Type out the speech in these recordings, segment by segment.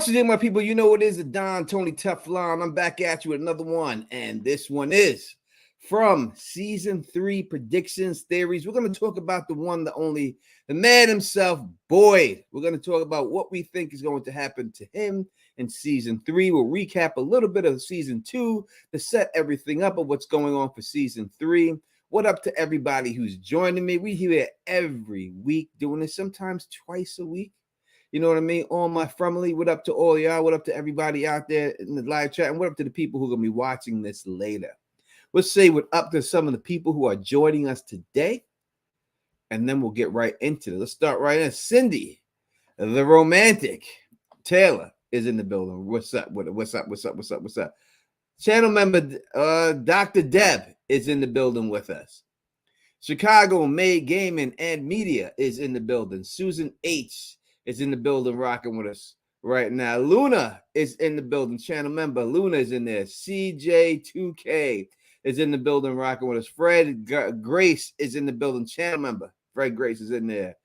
Once again, my people, you know what it is, the Don Tony Teflon. I'm back at you with another one, and this one is from Season 3 Predictions Theories. We're going to talk about the one, the only, the man himself, Boyd. We're going to talk about what we think is going to happen to him in Season 3. We'll recap a little bit of Season 2 to set everything up of what's going on for Season 3. What up to everybody who's joining me? We here every week doing this, sometimes twice a week. You know what I mean? All my family, what up to all y'all? What up to everybody out there in the live chat? And what up to the people who are going to be watching this later? Let's say what up to some of the people who are joining us today. And then we'll get right into it. Let's start right in. Cindy, the romantic. Taylor is in the building. What's up? What's up? Channel member Dr. Deb is in the building with us. Chicago Made Gaming and Media is in the building. Susan H. is in the building rocking with us right now. Luna is in the building. Channel member Luna is in there. CJ2K is in the building rocking with us. Fred Grace is in the building. Channel member Fred Grace is in there.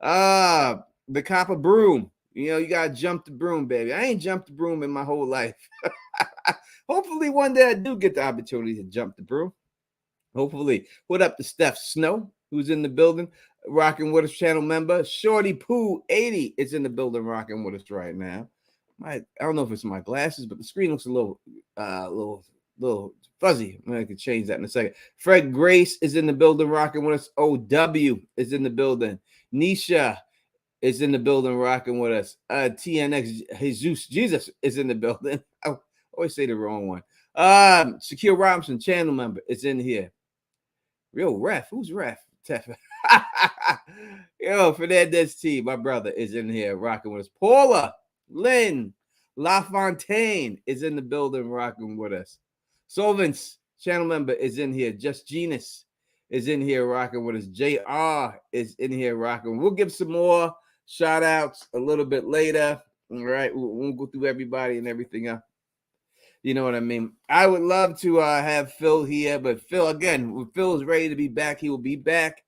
The Copper Broom. You know, you got to jump the broom, baby. I ain't jumped the broom in my whole life. Hopefully one day I do get the opportunity to jump the broom. Hopefully. What up to Steph Snow, who's in the building? Rocking with us, channel member. Shorty Pooh 80 is in the building rocking with us right now. I don't know if it's my glasses, but the screen looks a little fuzzy. I can change that in a second. Fred Grace is in the building rocking with us. OW is in the building. Nisha is in the building rocking with us. TNX Jesus is in the building. I always say the wrong one. Shakir Robinson, channel member, is in here. Real ref. Who's ref? Yo, Fernandez T, my brother, is in here rocking with us. Paula Lynn LaFontaine is in the building rocking with us. Solvents, channel member, is in here. Just Genus is in here rocking with us. JR is in here rocking. We'll give some more shout outs a little bit later. All right, we'll go through everybody and everything else. You know what I mean? I would love to have Phil here, but Phil, again, when Phil is ready to be back, he will be back.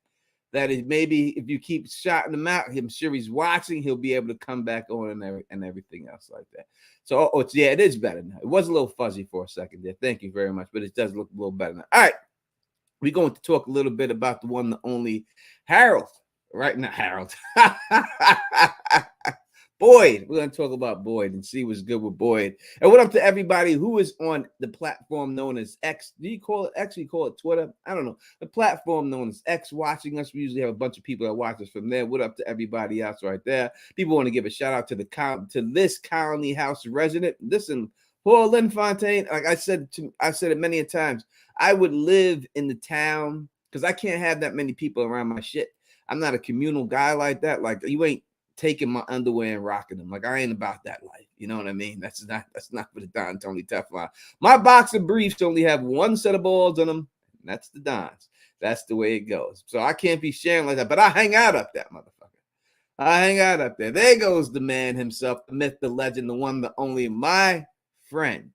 That is, maybe if you keep shouting him out, I'm sure he's watching, he'll be able to come back on and everything else like that. So, yeah, it is better now. It was a little fuzzy for a second there. Thank you very much, but it does look a little better now. All right, we're going to talk a little bit about the one, the only Harold. Right now, Harold. Boyd. We're going to talk about Boyd and see what's good with Boyd. And what up to everybody who is on the platform known as X. Do you call it X? You call it Twitter? I don't know. The platform known as X watching us. We usually have a bunch of people that watch us from there. What up to everybody else right there? People want to give a shout out to this Colony House resident. Listen, Paul Lynn Fontaine, like I said it many a times, I would live in the town because I can't have that many people around my shit. I'm not a communal guy like that. Like, you ain't taking my underwear and rocking them. Like, I ain't about that life. You know what I mean? That's not for the Don Tony Teflon. My boxer briefs only have one set of balls on them. And that's the Don's. That's the way it goes. So I can't be sharing like that. But I hang out up that motherfucker. I hang out up there. There goes the man himself, the myth, the legend, the one, the only, my friend,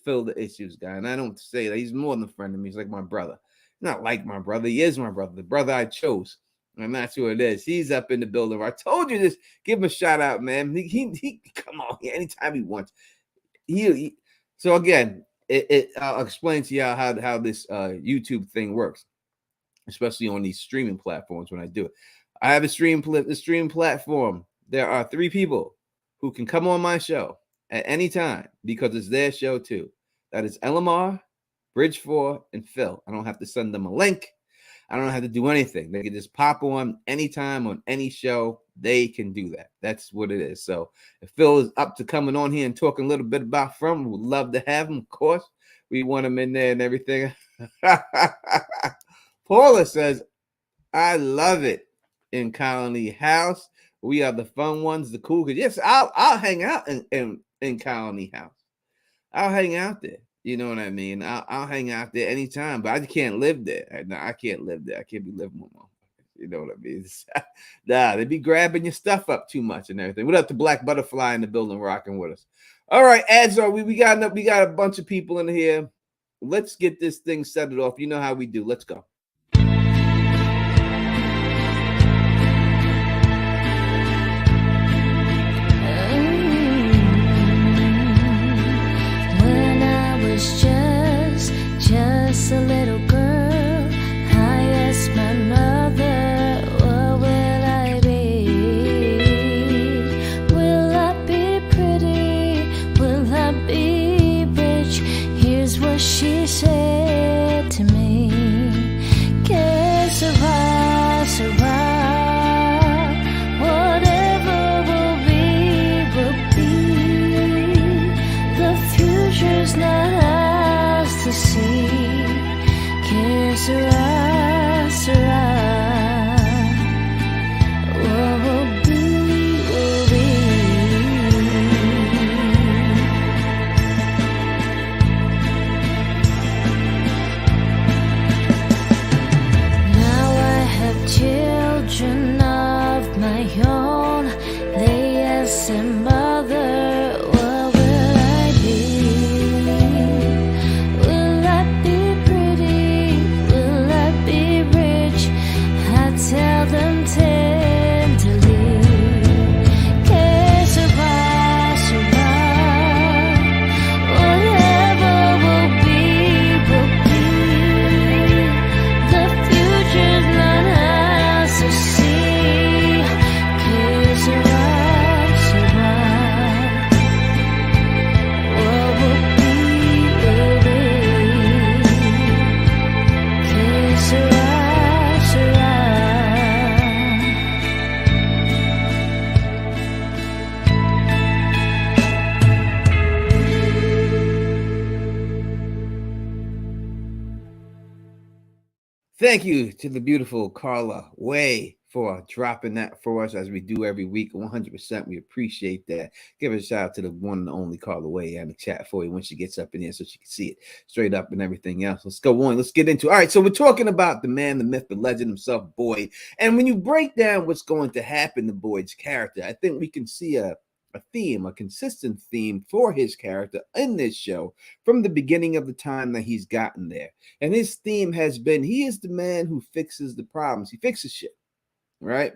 Phil the Issues guy. And I don't say that. He's more than a friend to me. He's like my brother. Not like my brother. He is my brother. The brother I chose. And that's who it is. He's up in the building. I told you this. Give him a shout out, man. He come on here anytime he wants. So again, I'll explain to y'all how this YouTube thing works, especially on these streaming platforms when I do it. I have a stream platform. There are 3 people who can come on my show at any time because it's their show too. That is LMR, Bridge 4, and Phil. I don't have to send them a link. I don't have to do anything. They can just pop on anytime on any show. They can do that. That's what it is. So if Phil is up to coming on here and talking a little bit about from, we'd love to have him, of course. We want him in there and everything. Paula says, I love it in Colony House. We are the fun ones, the cool kids. Yes, I'll hang out in Colony House. I'll hang out there. You know what I mean? I'll hang out there anytime, but I can't live there. No, I can't live there. I can't be living with them. You know what I mean? Nah, they be grabbing your stuff up too much and everything. What up to Black Butterfly in the building rocking with us? All right, ads are we got a bunch of people in here. Let's get this thing set it off. You know how we do. Let's go. was just a little girl, I asked my mother, what will I be? Will I be pretty? Will I be rich? Here's what she said to me. Que sera, sera. Whatever will be, will be. The future's not ours to see. Que sera, sera. What will be, will be. Now I have children of my own. They ask their mother, what will I be? Will I be pretty? Will I be rich? I tell them tenderly. Que sera, sera. Whatever will be, will be. The future's not ours to see. Que sera, sera. What will be, will be. Que sera, sera. Thank you to the beautiful Carla Way for dropping that for us as we do every week. 100%. We appreciate that. Give a shout out to the one and only Carla Way in the chat for you when she gets up in here so she can see it straight up and everything else. Let's go on. Let's get into it. All right. So we're talking about the man, the myth, the legend himself, Boyd. And when you break down what's going to happen to Boyd's character, I think we can see a theme, a consistent theme for his character in this show from the beginning of the time that he's gotten there. And his theme has been he is the man who fixes the problems. He fixes shit, right?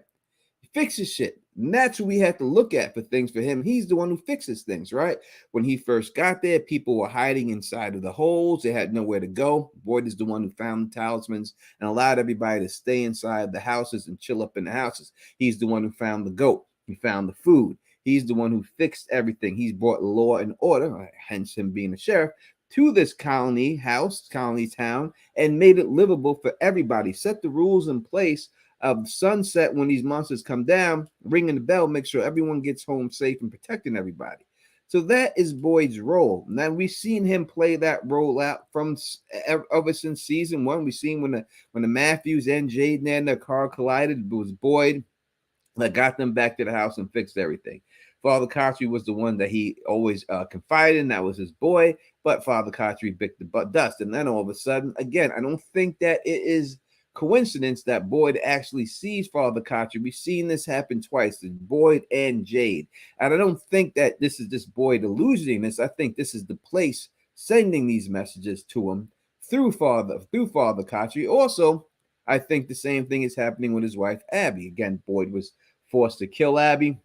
He fixes shit. And that's what we have to look at for things for him. He's the one who fixes things, right? When he first got there, people were hiding inside of the holes. They had nowhere to go. Boyd is the one who found the talismans and allowed everybody to stay inside the houses and chill up in the houses. He's the one who found the goat. He found the food. He's the one who fixed everything. He's brought law and order, hence him being a sheriff, to this colony house, colony town, and made it livable for everybody. Set the rules in place of sunset when these monsters come down, ringing the bell, make sure everyone gets home safe and protecting everybody. So that is Boyd's role. Now we've seen him play that role out from ever since season one. We've seen when the Matthews and Jaden and their car collided, it was Boyd that got them back to the house and fixed everything. Father Kotri was the one that he always confided in. That was his boy, but Father Kotri bit the dust. And then all of a sudden, again, I don't think that it is coincidence that Boyd actually sees Father Kotri. We've seen this happen twice, Boyd and Jade. And I don't think that this is just Boyd illusioning this. I think this is the place sending these messages to him through Father Kotri. Also, I think the same thing is happening with his wife, Abby. Again, Boyd was forced to kill Abby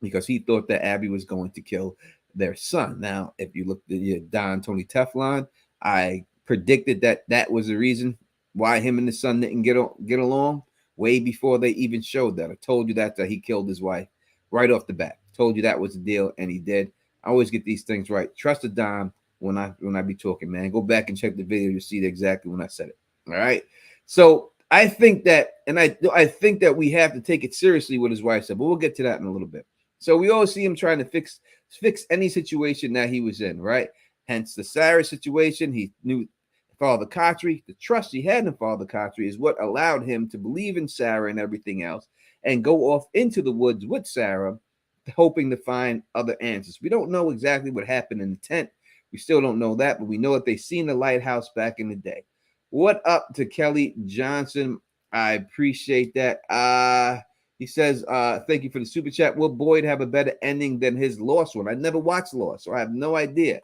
because he thought that Abby was going to kill their son. Now, if you look at Don Tony Teflon, I predicted that that was the reason why him and the son didn't get along way before they even showed that. I told you that he killed his wife right off the bat. Told you that was the deal, and he did. I always get these things right. Trust a Don when I be talking, man. Go back and check the video. You'll see exactly when I said it. All right. So I think that, and I think that we have to take it seriously what his wife said, but we'll get to that in a little bit. So we always see him trying to fix any situation that he was in, right? Hence the Sarah situation. He knew Father Kotri, the trust he had in Father Kotri is what allowed him to believe in Sarah and everything else and go off into the woods with Sarah, hoping to find other answers. We don't know exactly what happened in the tent. We still don't know that, but we know that they seen the lighthouse back in the day. What up to Kelly Johnson? I appreciate that. He says, thank you for the super chat. Will Boyd have a better ending than his Lost one? I never watched Lost, so I have no idea.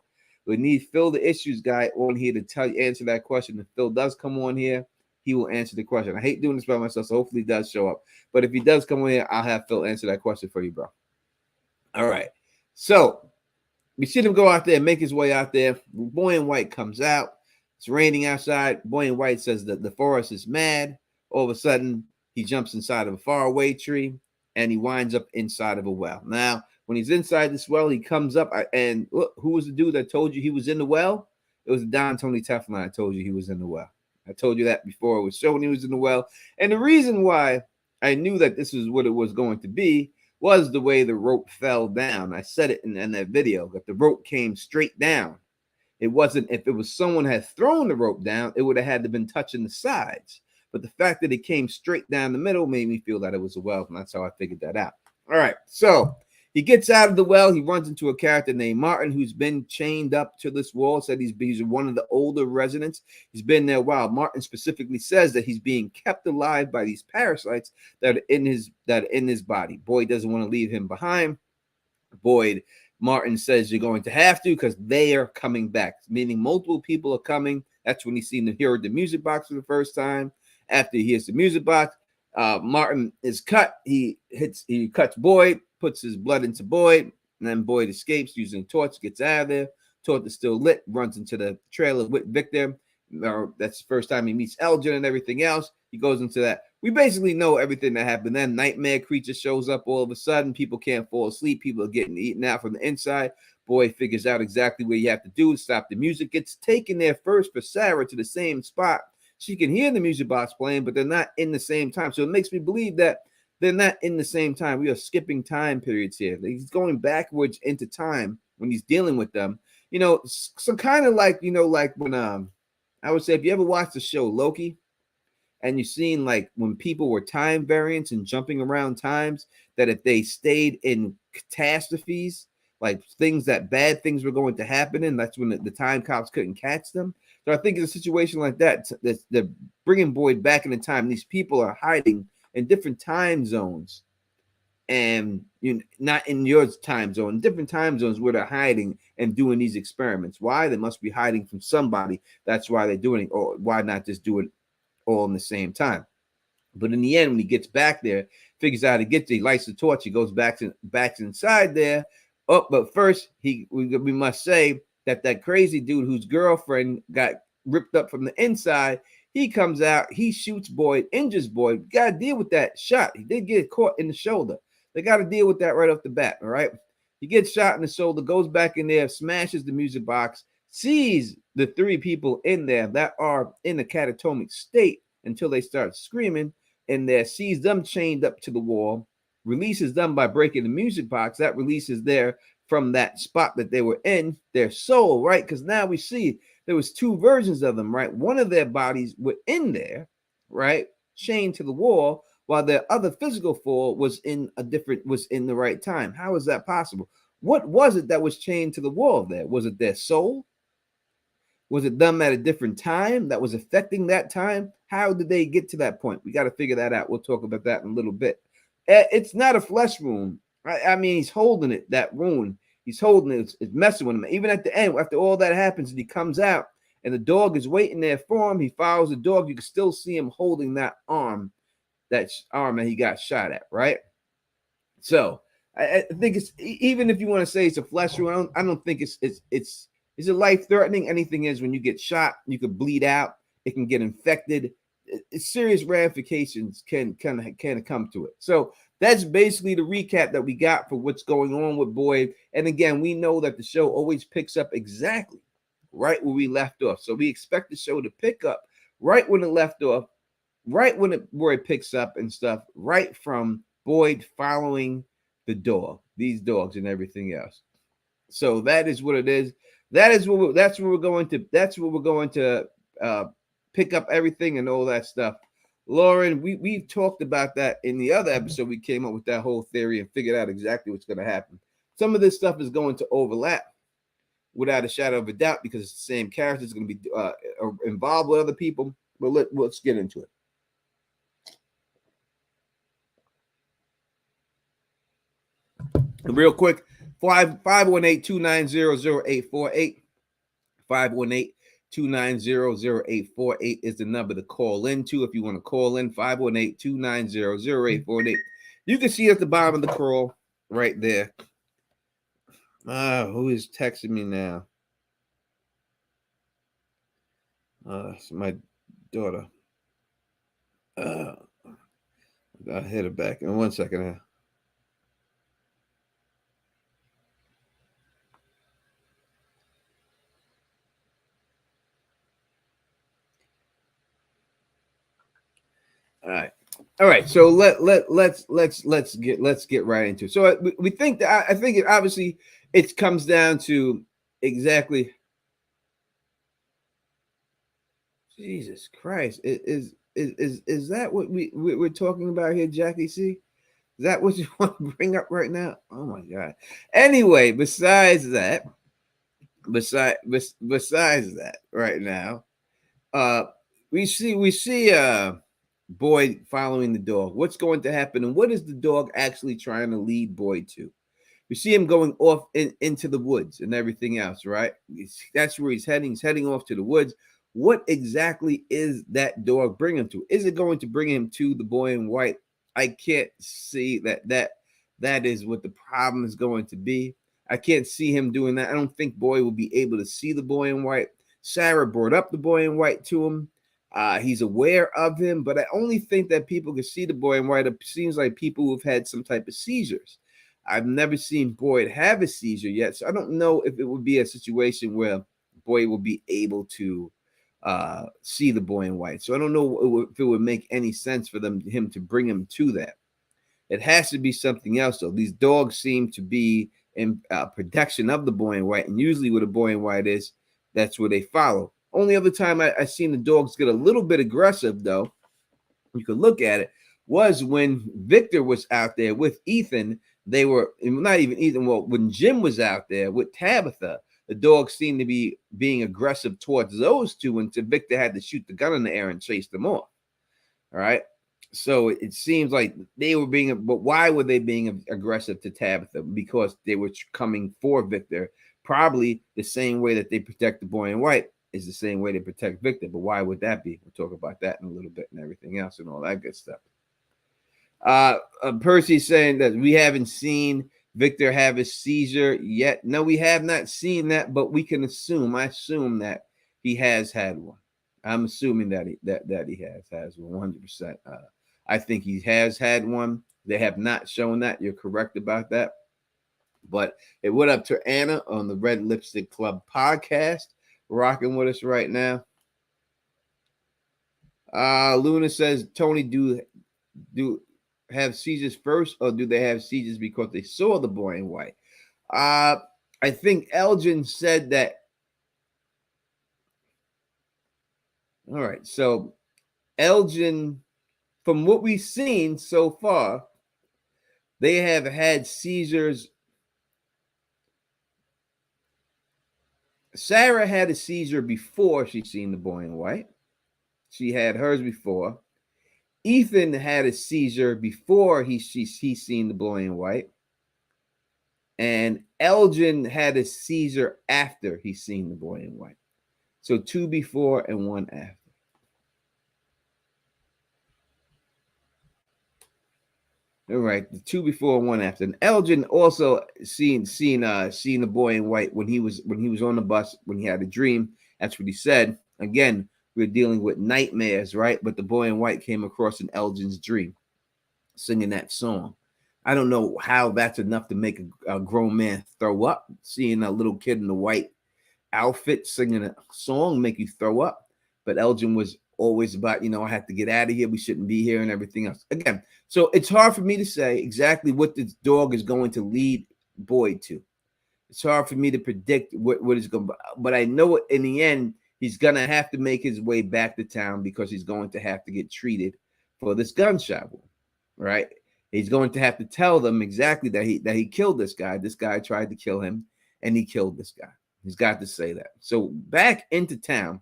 We need Phil the Issues guy on here to answer that question. If Phil does come on here, he will answer the question. I hate doing this by myself, so hopefully he does show up. But if he does come on here, I'll have Phil answer that question for you, bro. All right. So We see him go out there and make his way out there. Boy in white comes out. It's raining outside. Boy in white says that the forest is mad. All of a sudden, he jumps inside of a faraway tree and he winds up inside of a well. Now, when he's inside this well, he comes up and look, who was the dude that told you he was in the well? It was Don Tony Teflon. I told you he was in the well. I told you that before. It was showing he was in the well. And the reason why I knew that this is what it was going to be was the way the rope fell down. I said it in that video that the rope came straight down. It wasn't, if it was someone had thrown the rope down, it would have had to been touching the sides. But the fact that it came straight down the middle made me feel that it was a well, and that's how I figured that out. All right, so he gets out of the well. He runs into a character named Martin, who's been chained up to this wall. Said he's one of the older residents. He's been there a while. Martin specifically says that he's being kept alive by these parasites that are in his body. Boyd doesn't want to leave him behind. Martin says you're going to have to because they are coming back, meaning multiple people are coming. That's when he's seen heard the music box for the first time. After he hears the music box, Martin is cut. He cuts Boyd, puts his blood into Boyd, and then Boyd escapes using a torch, gets out of there. Torch is still lit, runs into the trailer with Victor. That's the first time he meets Elgin and everything else. He goes into that. We basically know everything that happened then. Nightmare creature shows up all of a sudden. People can't fall asleep. People are getting eaten out from the inside. Boyd figures out exactly what you have to do to stop the music. Gets taken there first for Sarah to the same spot. She can hear the music box playing, but they're not in the same time. So it makes me believe that they're not in the same time. We are skipping time periods here. He's going backwards into time when he's dealing with them. You know, so kind of like, you know, like when I would say if you ever watched the show Loki, and you've seen like when people were time variants and jumping around times, that if they stayed in catastrophes, like bad things were going to happen, and that's when the time cops couldn't catch them. So I think in a situation like that, they're bringing Boyd back in the time. These people are hiding in different time zones, and not in your time zone, different time zones where they're hiding and doing these experiments. Why? They must be hiding from somebody. That's why they're doing it. Or why not just do it all in the same time? But in the end, when he gets back there, figures out how to get there, he lights the torch, he goes back inside there. Oh, but first, we must say that crazy dude whose girlfriend got ripped up from the inside, he comes out, he shoots Boyd, injures Boyd. Got to deal with that shot. He did get caught in the shoulder. They got to deal with that right off the bat, all right? He gets shot in the shoulder, goes back in there, smashes the music box, sees the three people in there that are in a catatonic state until they start screaming in there, sees them chained up to the wall, releases them by breaking the music box. That releases their from that spot that they were in, their soul, right? Because now we see there was two versions of them, right? One of their bodies were in there, right, chained to the wall, while their other physical form was in the right time. How is that possible? What was it that was chained to the wall there? Was it their soul? Was it them at a different time that was affecting that time? How did they get to that point? We got to figure that out. We'll talk about that in a little bit. It's not a flesh wound. I mean, he's holding it, that wound. He's holding it. It's messing with him. Even at the end, after all that happens, and he comes out, and the dog is waiting there for him. He follows the dog. You can still see him holding that arm that he got shot at, right? So I think it's, even if you want to say it's a flesh wound, I don't think it's is it life-threatening? Anything is. When you get shot, you could bleed out. It can get infected. Serious ramifications can come to it. So that's basically the recap that we got for what's going on with Boyd. And again, we know that the show always picks up exactly right where we left off. So we expect the show to pick up right when it left off, right where it picks up and stuff, right from Boyd following the dog, these dogs and everything else. So that is what it is. That's where we're going to pick up everything and all that stuff. Lauren, we've talked about that in the other episode. We came up with that whole theory and figured out exactly what's going to happen. Some of this stuff is going to overlap without a shadow of a doubt because it's the same characters going to be involved with other people. But let's get into it. And real quick, 518-290-0848. 518-290-0848 is the number to call into if you want to call in. 518-290-0848. You can see at the bottom of the call right there Who is texting me now? It's my daughter. I'll hit it back in 1 second. All right. So let's get right into it. So we think that I think it obviously it comes down to exactly. Jesus Christ, is that what we're talking about here, Jackie C? Is that what you want to bring up right now? Oh my God. Anyway, besides that, right now, uh, we see Boyd following the dog. What's going to happen, and what is the dog actually trying to lead Boyd to? We see him going off into the woods and everything else, right? That's where he's heading. He's heading off to the woods. What exactly is that dog bringing him to? Is it going to bring him to the boy in white? I can't see that is what the problem is going to be. I can't see him doing that. I don't think Boy will be able to see the boy in white. Sarah brought up the boy in white to him. He's aware of him, but I only think that people can see the boy in white. It seems like people who've had some type of seizures. I've never seen Boyd have a seizure yet, so I don't know if it would be a situation where Boyd will be able to see the boy in white. So I don't know if it would make any sense for him to bring him to that. It has to be something else, though. These dogs seem to be in protection of the boy in white, and usually where the boy in white is, that's where they follow. Only other time I seen the dogs get a little bit aggressive, though, you could look at it, was when Victor was out there with Ethan. They were not even Ethan. Well, when Jim was out there with Tabitha, the dogs seemed to be being aggressive towards those two until Victor had to shoot the gun in the air and chase them off. All right. So it seems like they were being, but why were they being aggressive to Tabitha? Because they were coming for Victor. Probably the same way that they protect the boy in white is the same way they protect Victor. But why would that be? We'll talk about that in a little bit and everything else and all that good stuff. Percy saying that we haven't seen Victor have a seizure yet. No, we have not seen that, but we can assume. I assume that he has had one. I'm assuming that he has 100%. I think he has had one. They have not shown that. You're correct about that. But hey, what up to Anna on the Red Lipstick Club podcast, rocking with us right now. Luna says, Tony, do have seizures first, or do they have seizures because they saw the boy in white? I think Elgin said that. All right, so Elgin, from what we've seen so far, they have had seizures. Sarah had a seizure before she seen the boy in white. She had hers before. Ethan had a seizure before he seen the boy in white. And Elgin had a seizure after he seen the boy in white. So 2 before and 1 after. All right, the 2 before and 1 after. And Elgin also seen the boy in white when he was on the bus, when he had a dream. That's what he said. Again, we're dealing with nightmares, right? But the boy in white came across in Elgin's dream, singing that song. I don't know how that's enough to make a grown man throw up. Seeing a little kid in the white outfit singing a song make you throw up. But Elgin was always about, I have to get out of here. We shouldn't be here and everything else. Again, so it's hard for me to say exactly what this dog is going to lead Boyd to. It's hard for me to predict what is going to, but I know in the end, he's going to have to make his way back to town because he's going to have to get treated for this gunshot wound, right? He's going to have to tell them exactly that he killed this guy. This guy tried to kill him, and he killed this guy. He's got to say that. So back into town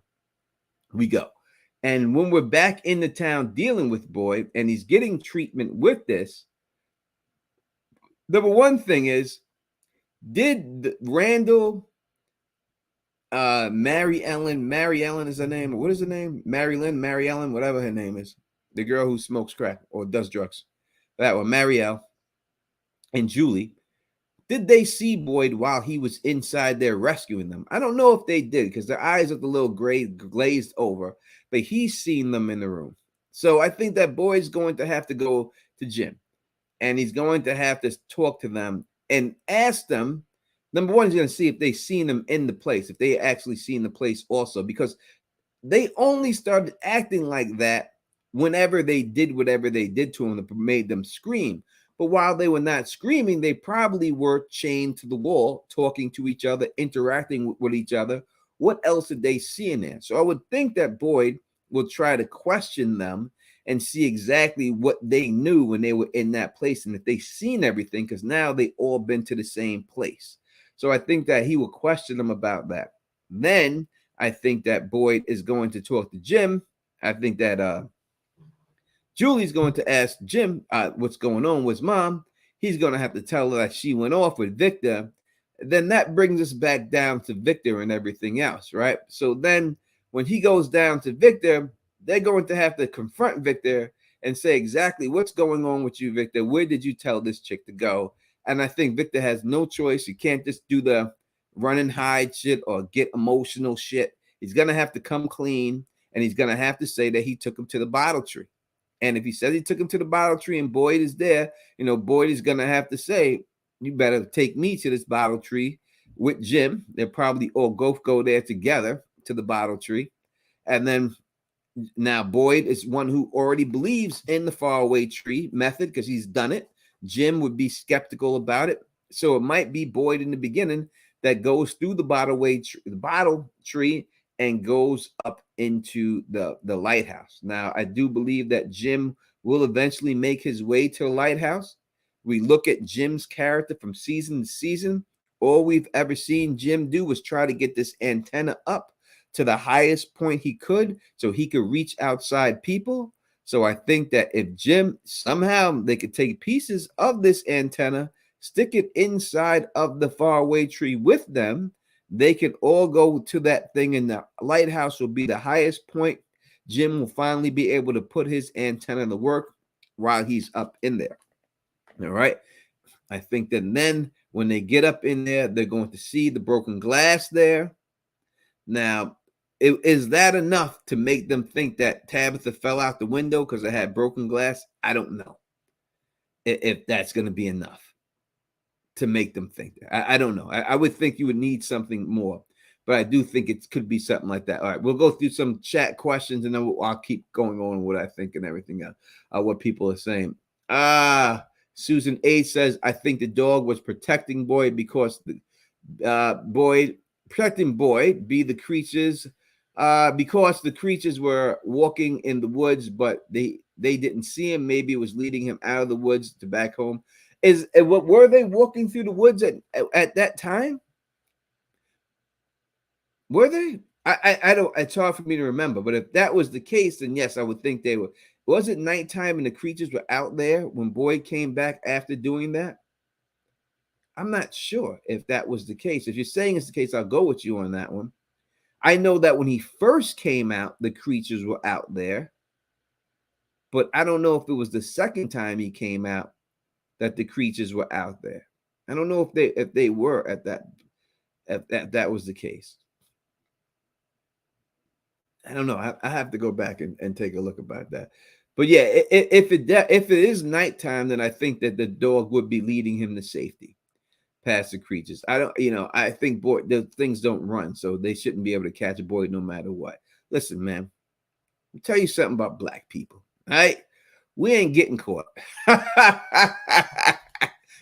we go. And when we're back in the town dealing with Boyd and he's getting treatment with this, number one thing is, did Randall, Mary Ellen is her name, or what is her name? Mary Ellen, whatever her name is, the girl who smokes crack or does drugs, that one, Marielle and Julie, Did they see Boyd while he was inside there rescuing them? I don't know if they did because their eyes are a little glazed over, but he's seen them in the room. So I think that Boyd's going to have to go to Jim and he's going to have to talk to them and ask them. Number one, he's going to see if they've seen them in the place, if they actually seen the place also, because they only started acting like that whenever they did whatever they did to them that made them scream. But while they were not screaming, they probably were chained to the wall, talking to each other, interacting with each other. What else did they see in there? So I would think that Boyd will try to question them and see exactly what they knew when they were in that place and if they seen everything, because now they all been to the same place. So I think that he will question them about that. Then I think that Boyd is going to talk to Jim. I think that Julie's going to ask Jim what's going on with mom. He's going to have to tell her that she went off with Victor. Then that brings us back down to Victor and everything else, right? So then when he goes down to Victor, they're going to have to confront Victor and say exactly what's going on with you, Victor. Where did you tell this chick to go? And I think Victor has no choice. He can't just do the run and hide shit or get emotional shit. He's going to have to come clean, and he's going to have to say that he took him to the bottle tree. And if he says he took him to the bottle tree and Boyd is there, Boyd is going to have to say, you better take me to this bottle tree with Jim. They'll probably all go there together to the bottle tree. And then now Boyd is one who already believes in the faraway tree method because he's done it. Jim would be skeptical about it. So it might be Boyd in the beginning that goes through the bottle tree and goes up into the lighthouse. Now, I do believe that Jim will eventually make his way to the lighthouse. We look at Jim's character from season to season. All we've ever seen Jim do was try to get this antenna up to the highest point he could so he could reach outside people. So I think that if Jim, somehow they could take pieces of this antenna, stick it inside of the faraway tree with them, they could all go to that thing, and the lighthouse will be the highest point. Jim will finally be able to put his antenna to work while he's up in there. All right. I think that then when they get up in there, they're going to see the broken glass there. Now, is that enough to make them think that Tabitha fell out the window because it had broken glass? I don't know if that's going to be enough to make them think that. I don't know. I would think you would need something more, but I do think it could be something like that. All right, we'll go through some chat questions, and then I'll keep going on what I think and everything else, what people are saying. Susan A says, I think the dog was protecting Boyd because protecting Boyd be the creatures, because the creatures were walking in the woods, but they didn't see him. Maybe it was leading him out of the woods to back home. What were they walking through the woods at that time? Were they? I don't. It's hard for me to remember. But if that was the case, then yes, I would think they were. Was it nighttime and the creatures were out there when Boyd came back after doing that? I'm not sure if that was the case. If you're saying it's the case, I'll go with you on that one. I know that when he first came out, the creatures were out there, but I don't know if it was the second time he came out that the creatures were out there. I don't know if they were at that, if that was the case. I don't know. I have to go back and take a look about that. But yeah, if it is nighttime, then I think that the dog would be leading him to safety past the creatures. I think Boyd, the things don't run, so they shouldn't be able to catch a Boyd no matter what. Listen, man, I'll tell you something about black people. All right, we ain't getting caught.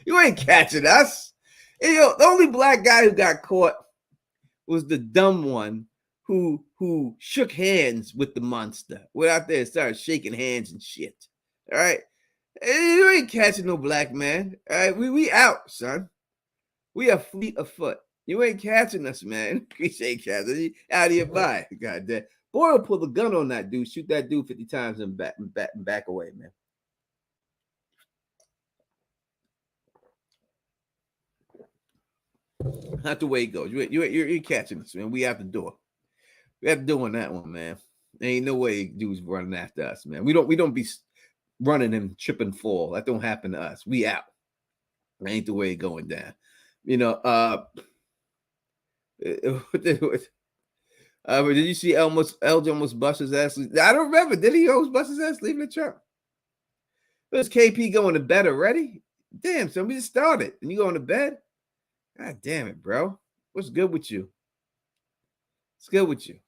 You ain't catching us. The only black guy who got caught was the dumb one who shook hands with the monster. Went out there and started shaking hands and shit. All right, you ain't catching no black man. All right, we out, son. We are fleet of foot. You ain't catching us, man. You ain't catching us. Out of your mind. God damn. Boy will pull the gun on that dude, shoot that dude 50 times and back away, man. Not the way it goes. You're catching us, man. We have the door. We have to do on that one, man. There ain't no way dudes running after us, man. We don't be running and trip and fall. That don't happen to us. We out. That ain't the way it going down. You know, but did you see Elgin almost bust his ass? I don't remember. Did he almost bust his ass leaving the truck? Was KP going to bed already? Damn, so we just started and you going to bed? God damn it, bro. What's good with you? What's good with you?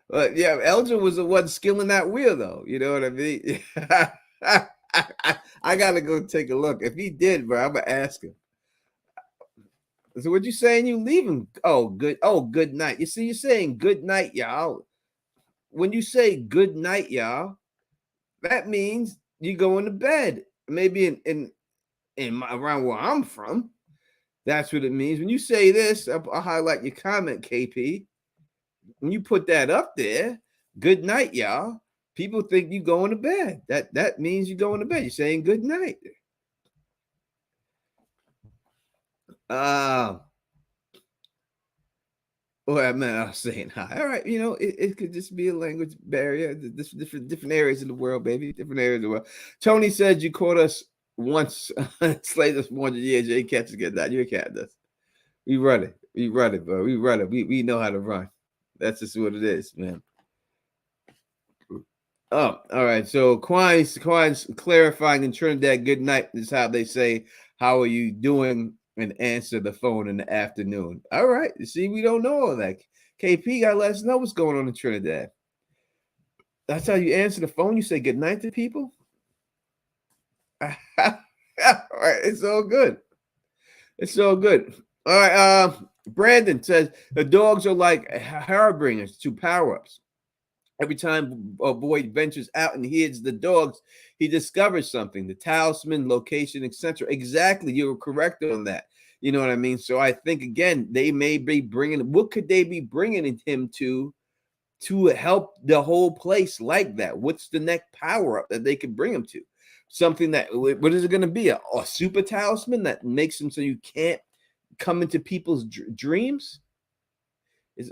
But yeah, Elgin was the one skilling that wheel, though. You know what I mean? I gotta go take a look. If he did, bro, I'm gonna ask him. So what you saying? You leaving? Oh, good. Oh, good night. You see, you're saying good night, y'all. When you say good night, y'all, that means you going to bed. Maybe around where I'm from, that's what it means. When you say this, I'll highlight your comment, KP. When you put that up there, good night, y'all. People think you going to bed. That means you going to bed. You're saying good night. Well, man, I was saying hi. All right, you know, it could just be a language barrier. Different areas of the world, baby. Different areas of the world. Tony said you caught us once, slayed us 400 years. You ain't catch us get that. You ain't catch us. We run it. We run it, bro. We run it. We know how to run. That's just what it is, man. Oh, all right. So Quine's clarifying in Trinidad, good night is how they say, how are you doing? And answer the phone in the afternoon. All right. You see, we don't know all that. KP got to let us know what's going on in Trinidad. That's how you answer the phone. You say good night to people. All right. It's all good. It's all good. All right. Brandon says the dogs are like harbingers to power-ups. Every time Boyd ventures out and hears the dogs, he discovers something, the talisman, location, etc. Exactly. You were correct on that. You know what I mean? So I think, again, they may be bringing, what could they be bringing him to help the whole place like that? What's the next power up that they could bring him to? Something that, what is it going to be? A super talisman that makes him so you can't come into people's dreams?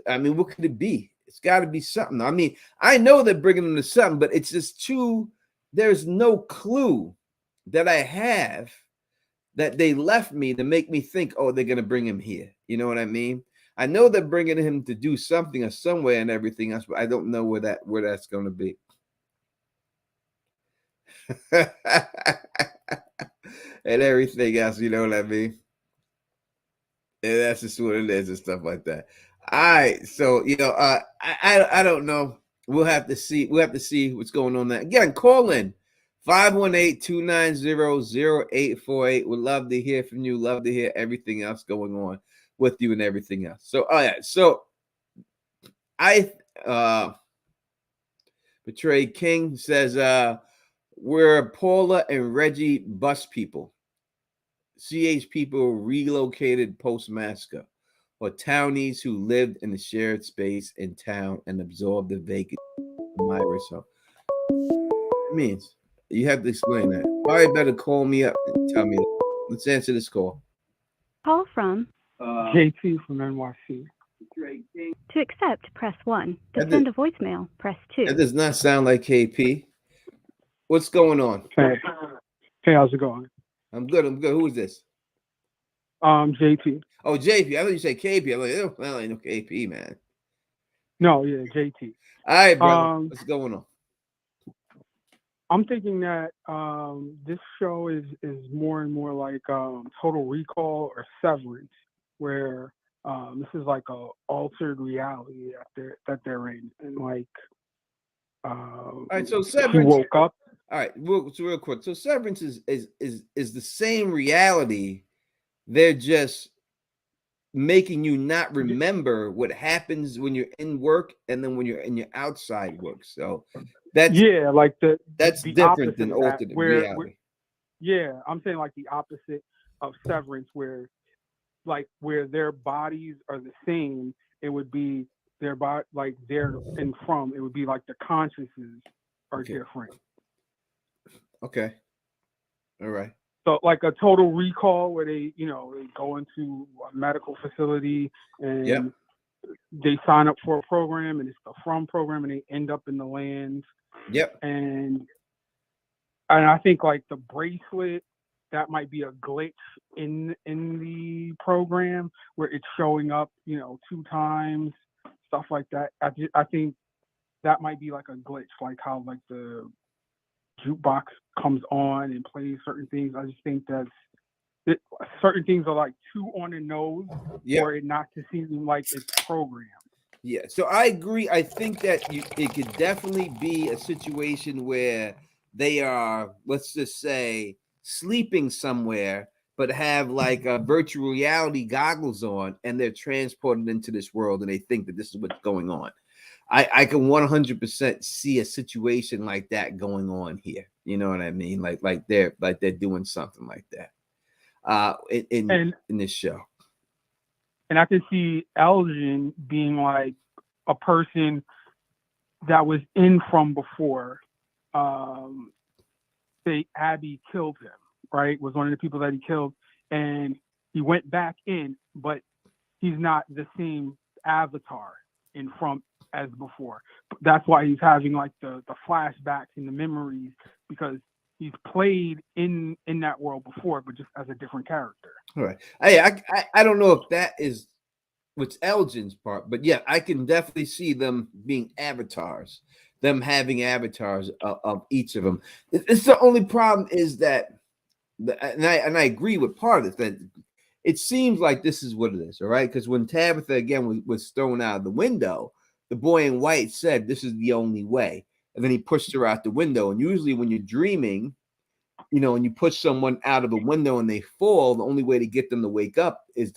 I mean, what could it be? It's got to be something. I mean, I know they're bringing them to something, but it's just too, there's no clue that I have that they left me to make me think, oh, they're going to bring him here. You know what I mean? I know they're bringing him to do something or somewhere and everything else, but I don't know where that's going to be. And everything else, you know what I mean? And that's just what it is and stuff like that. All right, so you know, I don't know. We'll have to see. We'll have to see what's going on there. Again, call in 518-290-0848. Would love to hear from you. Love to hear everything else going on with you and everything else. So, all right. So, Betrayed King says, we're Paula and Reggie bus people. CH people relocated post-massacre, or townies who lived in the shared space in town and absorbed the vacant Myra. So it means you have to explain that. Probably better call me up and tell me that. Let's answer this call. Call from JT from NYC. To accept, press 1. To send a voicemail, press 2. That does not sound like KP. What's going on? Hey, how's it going? I'm good. Who is this? JT. Oh, JP. I thought you said KP. I'm like, I ain't no KP, man. No, yeah, JT. All right, brother. What's going on? I'm thinking that this show is more and more like Total Recall or Severance, where this is like a altered reality that they're in, and like. All right, so Severance. He woke up. All right, so real quick. So Severance is the same reality. They're just making you not remember what happens when you're in work and then when you're in your outside work. So that's like that's the different than alternate reality. Yeah, I'm saying like the opposite of Severance, where their bodies are the same, it would be their body, like they're and from, it would be like the consciousness are different. Okay. All right. So like a Total Recall where they go into a medical facility and they sign up for a program, and it's the From program, and they end up in the land. Yep. And I think like the bracelet that might be a glitch in the program where it's showing up, 2 times, stuff like that. I think that might be like a glitch, like how like the jukebox comes on and plays certain things. I just think certain things are like too on the nose Yeah. for it not to seem like it's programmed. Yeah, so I agree. I think that it could definitely be a situation where they are, let's just say, sleeping somewhere, but have like virtual reality goggles on, and they're transported into this world, and they think that this is what's going on. I can 100% see a situation like that going on here. You know what I mean? Like they're doing something like that. And In this show. I can see Elgin being like a person that was in from before. Say Abby killed him, right? Was one of the people that he killed, and he went back in, but he's not the same avatar in from as before. That's why he's having like the flashbacks and the memories, because he's played in that world before, but just as a different character. All right. I don't know if that is what's Elgin's part, but yeah, I can definitely see them being avatars, them having avatars of each of them. It's the only problem is that, and I agree with part of this, that it seems like this is what it is, all right? Because when Tabitha again was thrown out of the window, the boy in white said, "This is the only way," and then he pushed her out the window. And usually, when you're dreaming, and you push someone out of a window and they fall, the only way to get them to wake up is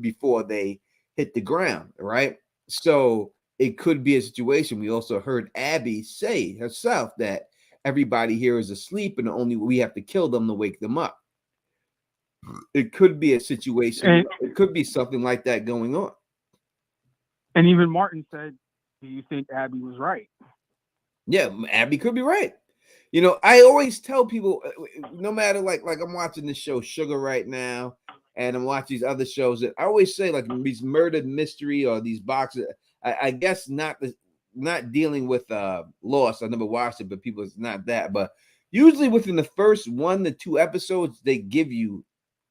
before they hit the ground, right? So it could be a situation. We also heard Abby say herself that everybody here is asleep and only we have to kill them to wake them up. It could be a situation. It could be something like that going on. And even Martin said, "Do you think Abby was right?" Yeah, Abby could be right. I always tell people, no matter like I'm watching this show Sugar right now, and I'm watching these other shows, that I always say like these murder mystery or these boxes. I guess not dealing with Lost. I never watched it, but people, it's not that. But usually within the first 1 to 2 episodes, they give you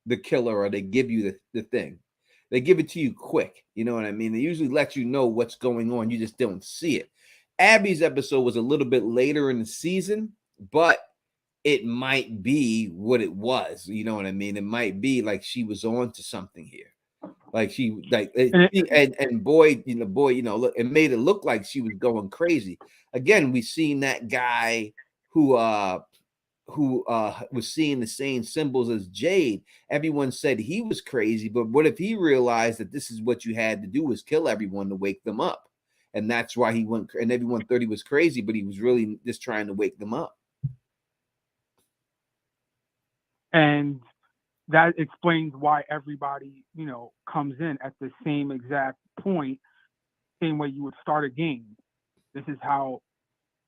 the killer or they give you the thing. They give it to you quick. You know what I mean? They usually let you know what's going on. You just don't see it. Abby's episode was a little bit later in the season, but it might be what it was. You know what I mean? It might be like she was on to something here. Like she like and Boyd, look, it made it look like she was going crazy. Again, we seen that guy who was seeing the same symbols as Jade. Everyone said he was crazy, but what if he realized that this is what you had to do was kill everyone to wake them up? And that's why he went, and everyone thought he was crazy, but he was really just trying to wake them up. And that explains why everybody, comes in at the same exact point, same way you would start a game. This is how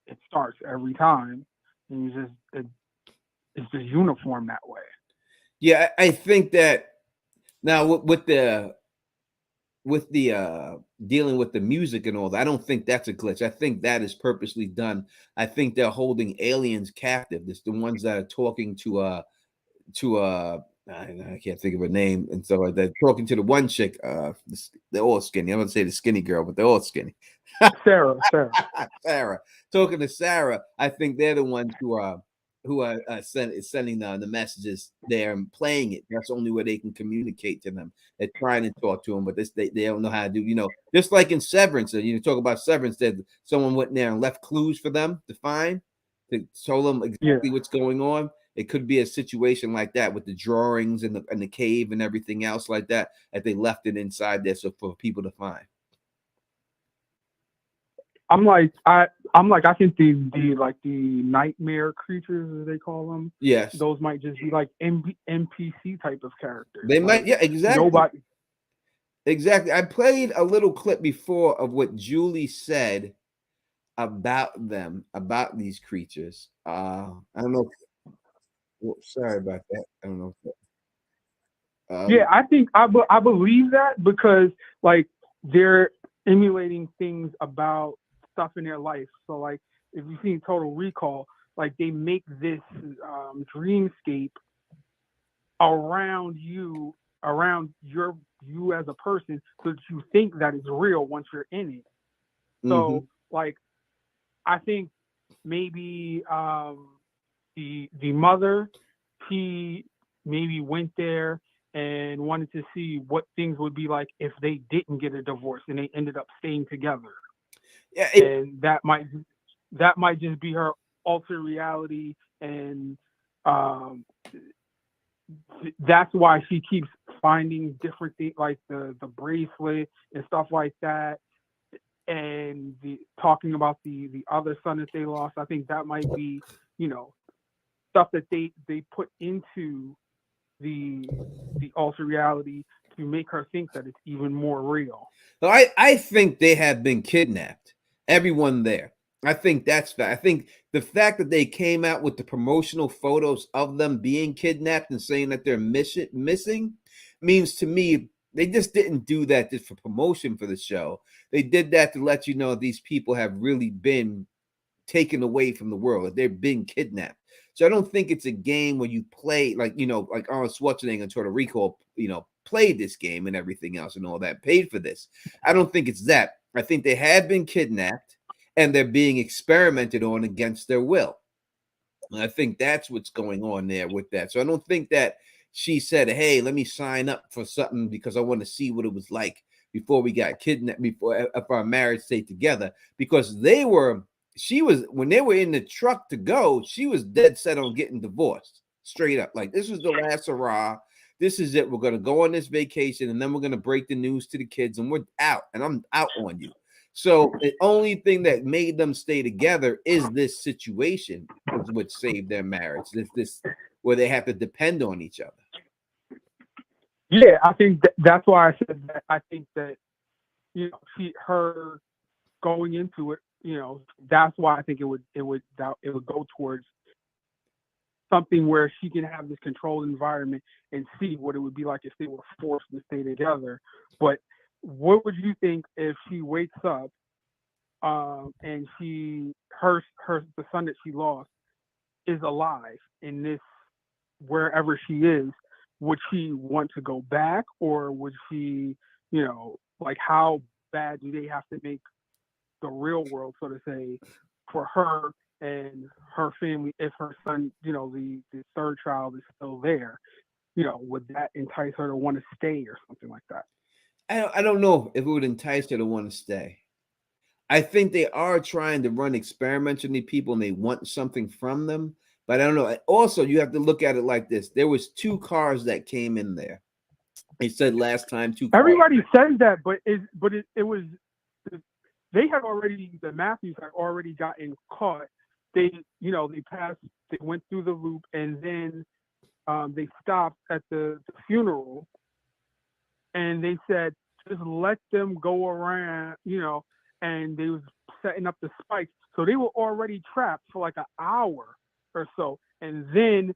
it starts every time, and it's just uniform that way. Yeah, I think that now with the dealing with the music and all that, I don't think that's a glitch. I think that is purposely done. I think they're holding aliens captive. It's the ones that are talking to I can't think of her name and stuff like that. Talking to the one chick, they're all skinny. I'm gonna say the skinny girl, but they're all skinny. Sarah. Sarah. Talking to Sarah, I think they're the ones who are sending the messages there and playing it. That's the only way they can communicate to them. They're trying to talk to them, but they don't know how to do. Just like in Severance, talk about Severance, that someone went there and left clues for them to find, to tell them exactly what's going on. It could be a situation like that with the drawings and the cave and everything else like that they left it inside there so for people to find. I think the nightmare creatures, as they call them. Yes, those might just be like NPC type of characters. They might, yeah, exactly. Nobody. Exactly. I played a little clip before of what Julie said about them, about these creatures. I don't know. Sorry about that. I don't know. Yeah, I think I believe that because like they're emulating things about stuff in their life. So like if you've seen Total Recall, like they make this dreamscape around you, around you as a person, so that you think that it's real once you're in it. Mm-hmm. So like I think maybe the mother, she maybe went there and wanted to see what things would be like if they didn't get a divorce and they ended up staying together. Yeah, And that might just be her alter reality, and um, that's why she keeps finding different things like the bracelet and stuff like that, and the talking about the other son that they lost. I think that might be, you know, stuff that they put into the alter reality to make her think that it's even more real. so I think they have been kidnapped. Everyone there. I think that's fact. I think the fact that they came out with the promotional photos of them being kidnapped and saying that they're missing means to me they just didn't do that just for promotion for the show. They did that to let you know these people have really been taken away from the world. They're being kidnapped. So I don't think it's a game where you play like, like Arnold Schwarzenegger and Total Recall, played this game and everything else and all that, paid for this. I don't think it's that. I think they have been kidnapped and they're being experimented on against their will. And I think that's what's going on there with that. So I don't think that she said, "Hey, let me sign up for something because I want to see what it was like before we got kidnapped, before if our marriage stayed together." Because she was when they were in the truck to go, she was dead set on getting divorced, straight up. Like this was the last hurrah. This is it. We're gonna go on this vacation, and then we're gonna break the news to the kids, and we're out. And I'm out on you. So the only thing that made them stay together is this situation, is what saved their marriage. This where they have to depend on each other. Yeah, I think that's why I said that. I think that, her going into it, that's why I think it would go towards something where she can have this controlled environment and see what it would be like if they were forced to stay together. But what would you think if she wakes up, and the son that she lost is alive in this, wherever she is? Would she want to go back, or would she, like, how bad do they have to make the real world, so to say, for her and her family if her son, the third child is still there? Would that entice her to want to stay or something like that? I don't know if it would entice her to want to stay. I think they are trying to run experiments on these people and they want something from them. But I don't know. Also, you have to look at it like this. There was 2 cars that came in there. They said last time 2 cars. Everybody says that, but it was, they had already, the Matthews had already gotten caught. They passed, they went through the loop, and then they stopped at the funeral, and they said just let them go around, and they was setting up the spikes, so they were already trapped for like an hour or so, and then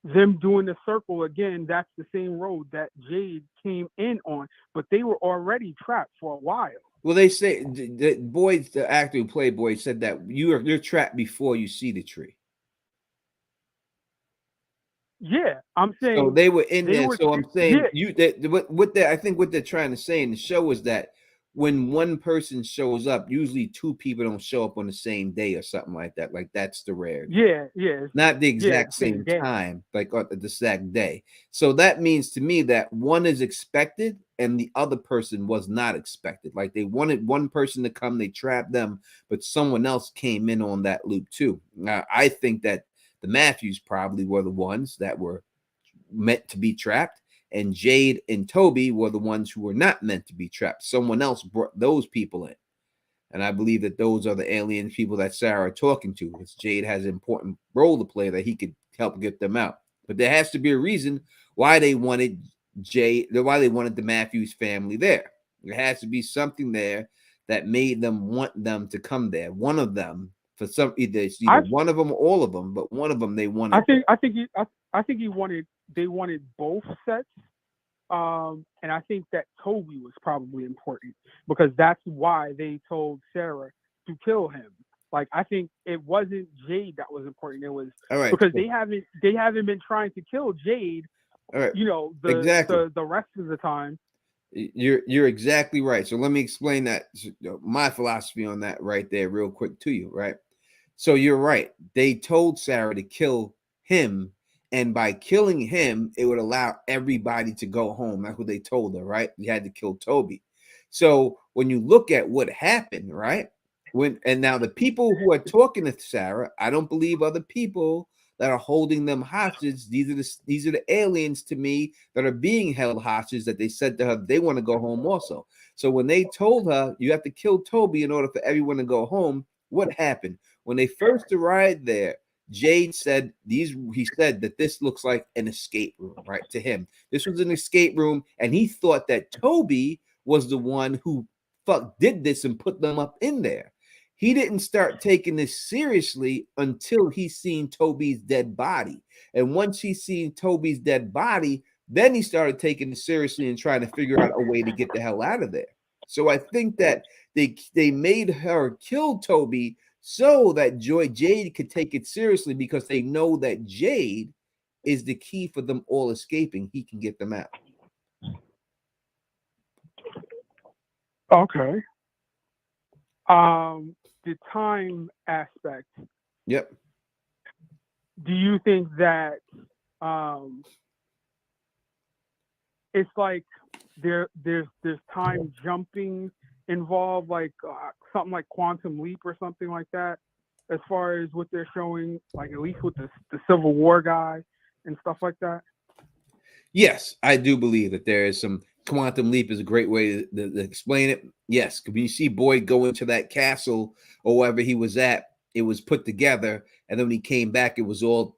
them doing the circle again. That's the same road that Jade came in on, but they were already trapped for a while. Well, they say the actor who played Boyd, said that you're trapped before you see the tree. Yeah, I'm So saying they were in they there. were. So I'm saying Yeah, I think what they're trying to say in the show is that when one person shows up, usually 2 people don't show up on the same day or something like that. Like that's the rarity. yeah, Not the yeah. exact Same same day. time, like on the exact day. So that means to me that one is expected and the other person was not expected. Like they wanted one person to come, they trapped them, but someone else came in on that loop too. Now, I think that the Matthews probably were the ones that were meant to be trapped, and Jade and Toby were the ones who were not meant to be trapped. Someone else brought those people in. And I believe that those are the alien people that Sarah are talking to. Because Jade has an important role to play that he could help get them out. But there has to be a reason why they wanted why they wanted the Matthews family there. There has to be something there that made them want them to come there. One of them, for some, either one of them or all of them, but one of them they wanted. I think they wanted both sets. And I think that Toby was probably important because that's why they told Sarah to kill him. Like, I think it wasn't Jade that was important. It was because they haven't been trying to kill Jade All right. You know, Exactly. the rest of the time. You're exactly right. So let me explain that, my philosophy on that right there real quick to you, right? So you're right. They told Sarah to kill him, and by killing him, it would allow everybody to go home. That's what they told her, right? You had to kill Toby. So when you look at what happened, right? And now the people who are talking to Sarah, I don't believe other people that are holding them hostage. These are the aliens to me that are being held hostage, that they said to her they want to go home also. So when they told her you have to kill Toby in order for everyone to go home, what happened? When they first arrived there, Jade said he said that this looks like an escape room, right? To him, this was an escape room, and he thought that Toby was the one who did this and put them up in there. He didn't start taking this seriously until he seen Toby's dead body. And once he seen Toby's dead body, then he started taking it seriously and trying to figure out a way to get the hell out of there. So I think that they made her kill Toby so that Jade could take it seriously, because they know that Jade is the key for them all escaping. He can get them out. Okay. The time aspect. Yep. Do you think that it's like there's time jumping involved, like something like Quantum Leap or something like that, as far as what they're showing, like at least with the Civil War guy and stuff like that? Yes, I do believe that there is some quantum leap is a great way to explain it. Yes, when you see Boyd go into that castle or wherever he was at, it was put together, and then when he came back, it was all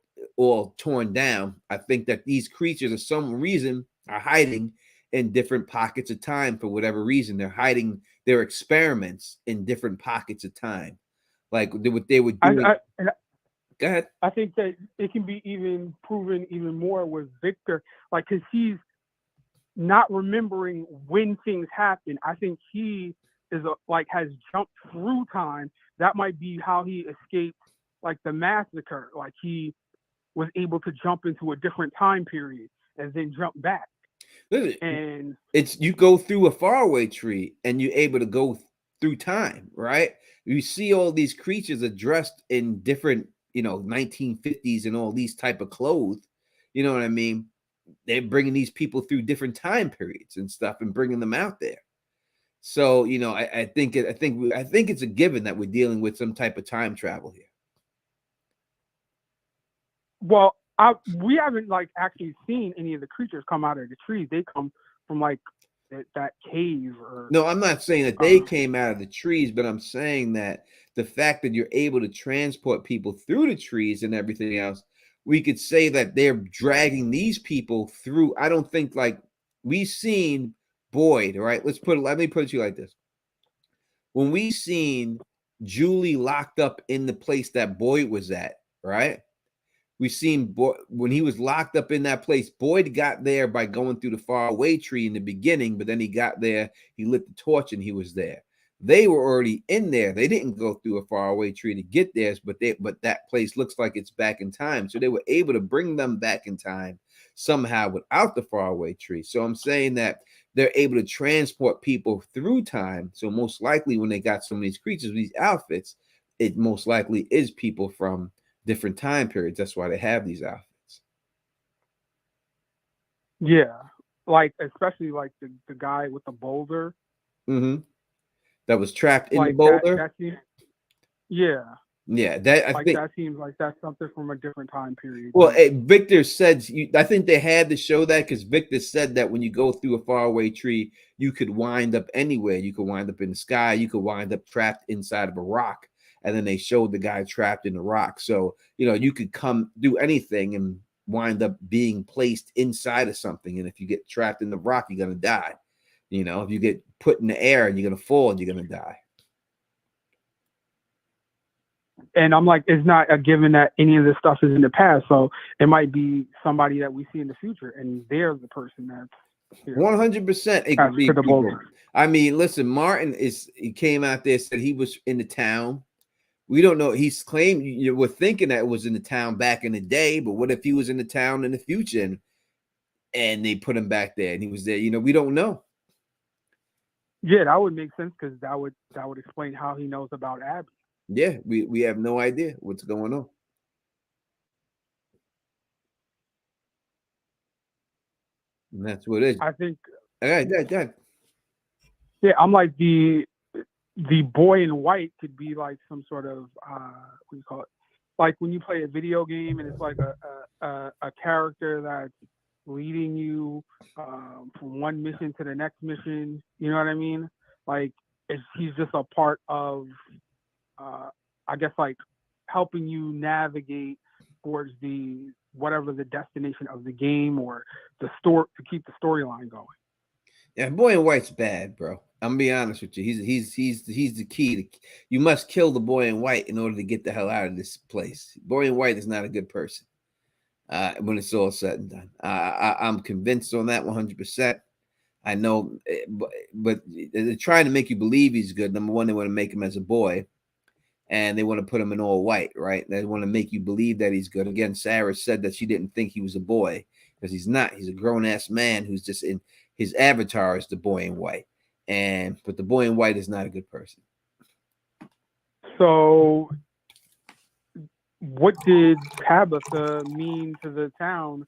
torn down. I think that these creatures, for some reason, are hiding in different pockets of time. For whatever reason, they're hiding their experiments in different pockets of time, like what they were doing. Go ahead. I think that it can be even proven even more with Victor, like, because he's not remembering when things happen. I think he is has jumped through time. That might be how he escaped like the massacre. Like he was able to jump into a different time period and then jump back. And it's you go through a faraway tree and you're able to go through time, right? You see all these creatures are dressed in different, 1950s and all these type of clothes. You know what I mean? They're bringing these people through different time periods and stuff and bringing them out there. So, I think it's a given that we're dealing with some type of time travel here. Well, we haven't actually seen any of the creatures come out of the trees. They come from that cave. No, I'm not saying that they came out of the trees, but I'm saying that the fact that you're able to transport people through the trees and everything else, we could say that they're dragging these people through. I don't think we've seen Boyd, right? Let me put it to you like this. When we seen Julie locked up in the place that Boyd was at, right? We seen when he was locked up in that place. Boyd got there by going through the faraway tree in the beginning, but then he got there, he lit the torch, and he was there. They were already in there. They didn't go through a faraway tree to get there, but that place looks like it's back in time. So they were able to bring them back in time somehow without the faraway tree. So I'm saying that they're able to transport people through time. So most likely when they got some of these creatures, these outfits, it most likely is people from different time periods. That's why they have these outfits. Yeah, especially the guy with the boulder. Mm-hmm. That was trapped in the boulder. Yeah, that I think that seems like that's something from a different time period. Well, Victor said, I think they had to show that because Victor said that when you go through a faraway tree, you could wind up anywhere. You could wind up in the sky. You could wind up trapped inside of a rock. And then they showed the guy trapped in the rock. So, you could come do anything and wind up being placed inside of something. And if you get trapped in the rock, you're going to die. If you get put in the air and you're going to fall and you're going to die. And I'm like, it's not a given that any of this stuff is in the past. So it might be somebody that we see in the future, and they're the person that's here. 100%. It could be people. I mean, listen, Martin he came out there, said he was in the town. We don't know. He's claimed we're thinking that it was in the town back in the day, but what if he was in the town in the future? And and they put him back there, and he was there. You know, we don't know. Yeah, that would make sense because that would explain how he knows about Abby. Yeah, we have no idea what's going on. And that's what it is. I think. All right, that. Yeah, I'm like the boy in white could be like some sort of what do you call it? Like when you play a video game and it's like a character that's leading you from one mission to the next mission. You know what I mean? Like he's just a part of, I guess, like helping you navigate towards the whatever the destination of the game or the store to keep the storyline going. Yeah, boy in white's bad, bro. I'm gonna be honest with you. He's the key. You must kill the boy in white in order to get the hell out of this place. Boy in white is not a good person. When it's all said and done, I'm convinced on that 100%. I know, but they're trying to make you believe he's good. Number one, they want to make him as a boy, and they want to put him in all white, right? They want to make you believe that he's good. Again, Sarah said that she didn't think he was a boy because he's not. He's a grown-ass man who's just in his avatar is the boy in white. But the boy in white is not a good person. So what did Tabitha mean to the town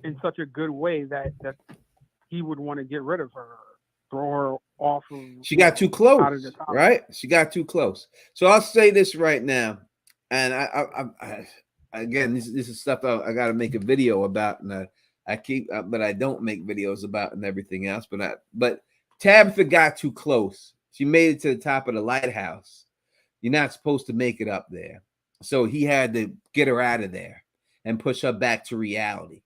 in such a good way that he would want to get rid of her, throw her off of? She got too close, right? She got too close. So I'll say this right now, and I again, this is stuff I got to make a video about, and but I don't make videos about and everything else. But Tabitha got too close. She made it to the top of the lighthouse. You're not supposed to make it up there. So he had to get her out of there and push her back to reality.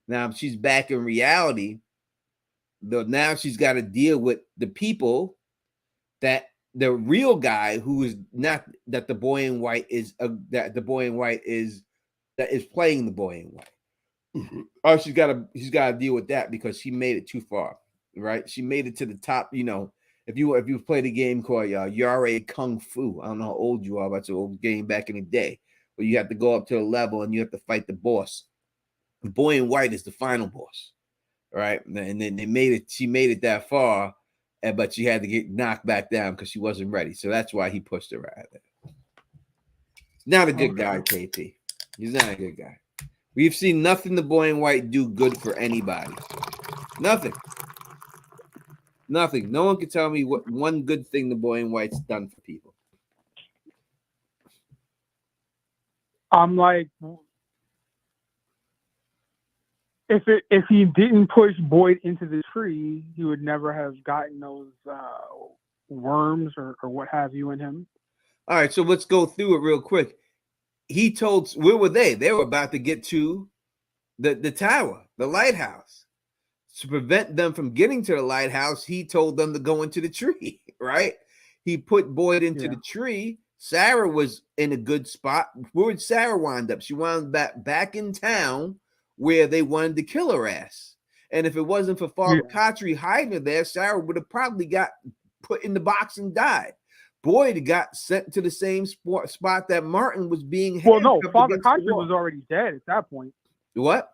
Now she's back in reality. Though now she's got to deal with the people that the real guy who is not that the boy in white is that the boy in white is that is playing the boy in white. Or she's got to deal with that because she made it too far, right? She made it to the top. You know, if you played a game called Yare Kung Fu, I don't know how old you are, but it's an old game back in the day where you have to go up to a level and you have to fight the boss. The boy in white is the final boss, right? And then she made it that far, but she had to get knocked back down because she wasn't ready. So that's why he pushed her out of there. He's not a good guy, KP. He's not a good guy. We've seen nothing the boy in white do good for anybody. Nothing. Nothing. No one can tell me what one good thing the boy in white's done for people. I'm like, if he didn't push Boyd into the tree, he would never have gotten those worms or what have you in him. All right, so let's go through it real quick. He told, where were they? They were about to get to the tower, the lighthouse. To prevent them from getting to the lighthouse, he told them to go into the tree, right? He put Boyd into the tree. Sarah was in a good spot. Where did Sarah wind up? She wound back in town where they wanted to kill her ass. And if it wasn't for Father Khatri hiding her there, Sarah would have probably got put in the box and died. Boyd got sent to the same spot that Martin was being. Well, no, Father Khatri was already dead at that point. What?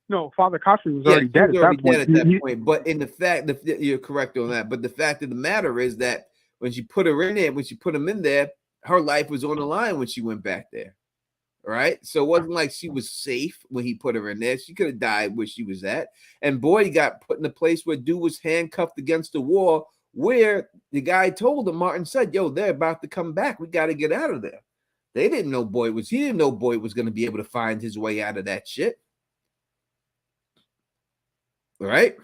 No, Father Khatri was already dead at that point. But in the fact that you're correct on that. But the fact of the matter is that when she put her in there, when she put him in there, her life was on the line when she went back there. Right? So it wasn't like she was safe when he put her in there. She could have died where she was at. And Boyd got put in a place where dude was handcuffed against the wall, where the guy told him, Martin said, yo, they're about to come back. We got to get out of there. He didn't know Boyd was going to be able to find his way out of that shit. Right?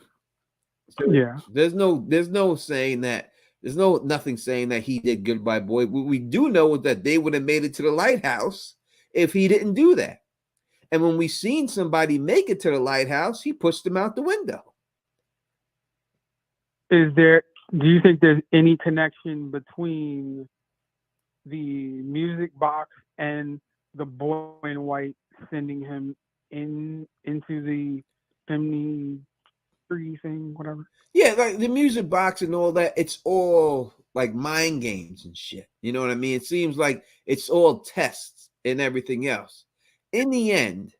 So there's no saying that. There's nothing saying that he did good by Boyd. What we do know is that they would have made it to the lighthouse if he didn't do that. And when we seen somebody make it to the lighthouse, he pushed them out the window. Do you think there's any connection between the music box and the boy in white sending him into the chimney tree thing, whatever? Yeah, like the music box and all that, it's all like mind games and shit. You know what I mean? It seems like it's all tests and everything else. In the end,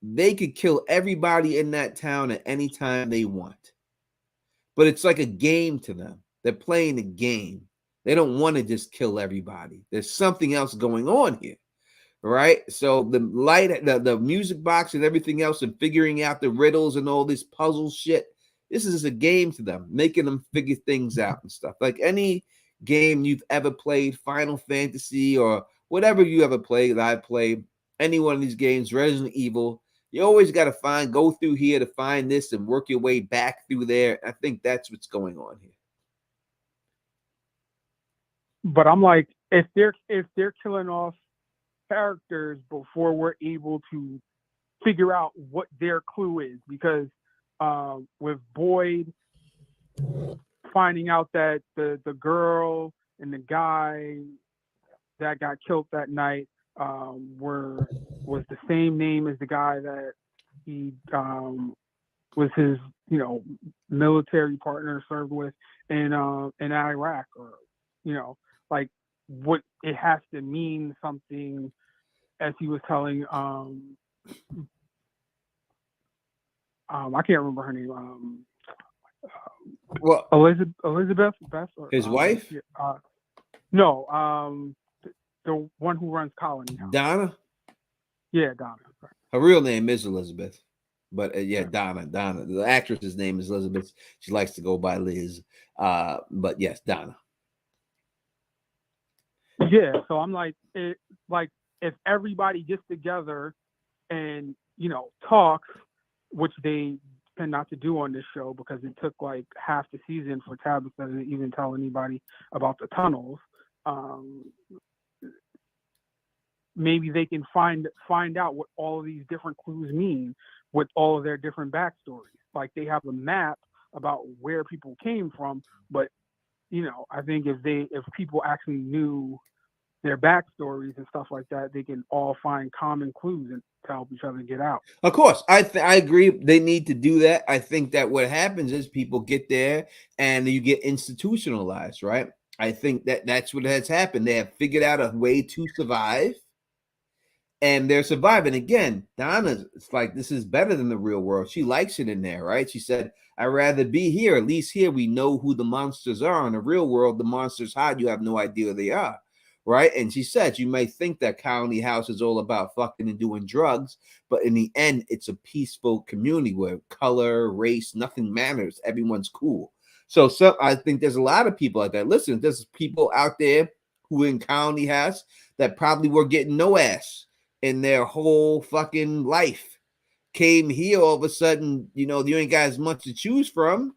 they could kill everybody in that town at any time they want. But it's like a game to them. They're playing a game. They don't want to just kill everybody. There's something else going on here, right? So the light, the music box and everything else, and figuring out the riddles and all this puzzle shit, this is a game to them, making them figure things out and stuff. Like any game you've ever played, Final Fantasy or whatever you ever played, that I played, any one of these games, Resident Evil, you always got to go through here to find this and work your way back through there. I think that's what's going on here. But I'm like, if they're killing off characters before we're able to figure out what their clue is, because with Boyd finding out that the girl and the guy that got killed that night was the same name as the guy that he was his military partner, served with in Iraq, or like, what it has to mean something, as he was telling I can't remember her name, Well, Elizabeth Beth, or his wife? No, the one who runs Colony House. Donna? Yeah, Donna. Her real name is Elizabeth. But Donna. The actress's name is Elizabeth. She likes to go by Liz. But yes, Donna. Yeah, so I'm like, if everybody gets together and talks, which they tend not to do on this show because it took like half the season for Tabitha to even tell anybody about the tunnels. Maybe they can find out what all of these different clues mean with all of their different backstories. Like, they have a map about where people came from, but I think if people actually knew their backstories and stuff like that, they can all find common clues and to help each other get out. Of course, I agree. They need to do that. I think that what happens is people get there and you get institutionalized, right? I think that's what has happened. They have figured out a way to survive, and they're surviving. Again, Donna's like, this is better than the real world. She likes it in there, right? She said, I'd rather be here. At least here we know who the monsters are. In the real world, the monsters hide. You have no idea who they are. Right. And she said, you may think that Colony House is all about fucking and doing drugs, but in the end, it's a peaceful community where color, race, nothing matters. Everyone's cool. So I think there's a lot of people like that. Listen, there's people out there who in Colony House that probably were getting no ass in their whole fucking life. Came here all of a sudden, you ain't got as much to choose from.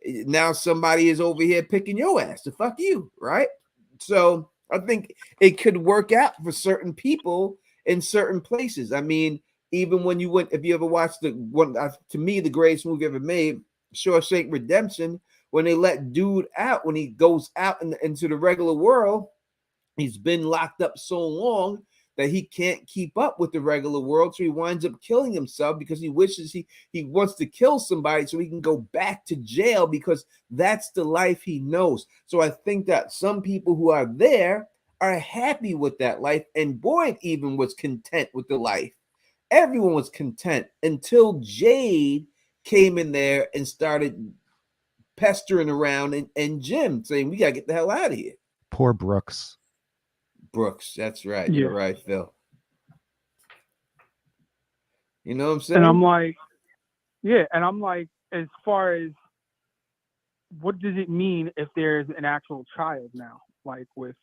Now somebody is over here picking your ass to fuck you, right? So I think it could work out for certain people in certain places. I mean, even when if you ever watched to me, the greatest movie ever made, Shawshank Redemption, when they let dude out, when he goes out into the regular world, he's been locked up so long that he can't keep up with the regular world. So he winds up killing himself because he wishes he wants to kill somebody so he can go back to jail, because that's the life he knows. So I think that some people who are there are happy with that life. And Boyd even was content with the life. Everyone was content until Jade came in there and started pestering around and Jim saying, we got to get the hell out of here. Poor Brooks. That's right. Yeah. You're right, Phil. You know what I'm saying? And I'm like, as far as what does it mean if there's an actual child now, like with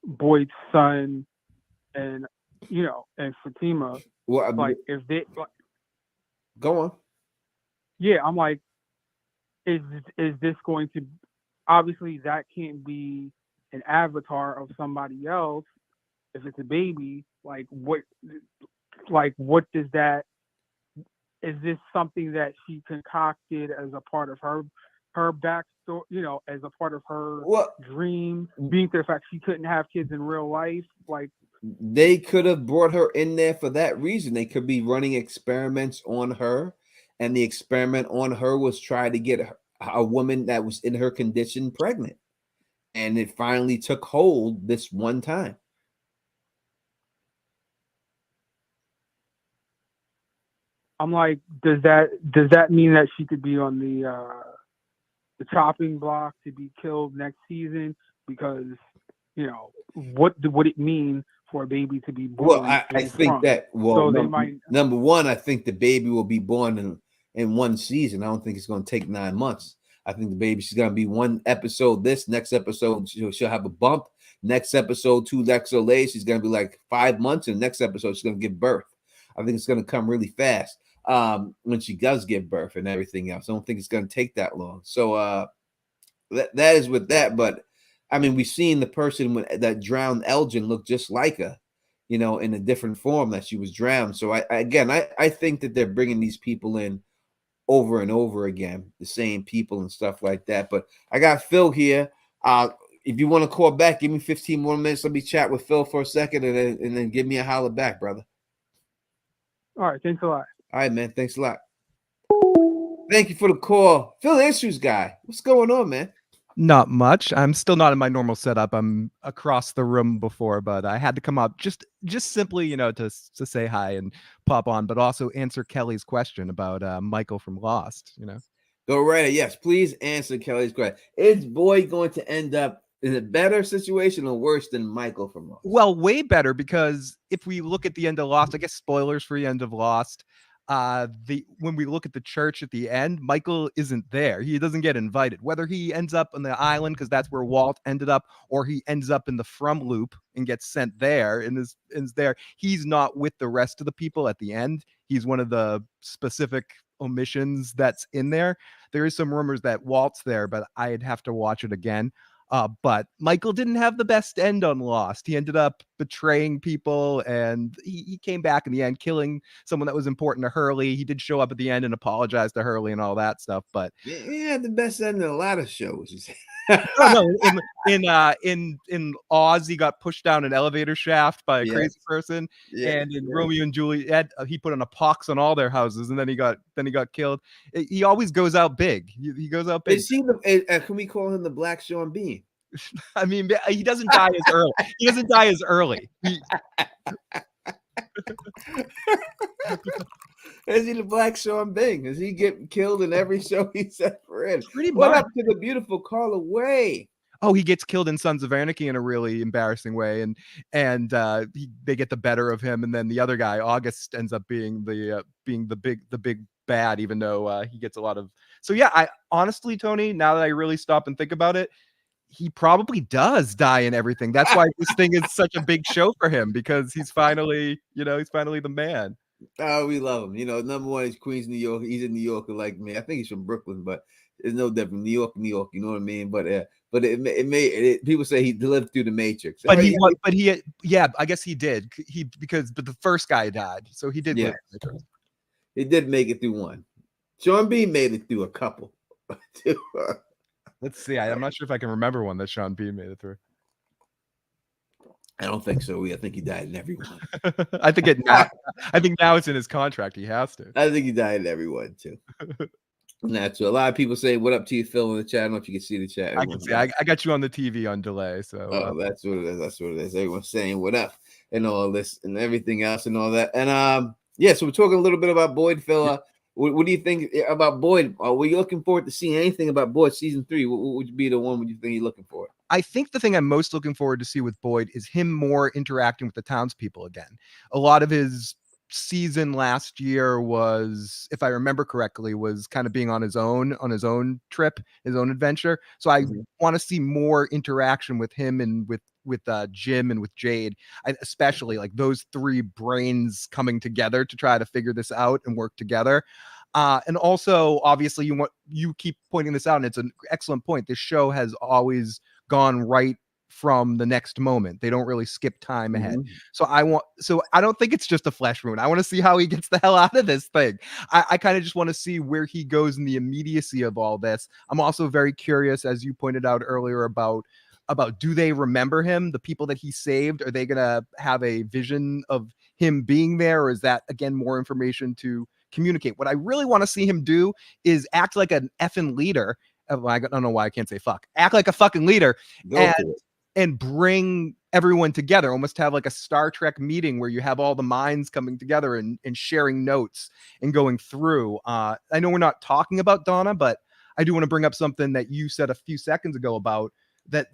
Boyd's son and and Fatima? Well, like, if they go on. Yeah, I'm like, is this going to, obviously that can't be an avatar of somebody else if it's a baby. Like what does that, is this something that she concocted as a part of her backstory, as a part of her dream, being to the fact she couldn't have kids in real life? Like, they could have brought her in there for that reason. They could be running experiments on her, and the experiment on her was try to get a woman that was in her condition pregnant. And it finally took hold this one time. I'm like, does that mean that she could be on the chopping block to be killed next season? Because what would it mean for a baby to be Well, born I in think France? that So they might. number one, I think the baby will be born in one season. I don't think it's going to take 9 months. I think the baby she's going to be one episode. This next episode she'll have a bump. Next episode, 2 weeks later, she's going to be like 5 months, and next episode she's going to give birth. I think it's going to come really fast when she does give birth and everything else. I don't think it's going to take that long. So that is with that. But I mean, we've seen the person that drowned Elgin look just like her, in a different form that she was drowned. So I think that they're bringing these people in over and over again, the same people and stuff like that. But I got Phil here. If you want to call back, give me 15 more minutes. Let me chat with Phil for a second, and then give me a holler back, brother. All right, thanks a lot. All right, man. Thanks a lot. Thank you for the call. Phil Issues guy. What's going on, man? Not much. I'm still not in my normal setup. I'm across the room before, but I had to come up just simply, to say hi and pop on, but also answer Kelly's question about Michael from Lost. Go right. Yes, please answer Kelly's question. Is Boyd going to end up in a better situation or worse than Michael from Lost? Well, way better, because if we look at the end of Lost, I guess spoilers for the end of Lost. When we look at the church at the end, Michael isn't there. He doesn't get invited. Whether he ends up on the island because that's where Walt ended up, or he ends up in the From Loop and gets sent there and is there, he's not with the rest of the people at the end. He's one of the specific omissions that's in there. There is some rumors that Walt's there, but I'd have to watch it again. But Michael didn't have the best end on Lost. He ended up betraying people, and he came back in the end, killing someone that was important to Hurley. He did show up at the end and apologize to Hurley and all that stuff. But he had the best end in a lot of shows. no, in Oz, he got pushed down an elevator shaft by a crazy person, and in Romeo and Juliet, he put on a pox on all their houses, and then he got killed. He always goes out big. He goes out big. Is he can we call him the Black Sean Bean? I mean, he doesn't die as early. He doesn't die as early. Is he the Black Sean Bean? Does he get killed in every show he's ever in? Pretty what much. Up to the beautiful Carla Way? Oh, he gets killed in Sons of Anarchy in a really embarrassing way, and they get the better of him, and then the other guy, August, ends up being the big bad, even though he gets a lot of. So yeah, I honestly, Tony, now that I really stop and think about it, he probably does die in everything. That's why this thing is such a big show for him, because he's finally the man. Oh, we love him. Number one is Queens, New York. He's a New Yorker like me. I think he's from Brooklyn, but it's no different. New York. You know what I mean? But people say he lived through the Matrix. But I guess he did. But the first guy died, so he did live through the Matrix. He did make it through one. Sean B made it through a couple. Let's see. I'm not sure if I can remember one that Sean B made it through. I don't think so. I think he died in every one. I think now it's in his contract. He has to. I think he died in every one too. That's a lot of people say, "What up to you, Phil?" in the chat. I don't know if you can see the chat. I can see. I got you on the TV on delay. So that's what it is. That's what it is. Everyone's saying what up and all this and everything else and all that. And so we're talking a little bit about Boyd, Phil. What do you think about Boyd? Were you looking forward to seeing anything about Boyd season 3? What would be the one would you think you're looking for? I think the thing I'm most looking forward to see with Boyd is him more interacting with the townspeople again. A lot of his season last year was, if I remember correctly, was kind of being on his own trip, his own adventure. So I want to see more interaction with him and with Jim and with Jade, especially like those three brains coming together to try to figure this out and work together. And also, obviously, you keep pointing this out, and it's an excellent point. This show has always gone right from the next moment. They don't really skip time ahead. So I don't think it's just a flesh wound. I want to see how he gets the hell out of this thing. I kind of just want to see where he goes in the immediacy of all this. I'm also very curious, as you pointed out earlier, about do they remember him? The people that he saved, are they going to have a vision of him being there? Or is that, again, more information to communicate? What I really want to see him do is act like an effing leader. I don't know why I can't say fuck. Act like a fucking leader and bring everyone together, almost have like a Star Trek meeting where you have all the minds coming together and sharing notes and going through. I know we're not talking about Donna, but I do want to bring up something that you said a few seconds ago about that,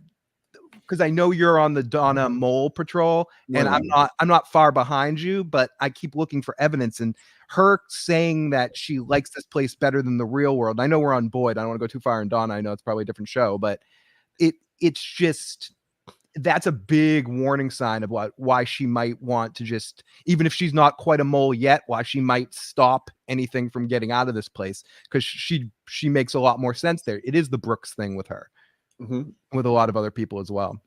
because I know you're on the Donna Mole Patrol, and I'm not far behind you, but I keep looking for evidence. And her saying that she likes this place better than the real world. I know we're on Boyd. I don't want to go too far in Donna. I know it's probably a different show, but it's just, that's a big warning sign of why she might want to just, even if she's not quite a mole yet, why she might stop anything from getting out of this place, because she makes a lot more sense there. It is the Brooks thing with her, with a lot of other people as well.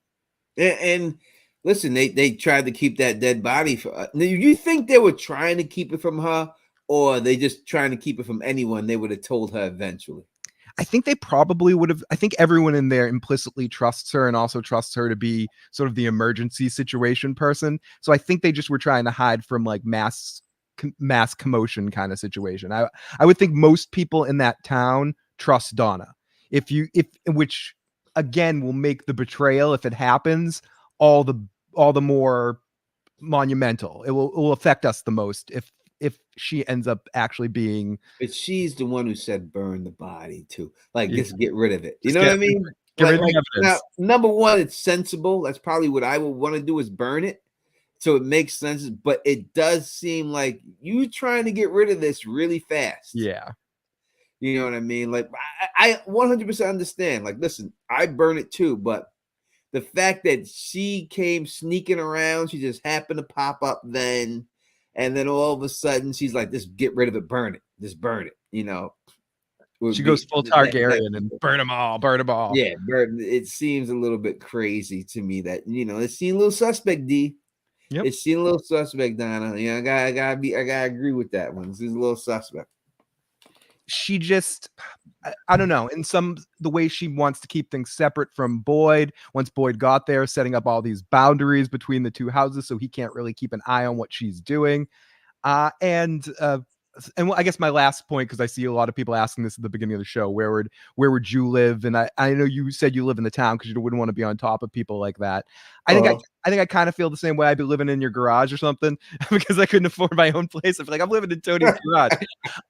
And listen, they tried to keep that dead body. You think they were trying to keep it from her, or they just trying to keep it from anyone? They would have told her eventually. I think they probably would have. I think everyone in there implicitly trusts her and also trusts her to be sort of the emergency situation person. So I think they just were trying to hide from like mass commotion kind of situation. I would think most people in that town trust Donna. Which again will make the betrayal, if it happens, all the more monumental. It will affect us the most if she ends up actually being. But she's the one who said burn the body too. Like, just get rid of it. You Just know what I mean? Get rid of Like, the evidence. now, number one, it's sensible. That's probably what I would want to do, is burn it. So it makes sense. But it does seem like you trying to get rid of this really fast. Yeah. You know what I mean? Like, I 100% understand. Like, listen, I burn it too, but the fact that she came sneaking around, she just happened to pop up then, and then all of a sudden she's like, just get rid of it, burn it, just burn it, you know. She goes full Targaryen and burn them all. Yeah, burn. It seems a little bit crazy to me that, you know, it seems a little suspect, D. Yep. It seems a little suspect, Donna. You know, I gotta agree with that one. This is a little suspect. She just, I don't know, in the way she wants to keep things separate from Boyd. Once Boyd got there, setting up all these boundaries between the two houses so he can't really keep an eye on what she's doing. And I guess my last point, because I see a lot of people asking this at the beginning of the show, where would you live? And I know you said you live in the town because you wouldn't want to be on top of people like that. I think I kind of feel the same way. I'd be living in your garage or something because I couldn't afford my own place. I feel like I'm living in Tony's garage.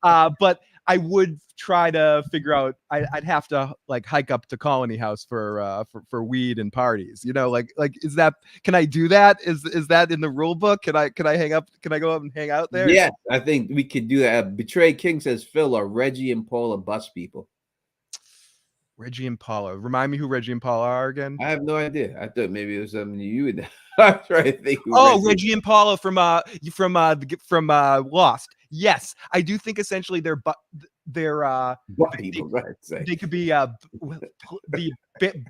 But I would try to figure out. I'd have to like hike up to Colony House for weed and parties. You know, like is that? Can I do that? Is that in the rule book? Can I hang up? Can I go up and hang out there? Yeah, I think we could do that. Betrayed King says Phil are Reggie and Paula bus people. Reggie and Paula. Remind me who Reggie and Paula are again. I have no idea. I thought maybe it was something you would. I'm trying to think. Reggie and Paula from Lost. Yes, I do think essentially they're people, right? They could be the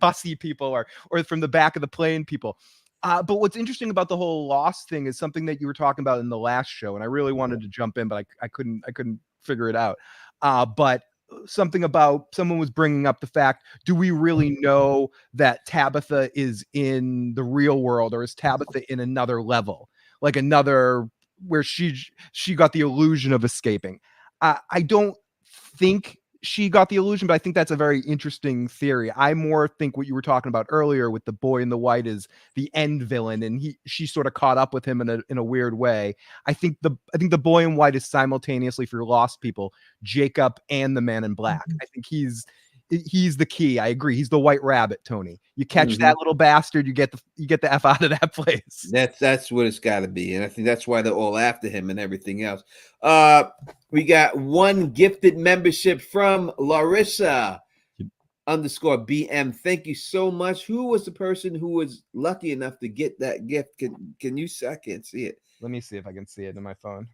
bussy people or from the back of the plane people. But what's interesting about the whole Lost thing is something that you were talking about in the last show, and I really wanted to jump in, but I couldn't figure it out. But something about someone was bringing up the fact, do we really know that Tabitha is in the real world, or is Tabitha in another level, like another where she got the illusion of escaping? I don't think she got the illusion, but I think that's a very interesting theory. I more think what you were talking about earlier with the boy in the white is the end villain, and she sort of caught up with him in a weird way. I think the boy in white is simultaneously, for Lost people, Jacob and the man in black. I think he's the key. I agree. He's the white rabbit, Tony. You catch that little bastard, you get the F out of that place. That's what it's got to be, and I think that's why they're all after him and everything else. We got one gifted membership from Larissa _BM. Thank you so much. Who was the person who was lucky enough to get that gift? Can you? I can't see it. Let me see if I can see it in my phone.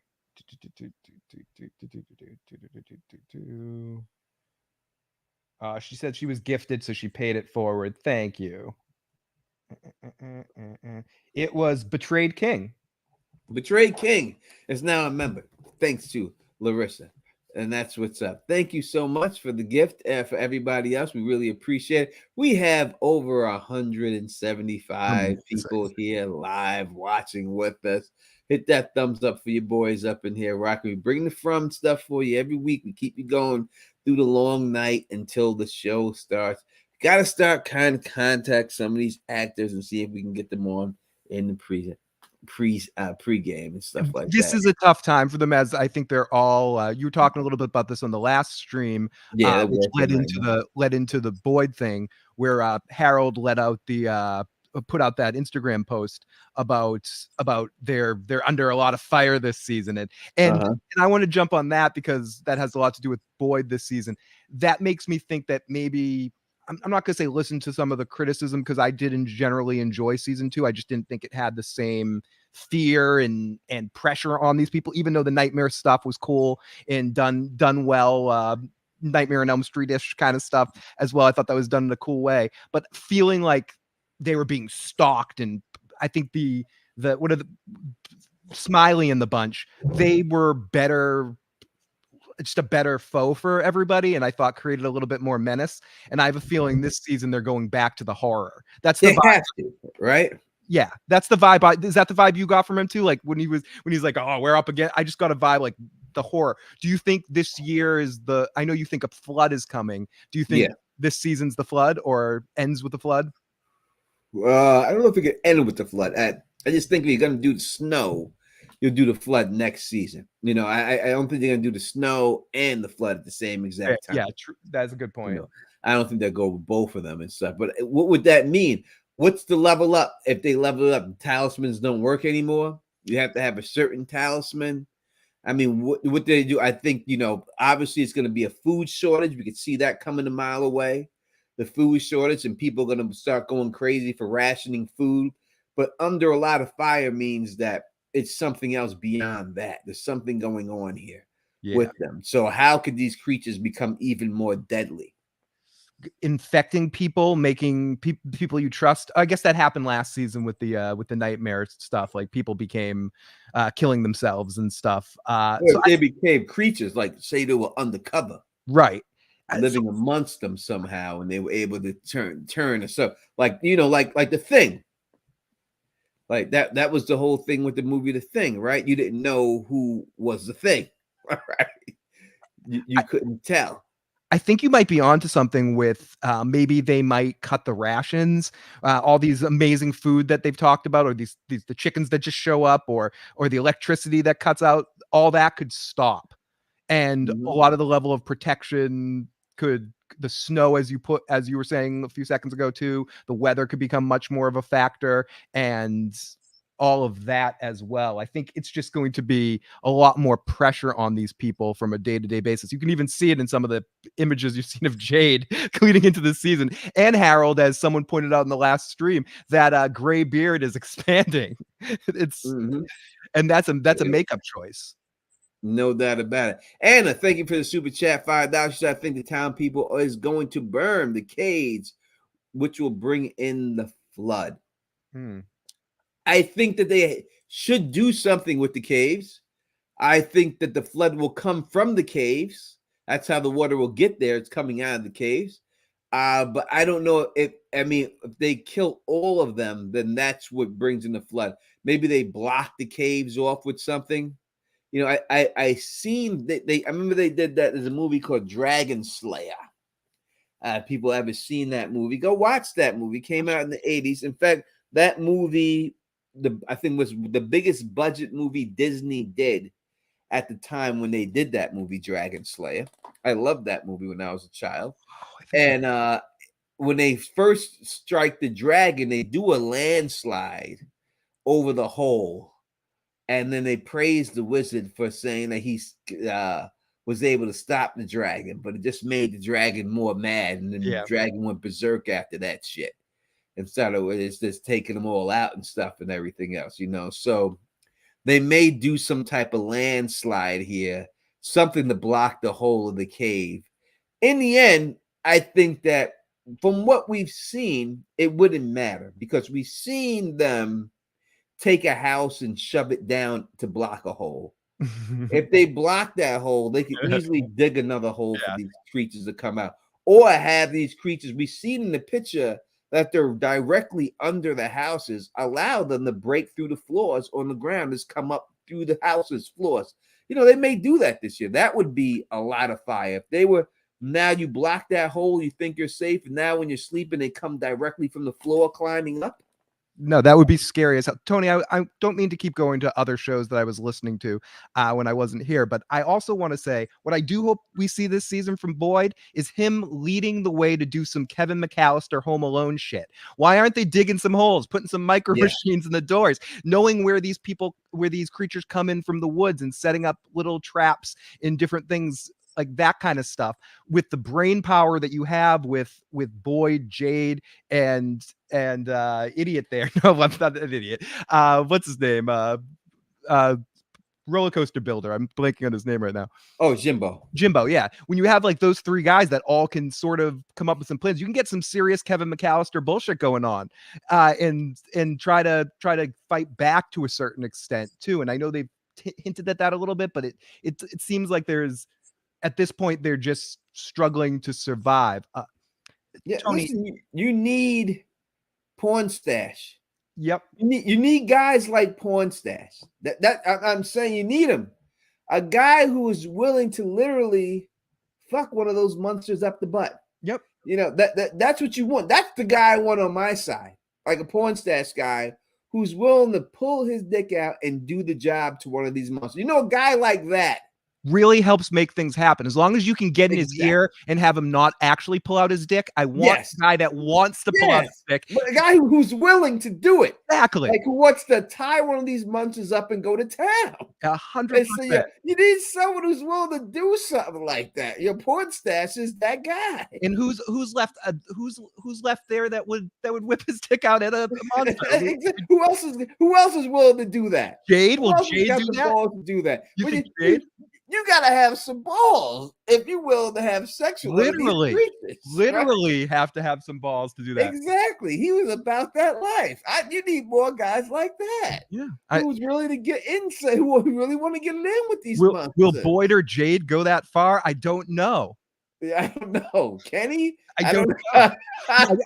She said she was gifted, so she paid it forward. Thank you. It was Betrayed King. Betrayed King is now a member, thanks to Larissa. And that's what's up. Thank you so much for the gift. For everybody else, we really appreciate it. We have over 175 people here live watching with us. Hit that thumbs up for your boys up in here, rocking. We bring the from stuff for you every week. We keep you going through the long night until the show starts. got to start kind of contact some of these actors and see if we can get them on in the pre-game and stuff like This that. is a tough time for them, as I think they're all. You were talking a little bit about this on the last stream, Yeah, they're which working right now. led into the Boyd thing, where Harold put out that Instagram post about they're under a lot of fire this season, and Uh-huh. I want to jump on that because that has a lot to do with Boyd this season. That makes me think that maybe I'm not going to say listen to some of the criticism, because I didn't generally enjoy season 2. I just didn't think it had the same fear and pressure on these people, even though the nightmare stuff was cool and done well. Nightmare on Elm Street-ish kind of stuff as well. I thought that was done in a cool way, but feeling like they were being stalked, and I think the what are the Smiley and the bunch, they were just a better foe for everybody, and I thought created a little bit more menace. And I have a feeling this season they're going back to the horror. That's the They vibe. have to, right? Yeah, that's the vibe. Is that the vibe you got from him too? Like when he's like, "Oh, we're up again." I just got a vibe like the horror. Do you think this year is the? I know you think a flood is coming. Do you think Yeah. this season's the flood or ends with the flood? I don't know if we can end with the flood. I just think we're going to do the snow. You'll do the flood next season. You know, I don't think they're going to do the snow and the flood at the same exact time. Yeah, true. That's a good point. You know, I don't think they'll go with both of them and stuff. But what would that mean? What's the level up? If they level up, talismans don't work anymore. You have to have a certain talisman. I mean, what do they do? I think, you know, obviously it's going to be a food shortage. We could see that coming a mile away. The food shortage, and people are going to start going crazy for rationing food. But under a lot of fire means that it's something else beyond that. There's something going on here with them. So how could these creatures become even more deadly? Infecting people, making people you trust. I guess that happened last season with the nightmare stuff. Like people became killing themselves and stuff. So they became creatures, like say they were undercover, right, living amongst them somehow, and they were able to turn or so, like, you know, like the Thing. Like that was the whole thing with the movie The Thing, right? You didn't know who was the Thing, right? You couldn't tell. I think you might be onto something with maybe they might cut the rations, all these amazing food that they've talked about, or the chickens that just show up, or the electricity that cuts out. All that could stop, and a lot of the level of protection could. The snow, as you were saying a few seconds ago too, the weather could become much more of a factor, and all of that as well. I think it's just going to be a lot more pressure on these people from a day-to-day basis. You can even see it in some of the images you've seen of Jade leading into the season, and Harold, as someone pointed out in the last stream, that gray beard is expanding. It's and that's a makeup choice. No doubt about it. Anna, thank you for the super chat, $5. I think the town people is going to burn the caves, which will bring in the flood. I think that they should do something with the caves. I think that the flood will come from the caves. That's how the water will get there. It's coming out of the caves. But I don't know if they kill all of them, then that's what brings in the flood. Maybe they block the caves off with something. You know, I seen I remember they did that. There's a movie called Dragon Slayer. People ever seen that movie? Go watch that movie. Came out in the 80s. In fact, that movie, I think was the biggest budget movie Disney did at the time when they did that movie, Dragon Slayer. I loved that movie when I was a child. And when they first strike the dragon, they do a landslide over the hole. And then they praised the wizard for saying that he was able to stop the dragon, but it just made the dragon more mad. And then the dragon went berserk after that shit. Instead of it's just taking them all out and stuff and everything else, you know. So they may do some type of landslide here, something to block the hole of the cave. In the end, I think that from what we've seen, it wouldn't matter because we've seen them take a house and shove it down to block a hole. If they block that hole, they could easily dig another hole for these creatures to come out, or have these creatures we've seen in the picture that they're directly under the houses, allow them to break through the floors on the ground, just come up through the house's floors. You know, they may do that this year. That would be a lot of fire. If they were Now you block that hole, you think you're safe, and now when you're sleeping, they come directly from the floor climbing up. No, that would be scary as hell. Tony, I don't mean to keep going to other shows that I was listening to when I wasn't here, but I also want to say what I do hope we see this season from Boyd is him leading the way to do some Kevin McAllister Home Alone shit. Why aren't they digging some holes, putting some micro machines in the doors, knowing where these creatures come in from the woods and setting up little traps in different things, like that kind of stuff, with the brain power that you have with Boyd, Jade, and idiot there. No, I'm not an idiot. What's his name? Roller coaster builder. I'm blanking on his name right now. Oh, Jimbo. Yeah. When you have like those three guys that all can sort of come up with some plans, you can get some serious Kevin McAllister bullshit going on, and try to fight back to a certain extent too. And I know they've hinted at that a little bit, but it seems like at this point, they're just struggling to survive. Tony, listen, you need Porn Stash. Yep. You need guys like Porn Stash. I'm saying you need him. A guy who is willing to literally fuck one of those monsters up the butt. Yep. That's what you want. That's the guy I want on my side. Like a Porn Stash guy who's willing to pull his dick out and do the job to one of these monsters. A guy like that really helps make things happen. As long as you can get in his ear and have him not actually pull out his dick. I want a guy that wants to pull out his dick. But a guy who's willing to do it. Exactly. Like who wants to tie one of these monsters up and go to town. 100%. So you need someone who's willing to do something like that. Your Porn Stash is that guy. And who's left there that would whip his dick out at a monster? Who else is willing to do that? Jade? Will Jade do that? Balls to do that? You think Jade? You gotta have some balls if you're willing to have sex with literally right? have to have some balls to do that. Exactly. He was about that life. You need more guys like that. Yeah. Who's really to get inside, who really want to get in with these monsters. Will Boyd or Jade go that far? I don't know. Yeah, I don't know. Can he? I don't know.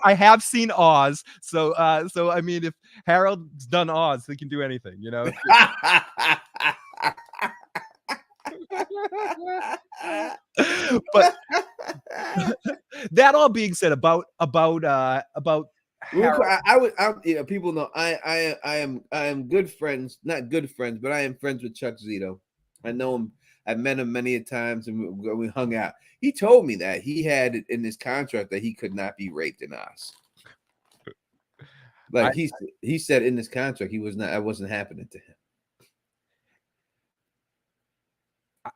I have seen Oz, so I mean, if Harold's done Oz, he can do anything, But that all being said, about Harold, people know I am good friends, not good friends, but I am friends with Chuck Zito. I know him. I've met him many a times, and we hung out. He told me that he had it in his contract that he could not be raped in Oz. Like he said in his contract, that wasn't happening to him.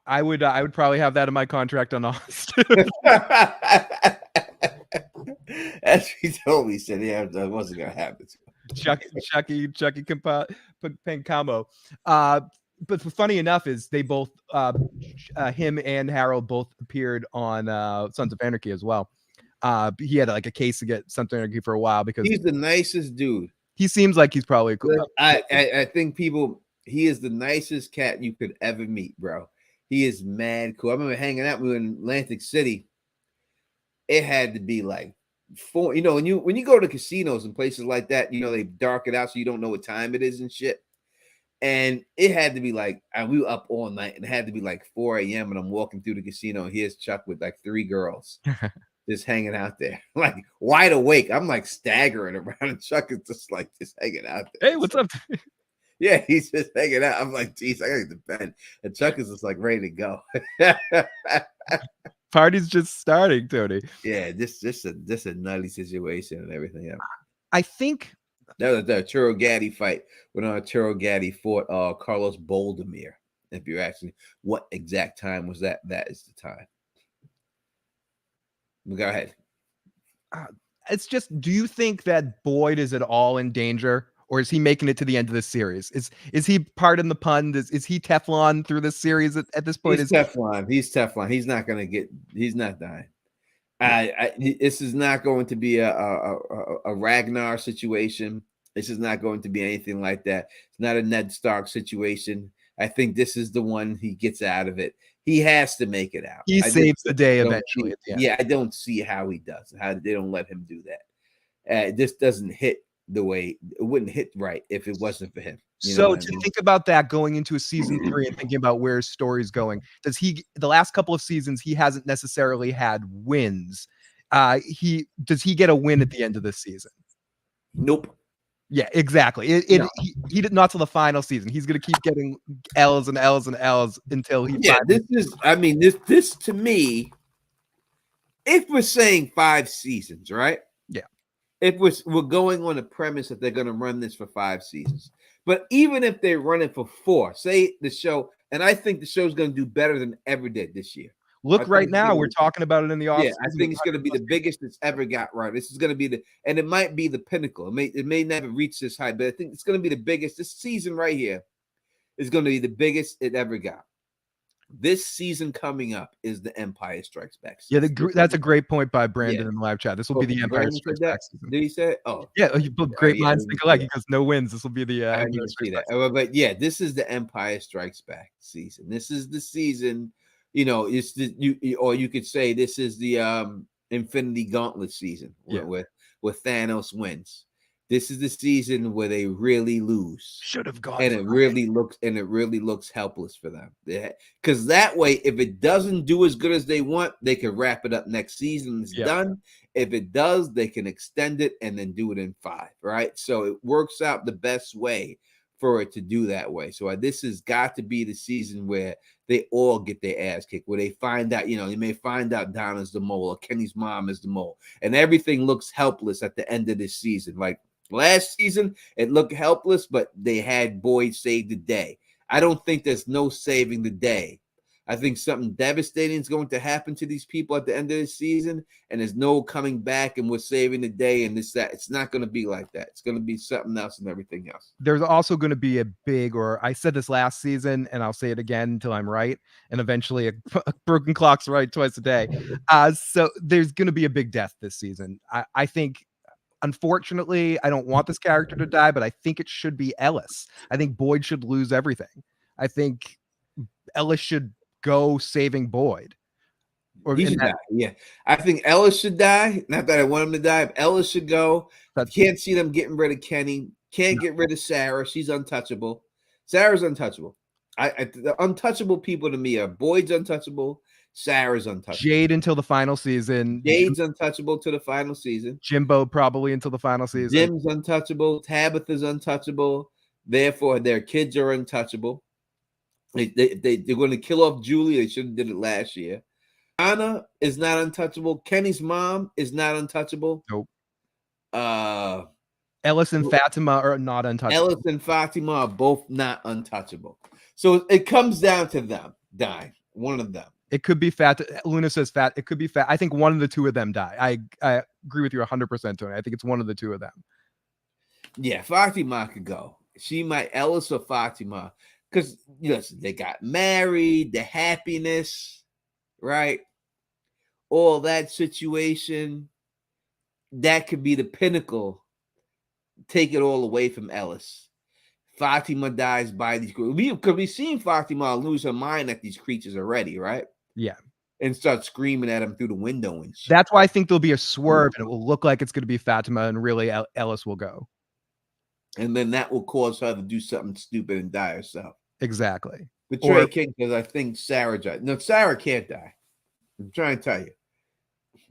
I would probably have that in my contract on Oz. As he told me, he said, "Yeah, that wasn't gonna happen." Chucky Pancamo. But funny enough is they both, him and Harold both appeared on Sons of Anarchy as well. He had like a case to get Sons of Anarchy for a while because he's the nicest dude. He seems like he's probably cool. I think he is the nicest cat you could ever meet, bro. He is mad cool. I remember hanging out with him in Atlantic City. It had to be like when you go to casinos and places like that, they dark it out so you don't know what time it is and shit. And it had to be like, we were up all night, and it had to be like 4 a.m. and I'm walking through the casino, and here's Chuck with like 3 girls just hanging out there, like wide awake. I'm like staggering around, and Chuck is just hanging out there. Hey, what's up? Yeah, he's just hanging out. I'm like, geez, I gotta get to bed. And Chuck is just like ready to go. Party's just starting, Tony. Yeah, this a nutty situation and everything. Yeah. I think that was the Arturo Gatti fight when Arturo Gatti fought Carlos Boldemir. If you're asking what exact time was that, that is the time. Go ahead. It's just, do you think that Boyd is at all in danger? Or is he making it to the end of this series? Is he, pardon the pun, is he Teflon through this series at this point? He's Teflon. He's Teflon. He's not going to get. He's not dying. This is not going to be a Ragnar situation. This is not going to be anything like that. It's not a Ned Stark situation. I think this is the one he gets out of it. He has to make it out. He saves the day eventually. Yeah, I don't see how he does. How they don't let him do that. This doesn't hit the way it wouldn't hit right if it wasn't for him. You know So what I to mean? think about that going into a season 3 and thinking about where his story's going, does he the last couple of seasons he hasn't necessarily had wins. Does he get a win at the end of this season? Nope. Yeah, exactly. No. He did not till the final season. He's gonna keep getting L's and L's and L's until he Yeah, finally. this to me, if we're saying 5 seasons, right? Yeah. If we're going on the premise that they're going to run this for 5 seasons, but even if they run it for 4, say the show, and I think the show's going to do better than ever did this year. Look, I think right it's now gonna we're be- talking about it in the off. Yeah, I think it's going to be the biggest it's ever got right. This is going to be and it might be the pinnacle. It may never reach this high, but I think it's going to be the biggest. This season right here is going to be the biggest it ever got. This season coming up is the Empire Strikes Back Yeah, season. that's a great point by Brandon Yeah. in the live chat. This will be the Empire Brandon Strikes said that? Back season. Did he say it? Oh, Yeah, great yeah, I minds didn't think see alike that. because no wins. This will be the I Empire didn't see Strikes that. Back. But yeah, this is the Empire Strikes Back season. This is the season. You know, it's or you could say this is the Infinity Gauntlet season. Yeah. Where Thanos wins. This is the season where they really lose. Should have gone. And it really looks helpless for them. Because that way, if it doesn't do as good as they want, they can wrap it up next season. It's done. If it does, they can extend it and then do it in 5. Right. So it works out the best way for it to do that way. So this has got to be the season where they all get their ass kicked, where they find out, you may find out Donna's the mole or Kenny's mom is the mole, and everything looks helpless at the end of this season. Like last season, it looked helpless, but they had Boyd save the day. I don't think there's no saving the day. I think something devastating is going to happen to these people at the end of the season, and there's no coming back and we're saving the day and this, that. It's not going to be like that. It's going to be something else and everything else. There's also going to be a big, or I said this last season, and I'll say it again until I'm right, and eventually a broken clock's right twice a day. So there's going to be a big death this season. I think, unfortunately, I don't want this character to die, but I think it should be Ellis. I think Boyd should lose everything. I think Ellis should go saving Boyd. He should die. Yeah, I think Ellis should die. Not that I want him to die. But Ellis should go. Can't see them getting rid of Kenny. Can't get rid of Sarah. She's untouchable. Sarah's untouchable. The untouchable people to me are Boyd's untouchable. Sarah's untouchable. Jade until the final season. Jade's untouchable to the final season. Jimbo probably until the final season. Jim's untouchable. Tabitha's untouchable. Therefore, their kids are untouchable. They're going to kill off Julie. They should have did it last year. Anna is not untouchable. Kenny's mom is not untouchable. Nope. Ellis and Fatima are not untouchable. Ellis and Fatima are both not untouchable. So it comes down to them dying. One of them. It could be Fat. Luna says Fat. It could be Fat. I think one of the two of them die. I agree with you 100%, Tony. I think it's one of the two of them. Yeah, Fatima could go. She might, Ellis or Fatima. Because, listen, they got married, the happiness, right? All that situation, that could be the pinnacle. Take it all away from Ellis. Fatima dies by these creatures. Because we've seen Fatima lose her mind at these creatures already, right? Yeah. And start screaming at him through the window and shit. That's why I think there'll be a swerve and it will look like it's going to be Fatima and really Ellis will go. And then that will cause her to do something stupid and die herself. Exactly. But Trey King, because I think Sarah died. No, Sarah can't die. I'm trying to tell you.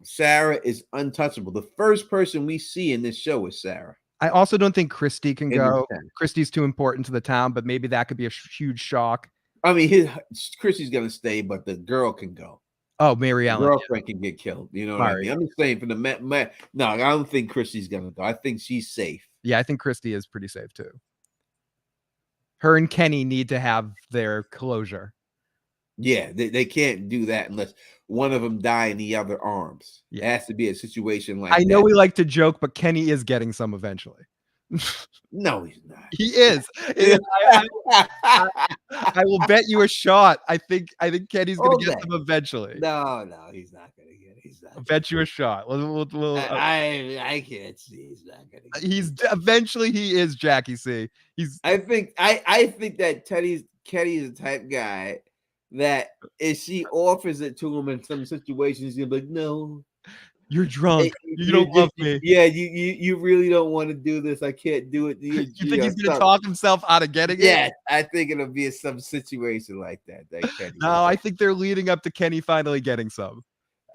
Sarah is untouchable. The first person we see in this show is Sarah. I also don't think Christy can go. Christy's too important to the town, but maybe that could be a huge shock. I mean, Christy's going to stay, but the girl can go. Oh, Mary Ellen. The girlfriend can get killed. You know what I mean? I'm just saying for the no, I don't think Christy's going to go. I think she's safe. Yeah, I think Christy is pretty safe too. Her and Kenny need to have their closure. Yeah, they can't do that unless one of them die in the other arms. Yeah. It has to be a situation like that. I know we like to joke, but Kenny is getting some eventually. No, he's not. He is. I will bet you a shot. I think Kenny's going to get some eventually. No, he's not going to get it. He's not. I'll bet you a shot. I can't see. He's not going to. He's eventually. He is Jackie C. I think that Kenny's the type guy that if she offers it to him in some situations, he'll be like, no. You're drunk. You You don't love just, me. yeah, you really don't want to do this. I can't do it. You think he's gonna Something. talk himself out of getting it? Yeah, I think it'll be some situation like that. Kenny. No, I think they're leading up to Kenny finally getting some.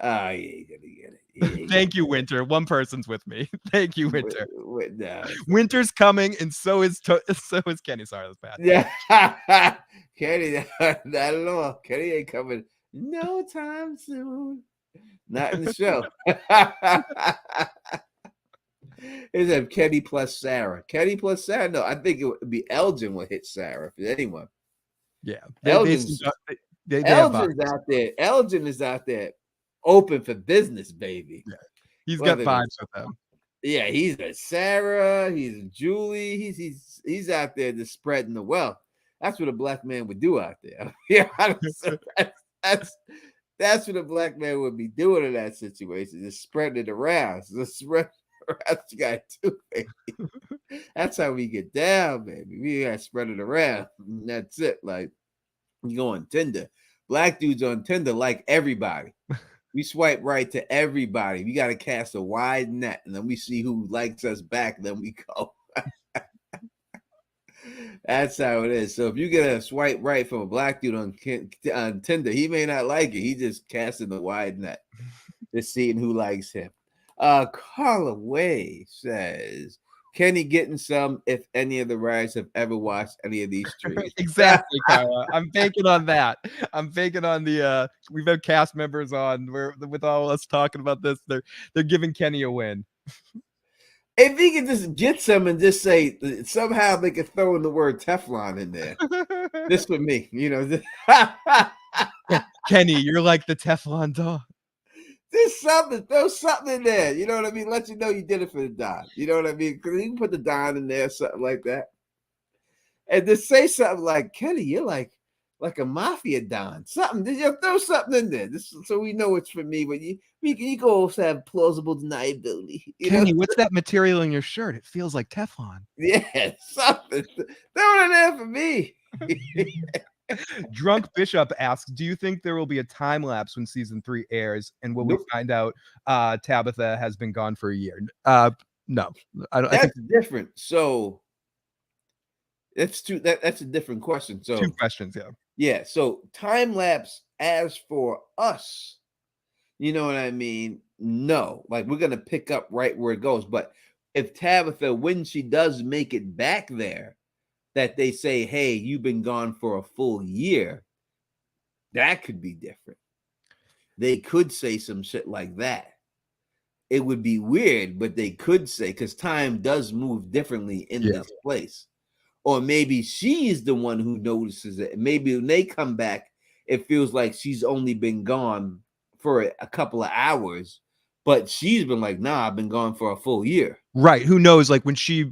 Oh, you ain't gonna get it. You ain't Thank you, Winter. One person's with me. Thank you, gonna- Winter. no. Winter's coming, and so is Kenny. Sorry, that's bad. Yeah, Kenny, not at all. Kenny ain't coming no time soon. Not in the show. Is that Kenny plus Sarah? Kenny plus Sarah? No, I think it would be Elgin would hit Sarah if anyone. Yeah, Elgin's have vibes. out there. Elgin is out there, open for business, baby. Yeah. He's got vibes with them. Yeah, he's a Sarah. He's a Julie. He's out there just spreading the wealth. That's what a black man would do out there. Yeah, that's what a black man would be doing in that situation. Just spreading it around. Just spread around. You got to, baby. That's how we get down, baby. We got to spread it around. And that's it. Like you go on Tinder. Black dudes on Tinder like everybody. We swipe right to everybody. We got to cast a wide net, and then we see who likes us back. Then we go. That's how it is. So if you get a swipe right from a black dude on Tinder, he may not like it. He just casting the wide net, just seeing who likes him. Carla Way says, Kenny getting some if any of the riders have ever watched any of these streams. Exactly, Carla. I'm banking on that. I'm banking on the we've had cast members on where with all us talking about this. They're giving Kenny a win. If he could just get some and just say somehow they could throw in the word Teflon in there. This for me, Kenny, you're like the Teflon dog. Just something, throw something in there. You know what I mean? Let you know you did it for the Don. You know what I mean? Because you can put the Don in there, something like that. And just say something like, Kenny, you're like a mafia Don. Something. You throw something in there. Just so we know it's for me. But you can also have plausible deniability. Kenny, what's that material in your shirt? It feels like Teflon. Yeah, something. Throw it in there for me. Drunk Bishop asks, do you think there will be a time lapse when season 3 airs, and will we find out Tabitha has been gone for a year? No, That's different. So that's a different question. So 2 questions. Yeah. So time lapse as for us, you know what I mean? No, like we're gonna pick up right where it goes. But if Tabitha, when she does make it back there, that they say, hey, you've been gone for a full year, that could be different. They could say some shit like that. It would be weird, but they could say, because time does move differently in this place. Or maybe she's the one who notices it. Maybe when they come back, it feels like she's only been gone for a couple of hours, but she's been like, nah, I've been gone for a full year. Right. Who knows? Like when she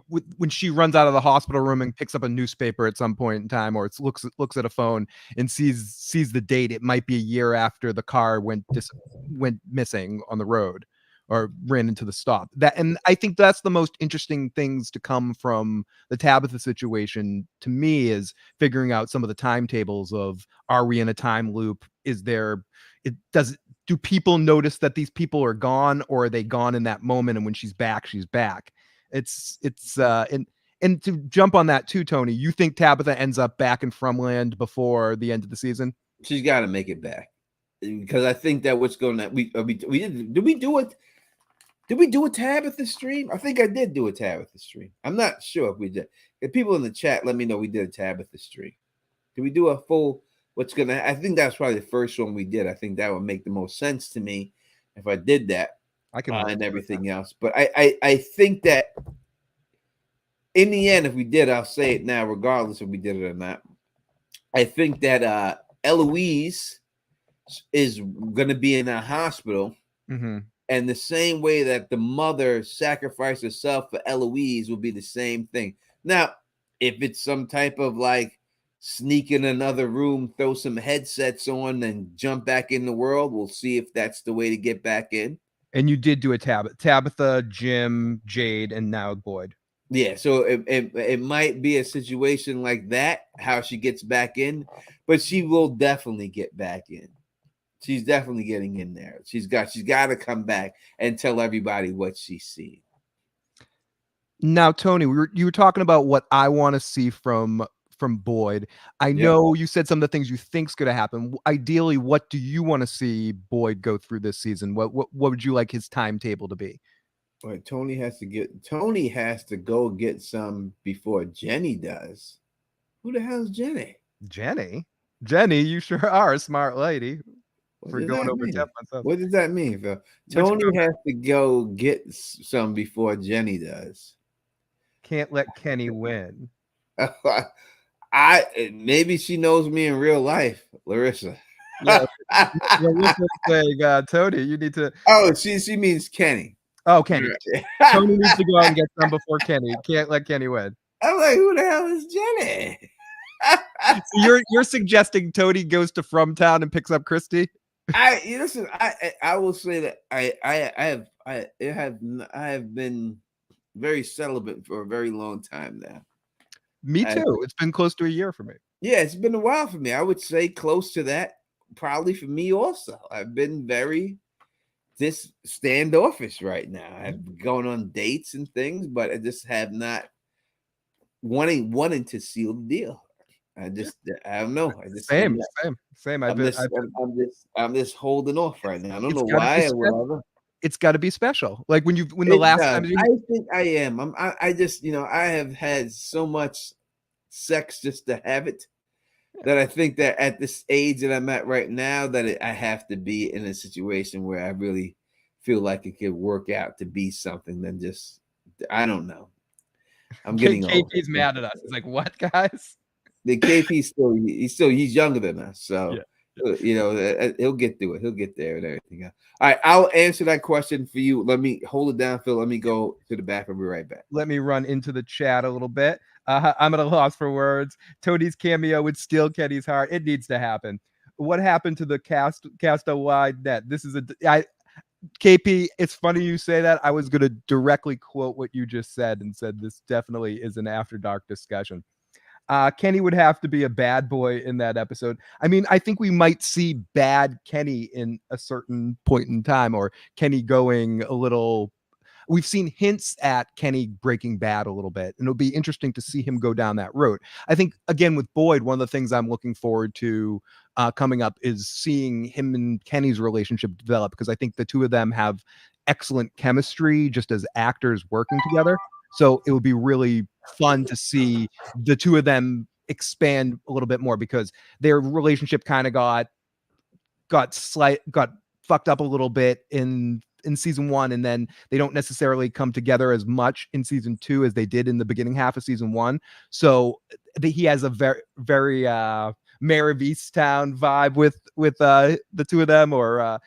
runs out of the hospital room and picks up a newspaper at some point in time, or looks at a phone and sees the date, it might be a year after the car went missing on the road or ran into the stop. And I think that's the most interesting things to come from the Tabitha situation to me, is figuring out some of the timetables of, are we in a time loop? Do people notice that these people are gone, or are they gone in that moment? And when she's back, she's back. And to jump on that too, Tony, you think Tabitha ends up back in Frumland before the end of the season? She's got to make it back, because I think that what's going on. Did we do it? Did we do a Tabitha stream? I think I did do a Tabitha stream. I'm not sure if we did. If people in the chat, let me know we did a Tabitha stream. Did we do a full? I think that's probably the first one we did. I think that would make the most sense to me if I did that. I can and everything else. But I think that in the end, if we did, I'll say it now, regardless if we did it or not. I think that Eloise is going to be in a hospital. Mm-hmm. And the same way that the mother sacrificed herself for Eloise will be the same thing. Now, if it's some type of like sneak in another room, throw some headsets on, and jump back in the world, we'll see if that's the way to get back in. And you did do a Tabitha, Jim, Jade, and now Boyd. Yeah, so it might be a situation like that, how she gets back in, but she will definitely get back in. She's definitely getting in there. She's got to come back and tell everybody what she's seen. Now, Tony, you were talking about what I want to see from Boyd. I know you said some of the things you think's going to happen. Ideally, what do you want to see Boyd go through this season? What would you like his timetable to be? Right, Tony has to go get some before Jenny does. Who the hell's Jenny? Jenny, you sure are a smart lady. What For does going that over mean? 10 months. What does that mean, Phil? Tony has to go get some before Jenny does. Can't let Kenny win. Maybe she knows me in real life, Larissa. Yeah, Larissa's saying, Tony, you need to. Oh, she means Kenny. Oh, Kenny. Tony needs to go out and get some before Kenny. Can't let Kenny win. I'm like, who the hell is Jenny? So you're suggesting Tony goes to From Town and picks up Christy? Listen. I will say that I have been very celibate for a very long time now. Me too. It's been close to a year for me. Yeah, it's been a while for me. I would say close to that. Probably for me also. I've been very standoffish right now. I've gone on dates and things, but I just have not wanting to seal the deal. I don't know. Same. I'm just holding off right now. I don't know why or whatever. It's got to be special. Like when the last time I think I am. I just I have had so much sex just to have it that I think that at this age that I'm at right now that I have to be in a situation where I really feel like it could work out to be something than just I don't know. I'm getting old. KP's mad at us. He's like, "What, guys?" The KP's he's younger than us, so he'll get through it. He'll get there and everything else. All right, I'll answer that question for you. Let me hold it down, Phil. Let me go to the back. I'll be right back. Let me run into the chat a little bit. I'm at a loss for words. Tony's cameo would steal Kenny's heart. It needs to happen. What happened to the cast a wide net? This is KP, it's funny you say that. I was going to directly quote what you just said and said this definitely is an after dark discussion. Kenny would have to be a bad boy in that episode. I mean, I think we might see bad Kenny in a certain point in time, or Kenny going a little. We've seen hints at Kenny breaking bad a little bit, and it'll be interesting to see him go down that road. I think, again, with Boyd, one of the things I'm looking forward to coming up is seeing him and Kenny's relationship develop, because I think the two of them have excellent chemistry just as actors working together. So it would be really fun to see the two of them expand a little bit more, because their relationship kind of got fucked up a little bit in season 1, and then they don't necessarily come together as much in season 2 as they did in the beginning half of season 1. So he has a very Mayor of Easttown vibe with the two of them, or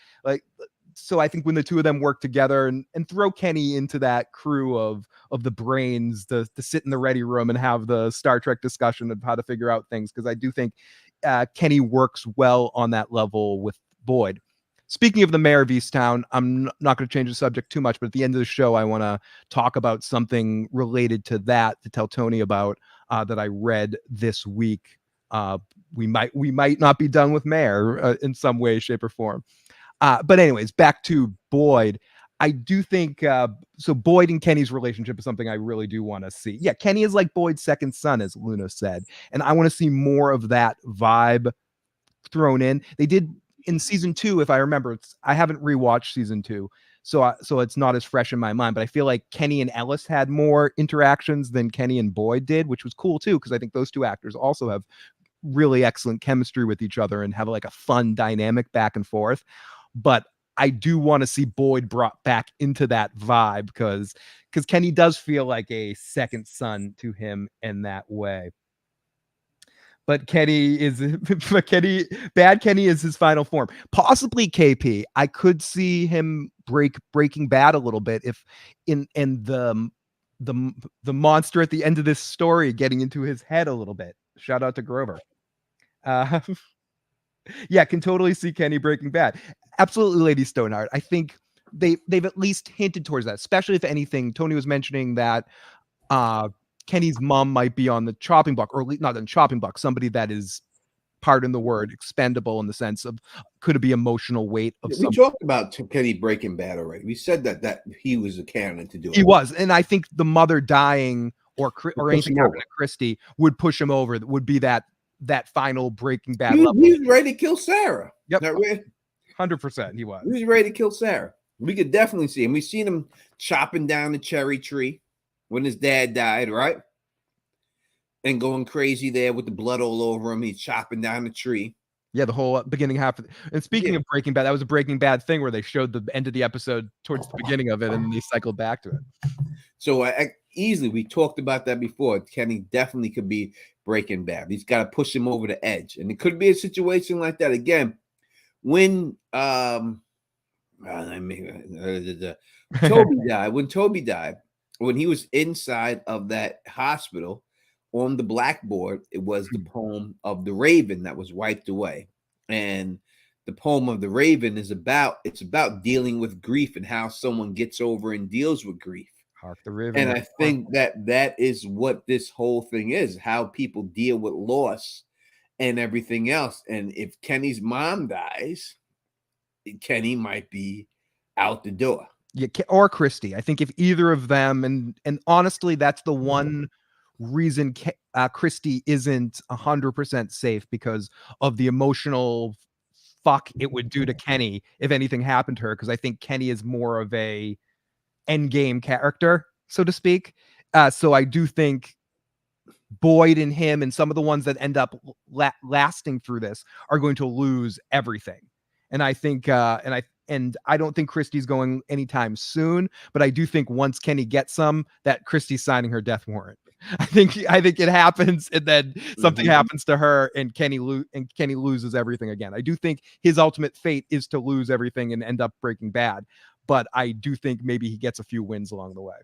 so I think when the two of them work together and throw Kenny into that crew of the brains to sit in the ready room and have the Star Trek discussion of how to figure out things, because I do think Kenny works well on that level with Boyd. Speaking of the Mayor of Easttown, I'm not going to change the subject too much, but at the end of the show, I want to talk about something related to that to tell Tony about that I read this week. We might not be done with Mayor in some way, shape, or form. But anyways, back to Boyd. I do think so. Boyd and Kenny's relationship is something I really do want to see. Yeah, Kenny is like Boyd's second son, as Luna said, and I want to see more of that vibe thrown in. They did in season 2, if I remember. I haven't rewatched season 2, so it's not as fresh in my mind. But I feel like Kenny and Ellis had more interactions than Kenny and Boyd did, which was cool too, because I think those two actors also have really excellent chemistry with each other and have like a fun dynamic back and forth. But I do want to see Boyd brought back into that vibe, because Kenny does feel like a second son to him in that way. But bad Kenny is his final form. Possibly KP. I could see him breaking bad a little bit if in the monster at the end of this story getting into his head a little bit. Shout out to Grover. Yeah, can totally see Kenny breaking bad. Absolutely, Lady Stoneheart. I think they've at least hinted towards that, especially if anything. Tony was mentioning that Kenny's mom might be on the chopping block, or not on the chopping block, somebody that is pardon the word, expendable in the sense of could it be emotional weight of We some. talked about Kenny Breaking Bad already. We said that he was a candidate to do it. He was, and I think the mother dying or anything him happening over. to Christy would push him over. That would be that final Breaking Bad He level. was ready to kill Sarah. Yep, Not really. 100%. He was. He was ready to kill Sarah. We could definitely see him. We've seen him chopping down the cherry tree when his dad died, right? And going crazy there with the blood all over him. He's chopping down the tree. Yeah, the whole beginning half. And speaking of Breaking Bad, that was a Breaking Bad thing where they showed the end of the episode towards the beginning of it, and then they cycled back to it. So easily, we talked about that before. Kenny definitely could be Breaking Bad. He's got to push him over the edge, and it could be a situation like that again. When Toby died, when he was inside of that hospital, on the blackboard, it was the poem of the Raven that was wiped away. And the poem of the Raven is about dealing with grief and how someone gets over and deals with grief. Hark the Raven. And I think that is what this whole thing is, how people deal with loss and everything else. And if Kenny's mom dies, Kenny might be out the door. Yeah, or Christy. I think if either of them, and honestly, that's the one reason Christy isn't 100% safe, because of the emotional fuck it would do to Kenny if anything happened to her, because I think Kenny is more of a endgame character, so to speak. So I do think Boyd and him and some of the ones that end up lasting through this are going to lose everything. And I think and I don't think Christy's going anytime soon, but I do think once Kenny gets some, that Christy's signing her death warrant. I think it happens, and then something happens to her, and Kenny loses everything again. I do think his ultimate fate is to lose everything and end up Breaking Bad, but I do think maybe he gets a few wins along the way.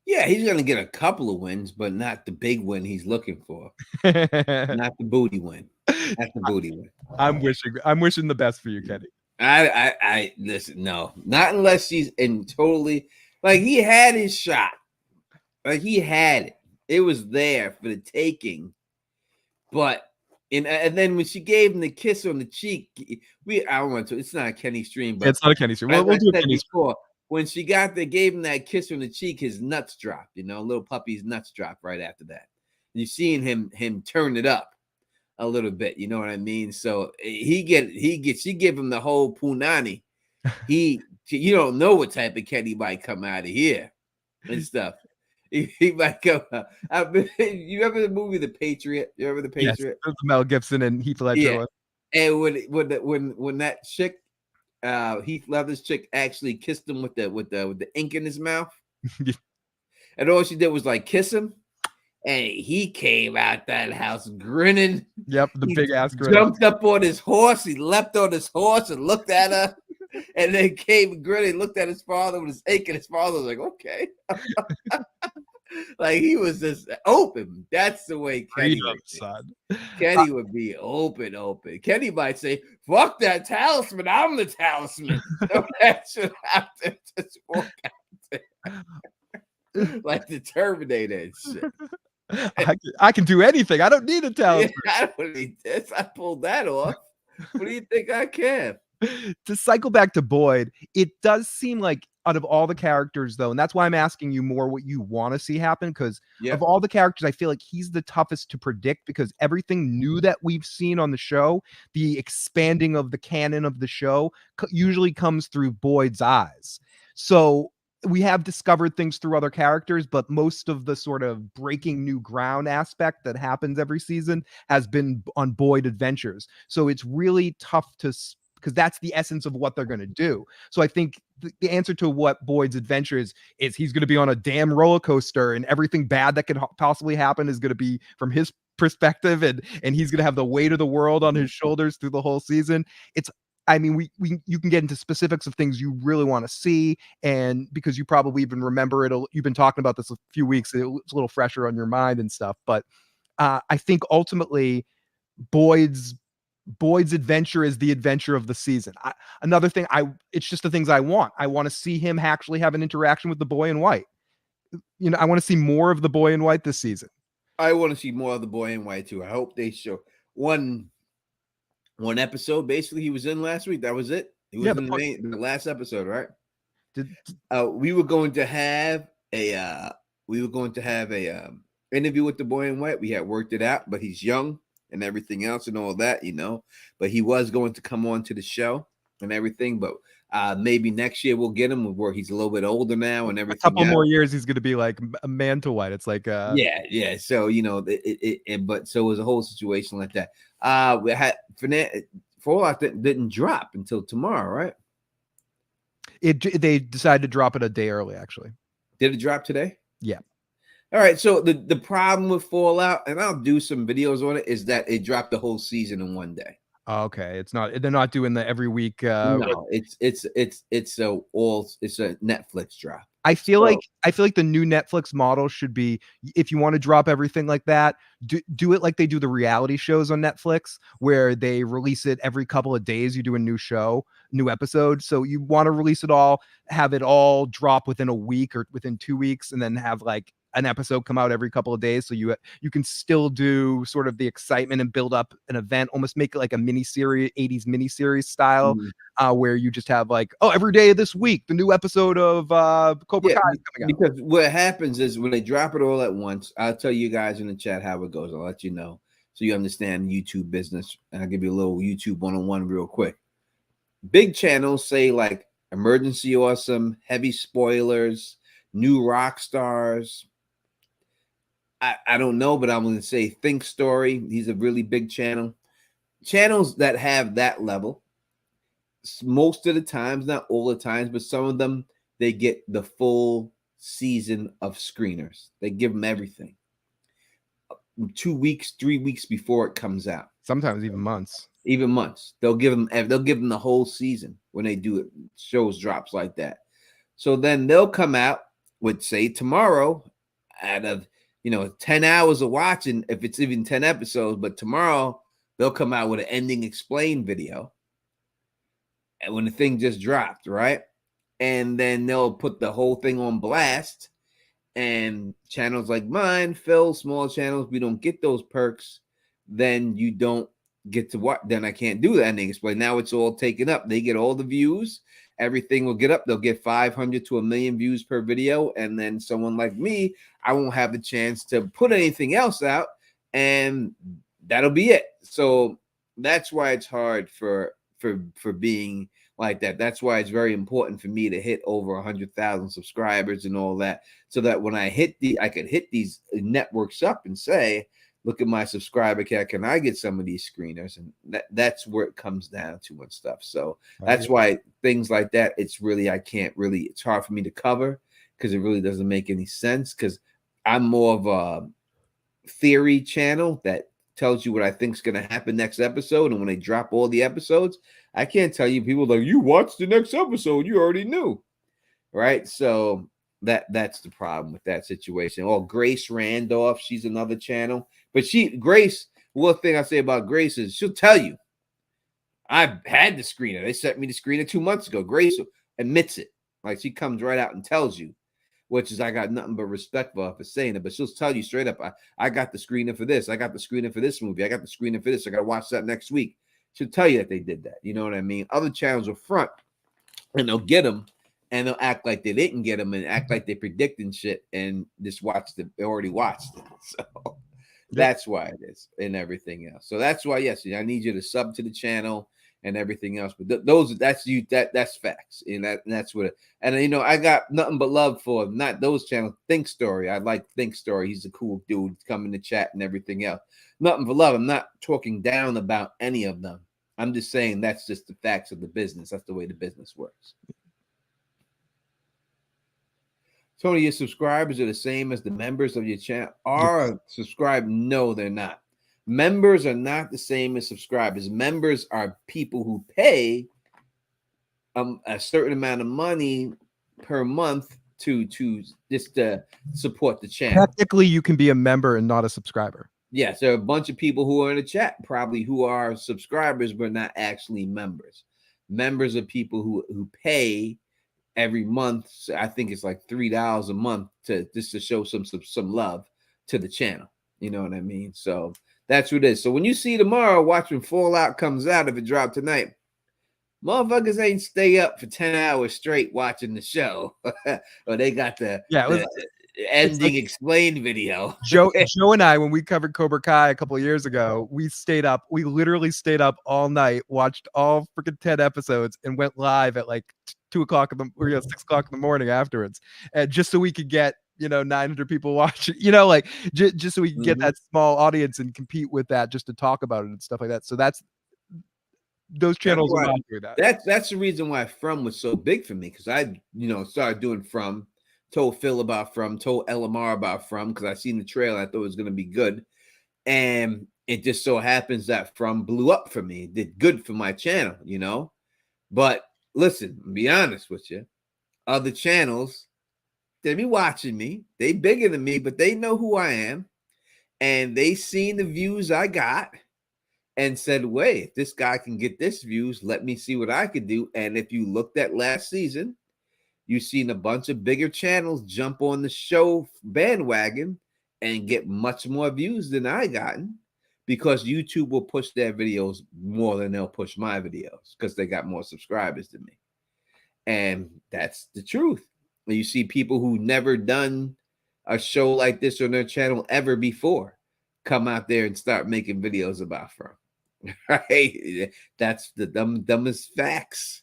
Yeah, he's going to get a couple of wins, but not the big win he's looking for. Not the booty win. Not the booty win. I'm wishing the best for you, Kenny. I listen, no, not unless he's in totally, like, he had his shot. Like, he had it. It was there for the taking. But and then when she gave him the kiss on the cheek, I don't want to. It's not a Kenny stream, but it's not a Kenny stream. We'll do a Kenny stream. When she gave him that kiss on the cheek, his nuts dropped. Little puppy's nuts dropped right after that. You're seeing him turn it up a little bit. You know what I mean? So she give him the whole punani. You don't know what type of Kenny might come out of here and stuff. He might come out. You remember the movie The Patriot? You remember The Patriot? Yes, Mel Gibson and Heath Ledger. Yeah. And when that chick, Heath Ledger's chick, actually kissed him with the ink in his mouth, and all she did was like kiss him, and he came out that house grinning. Yep, the big ass grin. Jumped up on his horse. He leapt on his horse and looked at her. And then came grinning, looked at his father with his ink, and his father was like, okay. Like, he was just open. That's the way Kenny would be. Son. Kenny would be open. Kenny might say, fuck that talisman. I'm the talisman. So that should have to just walk out there. Like the Terminator and shit. I can do anything. I don't need a talisman. I don't need this. I pulled that off. What do you think I can? To cycle back to Boyd, it does seem like out of all the characters, though, and that's why I'm asking you more what you want to see happen, because of all the characters, I feel like he's the toughest to predict, because everything new that we've seen on the show, the expanding of the canon of the show, usually comes through Boyd's eyes. So we have discovered things through other characters, but most of the sort of breaking new ground aspect that happens every season has been on Boyd adventures. So it's really tough to, because that's the essence of what they're going to do. So I think the answer to what Boyd's adventure is he's going to be on a damn roller coaster, and everything bad that could possibly happen is going to be from his perspective, and he's going to have the weight of the world on his shoulders through the whole season. You can get into specifics of things you really want to see, and because you probably even remember it, you've been talking about this a few weeks, it's a little fresher on your mind and stuff. But I think ultimately Boyd's adventure is the adventure of the season. Another thing, it's just the things I want. I want to see him actually have an interaction with the boy in white. I want to see more of the boy in white this season. I want to see more of the boy in white too. I hope they show one. One episode, basically, he was in last week. That was it. He was Yeah, in the last episode, right? Did, We were going to have a interview with the boy in white. We had worked it out, but he's young and everything else and all that, But he was going to come on to the show and everything. But maybe next year we'll get him where he's a little bit older now and a everything couple more else. years, he's going to be like a man to white. It's like Yeah. So but so it was a whole situation like that. We had Fallout didn't drop until tomorrow, right? They decided to drop it a day early, actually. Did it drop today? Yeah. All right. So the problem with Fallout, and I'll do some videos on it, is that it dropped the whole season in one day. Okay, they're not doing the every week. No, it's a Netflix drop. I feel like the new Netflix model should be, if you want to drop everything like that, do it like they do the reality shows on Netflix, where they release it every couple of days. You do a new episode. So you want to release it all, have it all drop within a week or within 2 weeks, and then have like an episode come out every couple of days, so you can still do sort of the excitement and build up an event, almost make it like a miniseries, 80s miniseries style, where you just have like, every day of this week the new episode of Cobra Kai is coming out. Because what happens is when they drop it all at once, I'll tell you guys in the chat how it goes. I'll let you know so you understand YouTube business, and I'll give you a little YouTube 101 real quick. Big channels say like Emergency Awesome, heavy spoilers, new rock stars. I don't know, but I'm going to say Think Story. He's a really big channel. Channels that have that level, most of the times, not all the times, but some of them, they get the full season of screeners. They give them everything. 2 weeks, 3 weeks before it comes out. Sometimes even months. Even months. They'll give them the whole season when they do it. Shows drops like that. So then they'll come out with, say, tomorrow, out of 10 hours of watching, if it's even 10 episodes, but tomorrow they'll come out with an ending explain video. And when the thing just dropped, right? And then they'll put the whole thing on blast. And channels like mine, Phil, small channels, we don't get those perks. Then you don't get to what? Then I can't do the ending explain. Now it's all taken up. They get all the views. Everything will get up. They'll get 500 to 1 million views per video. And then someone like me, I won't have the chance to put anything else out. And that'll be it. So that's why it's hard for being like that. That's why it's very important for me to hit over 100,000 subscribers and all that. So that when I could hit these networks up and say, look at my subscriber count. Can I get some of these screeners? And that's where it comes down to and stuff. So that's why things like that, it's hard for me to cover because it really doesn't make any sense, because I'm more of a theory channel that tells you what I think is going to happen next episode. And when they drop all the episodes, I can't tell you. People are like, you watched the next episode, you already knew. Right? So that's the problem with that situation. Oh, Grace Randolph, she's another channel. But Grace, one thing I say about Grace is she'll tell you, I've had the screener. They sent me the screener 2 months ago. Grace admits it. Like, she comes right out and tells you, which is, I got nothing but respect for her for saying it. But she'll tell you straight up, I got the screener for this. I got the screener for this movie. I got the screener for this. I got to watch that next week. She'll tell you that they did that. You know what I mean? Other channels will front and they'll get them. And they'll act like they didn't get them and act like they're predicting shit and just they already watched it. So that's why it is, and everything else. So that's why, yes, I need you to sub to the channel and everything else. But that's facts. And that's what I got nothing but love for not those channels. Think Story. I like Think Story. He's a cool dude. Come in the chat and everything else. Nothing but love. I'm not talking down about any of them. I'm just saying that's just the facts of the business. That's the way the business works. Tony, your subscribers are the same as the members of your channel. Are subscribed? No, they're not. Members are not the same as subscribers. Members are people who pay a certain amount of money per month to just support the channel. Technically, you can be a member and not a subscriber. Yes, there are a bunch of people who are in the chat probably who are subscribers but not actually members. Members are people who pay every month. I think it's like $3 a month to show some love to the channel. You know what I mean? So That's what it is. So when you see tomorrow, watch when Fallout comes out, if it dropped tonight, motherfuckers ain't stay up for 10 hours straight watching the show. Or they got the ending explained video. Joe and I, when we covered Cobra Kai a couple of years ago, we literally stayed up all night, watched all freaking 10 episodes, and went live at like 2:00 6 o'clock in the morning afterwards, and just so we could get 900 people watching, like just so we can get that small audience and compete with that, just to talk about it and stuff like that. So those channels are not doing that. That's the reason why From was so big for me, because I started doing From, told Phil about From, told LMR about From, because I seen the trailer, I thought it was going to be good, and it just so happens that From blew up for me. It did good for my channel, But listen, be honest with you, other channels, they be watching me. They bigger than me, but they know who I am, and they seen the views I got and said, wait, if this guy can get this views, let me see what I could do. And if you looked at last season, you've seen a bunch of bigger channels jump on the show bandwagon and get much more views than I gotten, because YouTube will push their videos more than they'll push my videos, because they got more subscribers than me. And that's the truth. You see people who never done a show like this on their channel ever before come out there and start making videos about From. Right? That's the dumbest facts.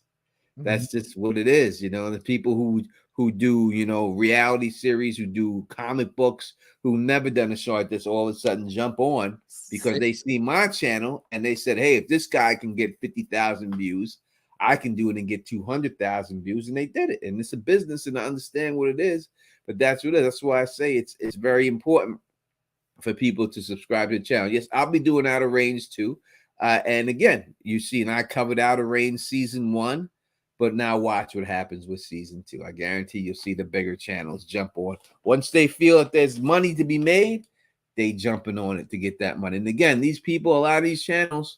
That's just what it is. The people who do reality series, who do comic books, who never done a show like this, all of a sudden jump on because they see my channel and they said, hey, if this guy can get 50,000 views, I can do it and get 200,000 views, and they did it. And it's a business, and I understand what it is, but that's what it is. That's why I say it's very important for people to subscribe to the channel. Yes, I'll be doing Out of Range too. And again, you've seen I covered Out of Range season 1, but now watch what happens with season 2. I guarantee you'll see the bigger channels jump on. Once they feel that there's money to be made, they jumping on it to get that money. And again, these people, a lot of these channels,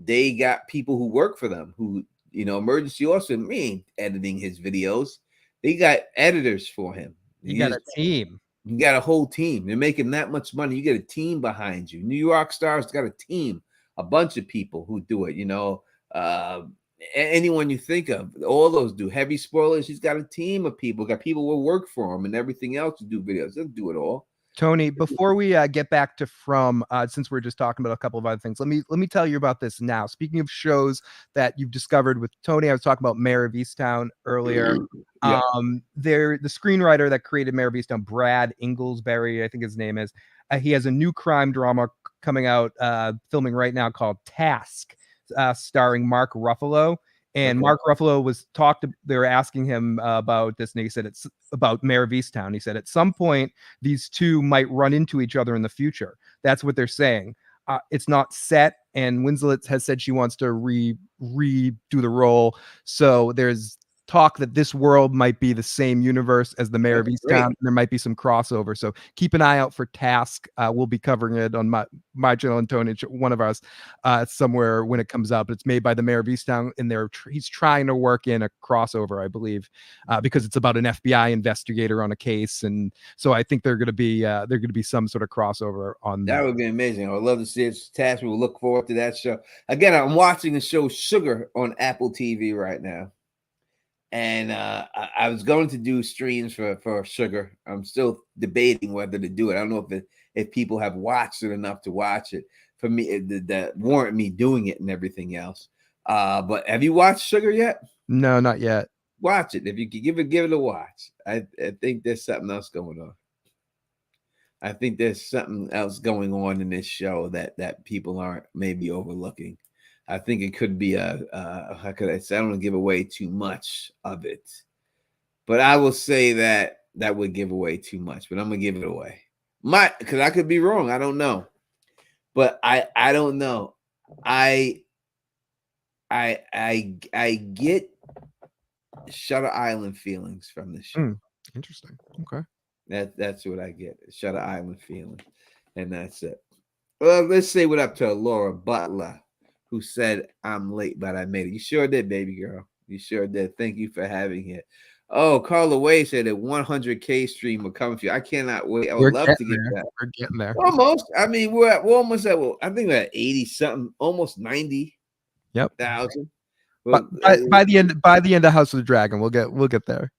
they got people who work for them, who, Emergency Awesome ain't editing his videos. They got editors for him. You got a team. You got a whole team. They're making that much money. You get a team behind you. New York Stars got a team, a bunch of people who do it. Anyone you think of, all those do. Heavy Spoilers, he's got a team of people. Got people who work for him and everything else to do videos. They'll do it all. Tony, before we get back to From, since we're just talking about a couple of other things, let me tell you about this now. Speaking of shows that you've discovered with Tony, I was talking about Mayor of Easttown earlier. Yeah. The screenwriter that created Mayor of Easttown, Brad Inglesbury, I think his name is, he has a new crime drama coming out, filming right now, called Task, starring Mark Ruffalo. And Mark Ruffalo they were asking him about this, and he said it's about Mayor of Easttown. He said at some point these two might run into each other in the future. That's what they're saying. It's not set, and Winslet has said she wants to redo the role. So there's talk that this world might be the same universe as the Mayor of Easttown, and there might be some crossover. So keep an eye out for Task. We'll be covering it on my channel and Tony, one of us, somewhere when it comes up. It's made by the Mayor of Easttown, and he's trying to work in a crossover, I believe, because it's about an FBI investigator on a case, and so I think they're going to be some sort of crossover on that. Would be amazing. I would love to see it. Task. We'll look forward to that show. Again, I'm watching the show Sugar on Apple TV right now. And I was going to do streams for Sugar. I'm still debating whether to do it. I don't know if people have watched it enough to watch it for me that warrant me doing it and everything else. But have you watched Sugar yet? No, not yet. Watch it. If you could give it a watch. I think there's something else going on. I think there's something else going on in this show that people aren't maybe overlooking. I think it could be how could I say? I don't want to give away too much of it, but I will say that would give away too much. But I'm gonna give it away, because I could be wrong. I don't know, but I don't know. I get Shutter Island feelings from this show. Interesting. Okay, that's what I get. Shutter Island feeling, and that's it. Well, let's say what up to Laura Butler, who said, I'm late, but I made it. You sure did, baby girl. You sure did. Thank you for having it. Oh, Carla Way said a 100K stream will come to you. I cannot wait. I would We're love getting to get there. that. We're getting there. Almost. I mean, we're almost at, well, I think we're at 80 something, almost 90,000. Yep. Well, By the end of House of the Dragon, we'll get there.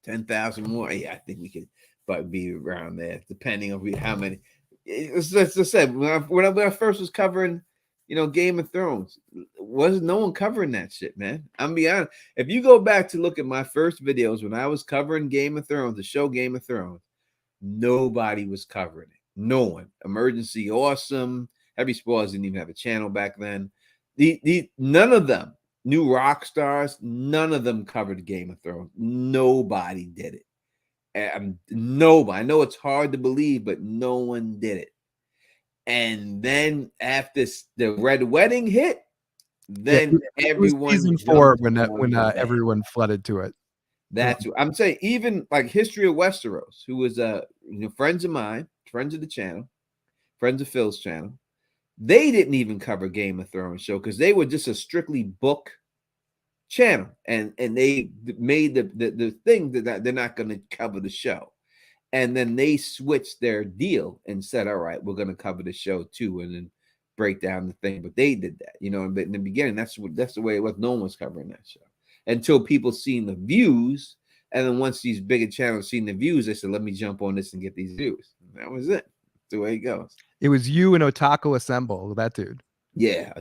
10,000 more. Yeah, I think we could, but be around there, depending on how many. As I said, when I first was covering, Game of Thrones, wasn't no one covering that shit, man. I'm be honest. If you go back to look at my first videos when I was covering Game of Thrones, the show Game of Thrones, nobody was covering it. No one. Emergency Awesome. Heavy Spoilers didn't even have a channel back then. None of them. New rock stars, none of them covered Game of Thrones. Nobody did it. Nobody. I know it's hard to believe, but no one did it. And then after the Red Wedding hit, then everyone. Season 4 when everyone flooded to it. That's what I'm saying. Even like History of Westeros, who was friends of mine, friends of the channel, friends of Phil's channel. They didn't even cover Game of Thrones show because they were just a strictly book channel, and they made the thing that they're not going to cover the show, and then they switched their deal and said, all right, we're going to cover the show too, and then break down the thing. But they did that, but in the beginning, that's the way it was. No one was covering that show until people seen the views, and then once these bigger channels seen the views, they said, let me jump on this and get these views. And that was it. That's the way it goes. It was you and Otaku Assemble, that dude. Yeah,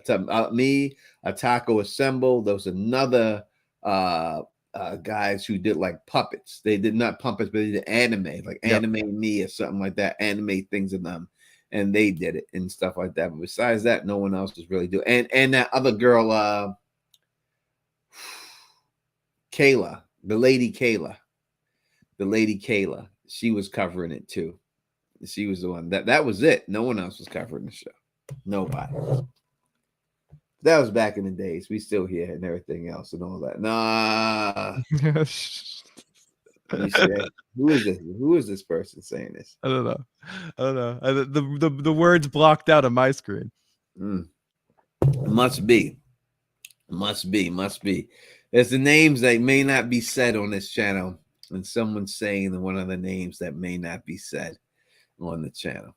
me, Otaku Assemble. There was another guys who did like puppets. They did not puppets, but they did anime, like Anime Me or something like that. Animate things of them, and they did it and stuff like that. But besides that, no one else was really doing. And that other girl, Kayla, the lady Kayla, she was covering it too. She was the one that was it. No one else was covering the show. Nobody. That was back in the days. We still here and everything else and all that. Nah. Who is this? Who is this person saying this? I don't know. The words blocked out on my screen. Must be. There's the names that may not be said on this channel, and someone's saying one of the names that may not be said on the channel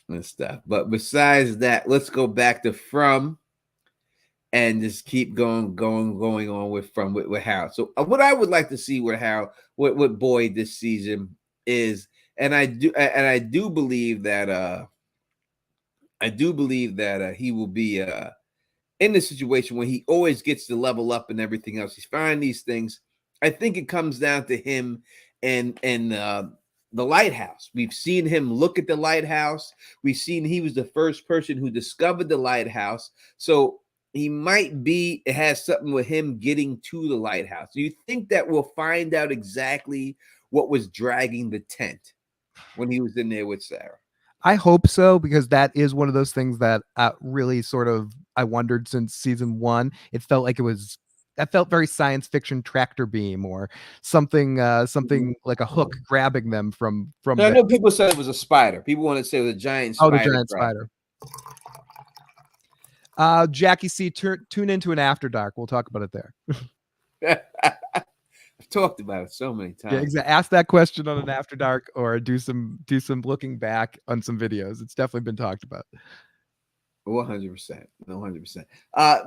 and stuff. But besides that, let's go back to From and just keep going on with From with Harold. So what I would like to see with Harold, what Boyd this season is, and I do believe that he will be in the situation when he always gets to level up and everything else. He's finding these things. I think it comes down to him and the lighthouse. We've seen him look at the lighthouse. We've seen he was the first person who discovered the lighthouse. So he might be, it has something with him getting to the lighthouse. Do you think that we'll find out exactly what was dragging the tent when he was in there with Sarah? I hope so, because that is one of those things that really sort of I wondered since season 1. It felt like that felt very science fiction tractor beam or something like a hook grabbing them from. So I know people said it was a spider. People want to say it was a giant spider. Oh, the giant spider. Jackie C, tune into an After Dark. We'll talk about it there. I've talked about it so many times. Yeah, exactly. Ask that question on an After Dark or do some looking back on some videos. It's definitely been talked about. 100%. 100%.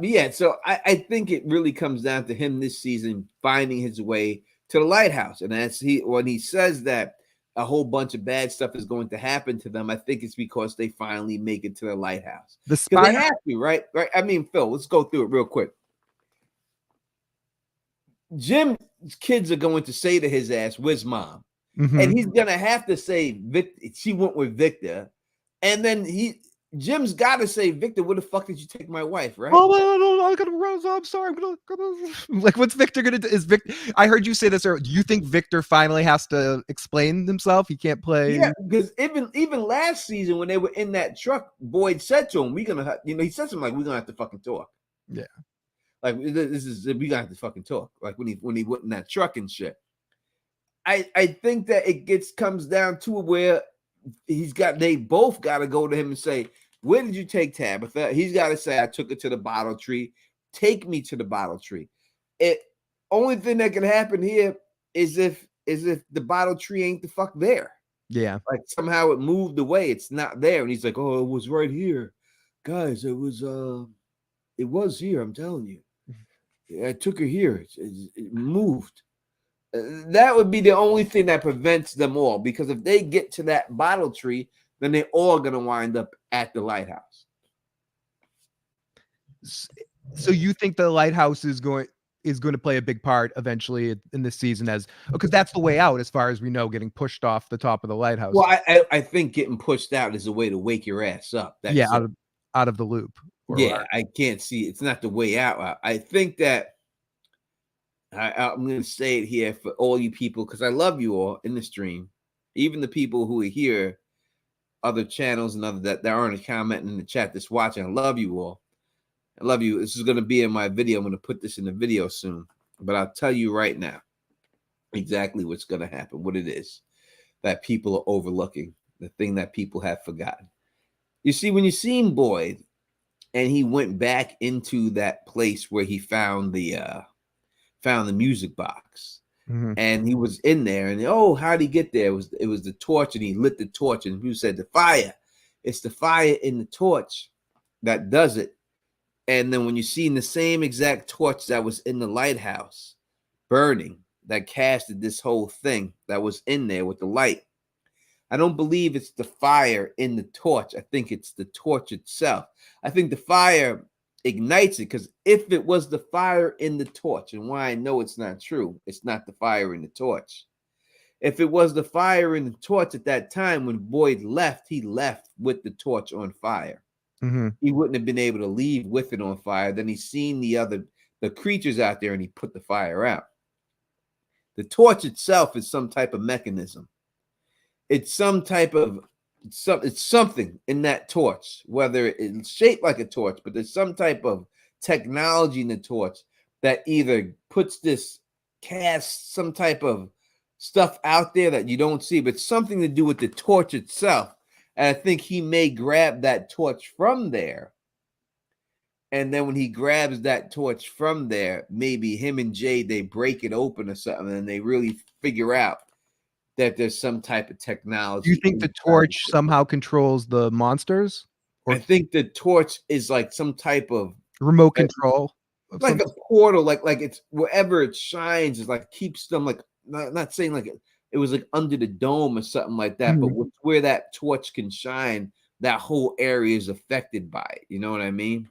Yeah, so I think it really comes down to him this season finding his way to the lighthouse. And when he says that a whole bunch of bad stuff is going to happen to them, I think it's because they finally make it to the lighthouse. The spider, they have to, right? I mean, Phil, let's go through it real quick. Jim's kids are going to say to his ass, "Where's mom?" Mm-hmm. And he's gonna have to say, she went with Victor. And then Jim's got to say, Victor, where the fuck did you take my wife, right? Oh, I'm gonna run. I'm sorry. I'm gonna like, what's Victor gonna do? Is Victor? I heard you say this earlier. Do you think Victor finally has to explain himself? He can't play. Yeah, because even last season when they were in that truck, Boyd said to him, "We're gonna," he said something like, "We're gonna have to fucking talk." Yeah, like we gonna have to fucking talk. Like when he went in that truck and shit. I think that it comes down to where they both got to go to him and say, "Where did you take Tabitha?" He's got to say, "I took her to the bottle tree. Take me to the bottle tree." Only thing that can happen here as if the bottle tree ain't the fuck there. Yeah. Like somehow it moved away. It's not there. And he's like, oh, it was right here. Guys, it was here, I'm telling you. I took her here. It moved. That would be the only thing that prevents them all, because if they get to that bottle tree, then they're all gonna wind up at the lighthouse. So you think the lighthouse is going to play a big part eventually in this season, as because that's the way out, as far as we know, getting pushed off the top of the lighthouse. Well, I think getting pushed out is a way to wake your ass up. That's yeah, it. out of the loop. Yeah, I can't see. It's not the way out. I think that I'm going to say it here for all you people, because I love you all in the stream, even the people who are here, other channels and other that aren't commenting in the chat that's watching. I love you all. I love you. This is going to be in my video. I'm going to put this in the video soon, but I'll tell you right now exactly what's going to happen, what it is that people are overlooking, the thing that people have forgotten. You see, when you seen Boyd and he went back into that place where he found the music box, and he was in there, and oh, how'd he get there? It was the torch, and he lit the torch, and people said the fire. It's the fire in the torch that does it. And then when you see in the same exact torch that was in the lighthouse burning, that casted this whole thing that was in there with the light, I don't believe it's the fire in the torch. I think it's the torch itself. I think the fire ignites it, because if it was the fire in the torch, and why I know it's not true, it's not the fire in the torch. If it was the fire in the torch at that time when Boyd left, he left with the torch on fire. He wouldn't have been able to leave with it on fire. Then he's seen the creatures out there, and he put the fire out. The torch itself is some type of mechanism. It's some type of it's something in that torch, whether it's shaped like a torch, but there's some type of technology in the torch that either casts some type of stuff out there that you don't see, but something to do with the torch itself. And I think he may grab that torch from there. And then when he grabs that torch from there, maybe him and Jade, they break it open or something, and they really figure out that there's some type of technology. Do you think the torch somehow controls the monsters? I think the torch is like some type of remote control, like a portal, like it's wherever it shines is like keeps them, like not saying like it was like under the dome or something like that, but where that torch can shine, that whole area is affected by it. You know what I mean?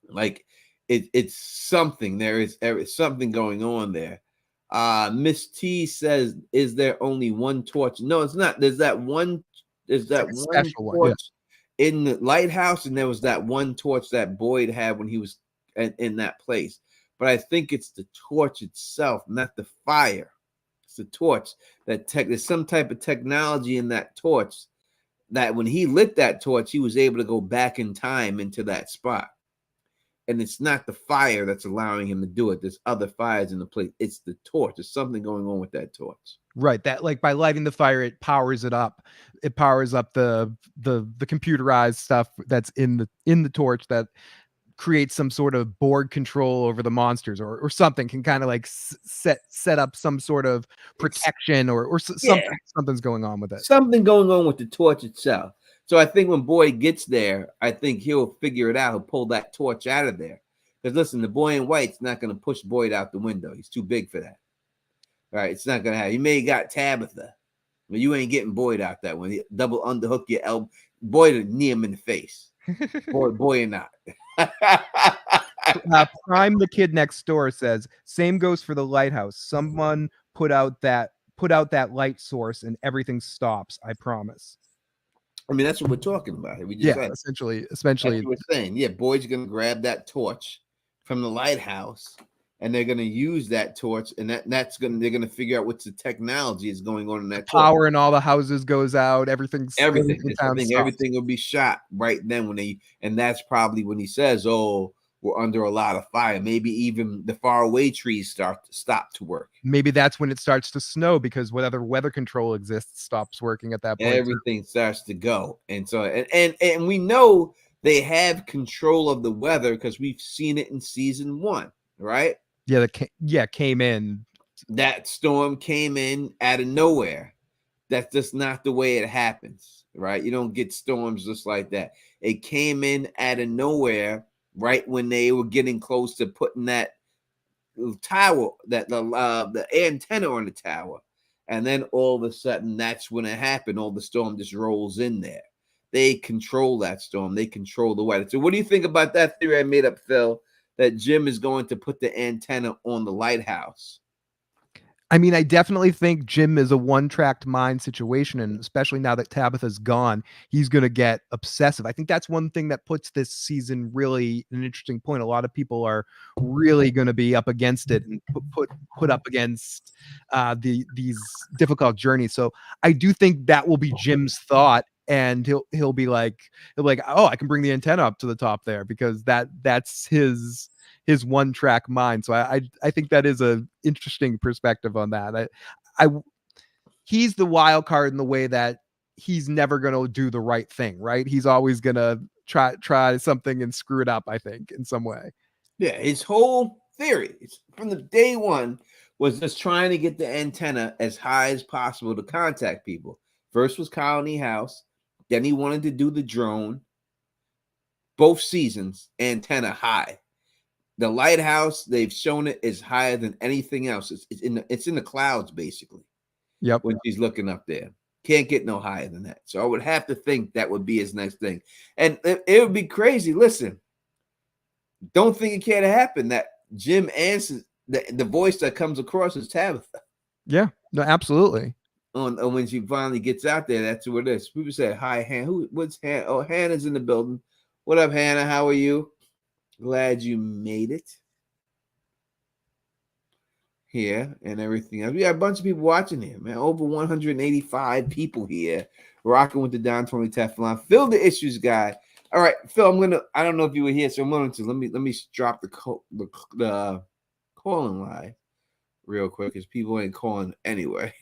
Like it's something. There is something going on there. Miss T says, "Is there only one torch?" No, it's not. There's that one. There's that one special torch one, in the lighthouse, and there was that one torch that Boyd had when he was in that place. But I think it's the torch itself, not the fire. It's the torch. There's some type of technology in that torch that when he lit that torch, he was able to go back in time into that spot. And it's not the fire that's allowing him to do it. There's other fires in the place. It's the torch. There's something going on with that torch. Right. That, like, by lighting the fire, it powers it up. It powers up the computerized stuff that's in the torch that creates some sort of board control over the monsters, or something, can kind of like set up some sort of protection or something's going on with it. Something going on with the torch itself. So I think when Boyd gets there, I think he'll figure it out. He'll pull that torch out of there. Because listen, the boy in white's not going to push Boyd out the window. He's too big for that. All right, it's not going to happen. You may have got Tabitha, but you ain't getting Boyd out that one. Double underhook your elbow. Boyd will knee him in the face. Boy or not. Prime the Kid Next Door says, same goes for the lighthouse. Someone put out that light source and everything stops. I promise. I mean, that's what we're talking about. We just said. essentially. That's what we're saying. Yeah, Boyd's going to grab that torch from the lighthouse, and they're going to use that torch, and they're going to figure out what's the technology is going on in that torch. Power in all the houses goes out. Everything will be shot right then and that's probably when he says, "Oh, we're under a lot of fire." Maybe even the faraway trees stop to work. Maybe that's when it starts to snow, because whatever weather control exists stops working at that point. Everything starts to go. And so and we know they have control of the weather because we've seen it in season 1, right? Came in that storm came in out of nowhere. That's just not the way it happens, right? You don't get storms just like that. It came in out of nowhere right when they were getting close to putting that tower, the antenna on the tower. And then all of a sudden, that's when it happened. All the storm just rolls in there. They control that storm. They control the weather. So what do you think about that theory I made up, Phil, that Jim is going to put the antenna on the lighthouse? I mean, I definitely think Jim is a one-tracked mind situation, and especially now that Tabitha's gone, he's going to get obsessive. I think that's one thing that puts this season really an interesting point. A lot of people are really going to be up against it and put up against these difficult journeys. So I do think that will be Jim's thought, and he'll be like, oh, I can bring the antenna up to the top there because that's his one track mind. So I think that is a interesting perspective on that. He's the wild card in the way that he's never going to do the right thing, right? He's always going to try something and screw it up, I think, in some way. Yeah, his whole theory from the day one was just trying to get the antenna as high as possible to contact people. First was Colony House, then he wanted to do the drone. Both seasons, antenna high. The lighthouse, they've shown it is higher than anything else. It's in the clouds, basically. Yep. When she's looking up there. Can't get no higher than that. So I would have to think that would be his next thing. And it would be crazy. Listen, don't think it can't happen that Jim answers the voice that comes across is Tabitha. Yeah, no, absolutely. When she finally gets out there, that's what it is. People say, hi, Hannah. What's Hannah? Oh, Hannah's in the building. What up, Hannah? How are you? Glad you made it here and everything else. We got a bunch of people watching here, man. Over 185 people here rocking with the Don Tony Teflon. Phil, the issues guy. All right, Phil, I don't know if you were here, so I'm going to let me drop the calling line real quick because people ain't calling anyway.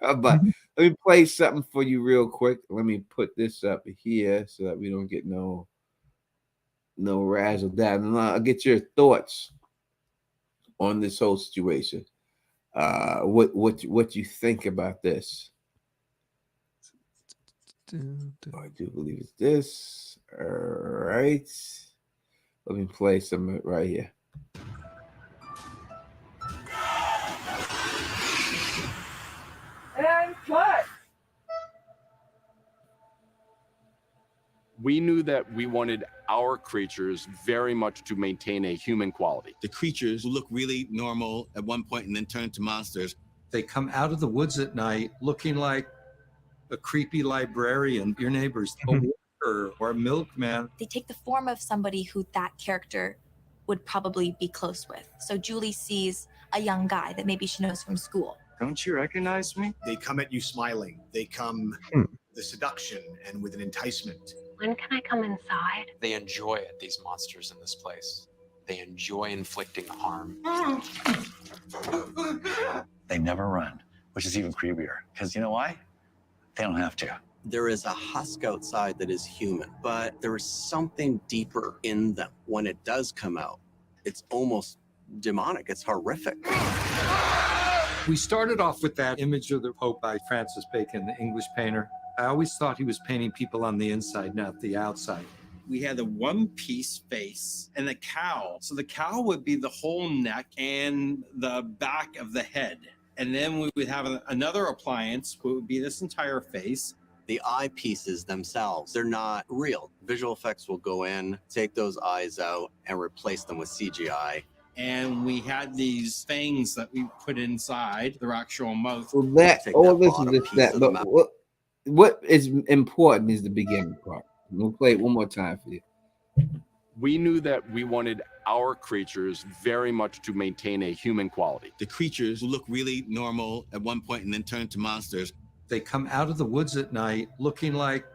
But let me play something for you real quick. Let me put this up here so that we don't get no razzle dazzle. And I'll get your thoughts on this whole situation. What you think about this? I do believe it's this. All right. Let me play some right here. And cut. We knew that we wanted our creatures very much to maintain a human quality. The creatures who look really normal at one point and then turn into monsters. They come out of the woods at night looking like a creepy librarian, your neighbor's a worker or a milkman. They take the form of somebody who that character would probably be close with. So Julie sees a young guy that maybe she knows from school. Don't you recognize me? They come at you smiling. They come the seduction and with an enticement. When can I come inside? They enjoy it, these monsters in this place. They enjoy inflicting harm. They never run, which is even creepier. Because you know why? They don't have to. There is a husk outside that is human, but there is something deeper in them. When it does come out, it's almost demonic. It's horrific. We started off with that image of the Pope by Francis Bacon, the English painter. I always thought he was painting people on the inside, not the outside. We had a one-piece face and a cowl. So the cowl would be the whole neck and the back of the head. And then we would have another appliance, which would be this entire face. The eyepieces themselves, they're not real. Visual effects will go in, take those eyes out, and replace them with CGI. And we had these fangs that we put inside their actual mouth. Well, what is important is the beginning part. We'll play it one more time for you. We knew that we wanted our creatures very much to maintain a human quality. The creatures who look really normal at one point and then turn into monsters. They come out of the woods at night looking like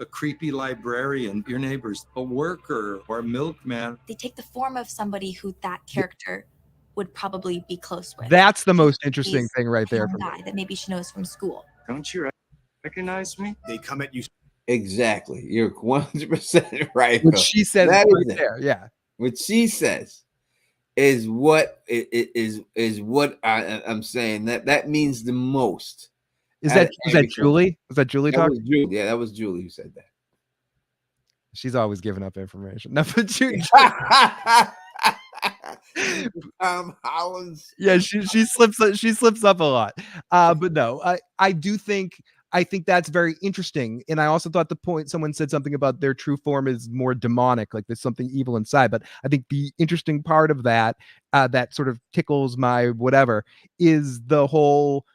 a creepy librarian, your neighbor's a worker or a milkman. They take the form of somebody who that character would probably be close with. That's the most interesting thing right there. Guy that maybe she knows from school. Don't you recognize me? They come at you. Exactly. You're 100% right. What she says that right is there. Yeah. What she says is what is what I'm saying. That means the most. Is that Julie? Was that Julie That was talking? Julie. Yeah, that was Julie who said that. She's always giving up information. No, but Holland's. Yeah, she slips up a lot. But no, I think that's very interesting. And I also thought the point someone said something about their true form is more demonic, like there's something evil inside. But I think the interesting part of that, that sort of tickles my whatever, is the whole.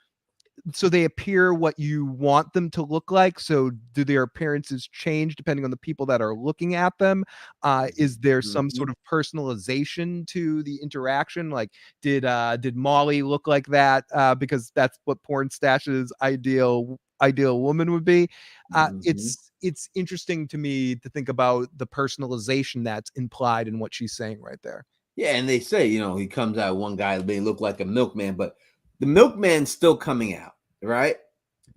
So they appear what you want them to look like. So do their appearances change depending on the people that are looking at them? Is there some sort of personalization to the interaction? Like did Molly look like that? Because that's what Porn Stash's ideal woman would be. It's interesting to me to think about the personalization that's implied in what she's saying right there. Yeah, and they say, he comes out, one guy may look like a milkman, but the milkman's still coming out, right?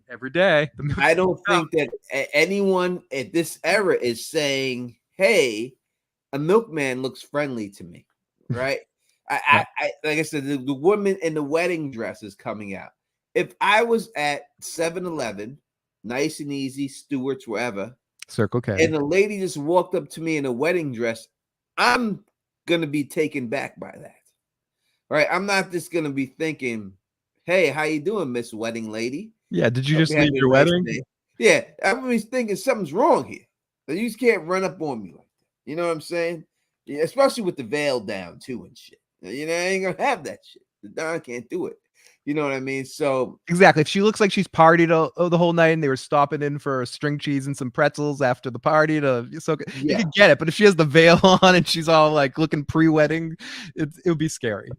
Every day. I don't think that anyone at this era is saying, hey, a milkman looks friendly to me, right? I like I said, the woman in the wedding dress is coming out. If I was at 7-Eleven, nice and easy, Stewart's, wherever, Circle K, and the lady just walked up to me in a wedding dress, I'm going to be taken back by that, right? I'm not just going to be thinking, hey, how you doing, Miss Wedding Lady? Yeah, did you just leave your wedding? Yeah, I'm always thinking something's wrong here. You just can't run up on me like that. You know what I'm saying? Yeah, especially with the veil down too and shit. I ain't gonna have that shit. The Don can't do it. You know what I mean? So exactly. If she looks like she's partied the whole night and they were stopping in for string cheese and some pretzels after the party, you could get it. But if she has the veil on and she's all like looking pre-wedding, it would be scary.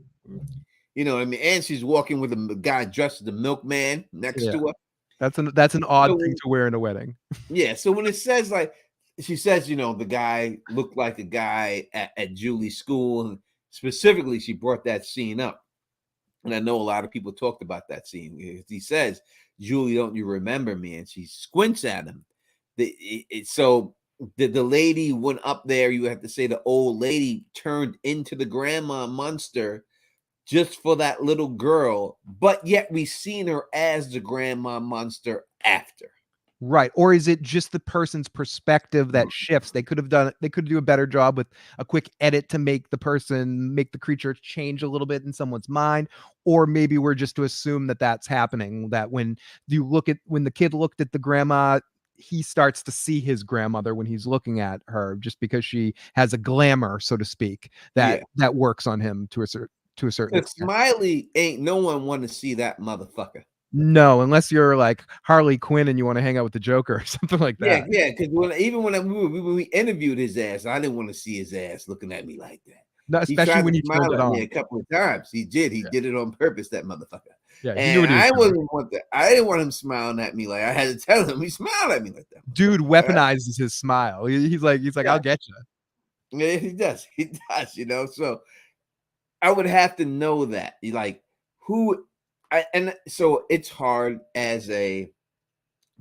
You know what I mean? And she's walking with a guy dressed as the milkman next to her. That's an odd thing to wear in a wedding. Yeah. So when it says she says, the guy looked like a guy at Julie's school, and specifically she brought that scene up. And I know a lot of people talked about that scene. He says, Julie, don't you remember me? And she squints at him. So the lady went up there. You have to say the old lady turned into the grandma monster just for that little girl, but yet we've seen her as the grandma monster after. Right. Or is it just the person's perspective that shifts? They could do a better job with a quick edit to make the creature change a little bit in someone's mind. Or maybe we're just to assume that that's happening, that when the kid looked at the grandma, he starts to see his grandmother when he's looking at her, just because she has a glamour, so to speak, that works on him to a certain extent. Smiley ain't no one want to see that motherfucker. No, unless you're like Harley Quinn and you want to hang out with the Joker or something like that. Yeah, because when we interviewed his ass, I didn't want to see his ass looking at me like that. No, especially when you turned it on. A couple of times. He did. He did it on purpose, that motherfucker. Yeah, and I didn't want him smiling at me like I had to tell him. He smiled at me like that. Dude weaponizes his smile. He's like, I'll get you. Yeah, he does. He does. So I would have to know that. So it's hard as a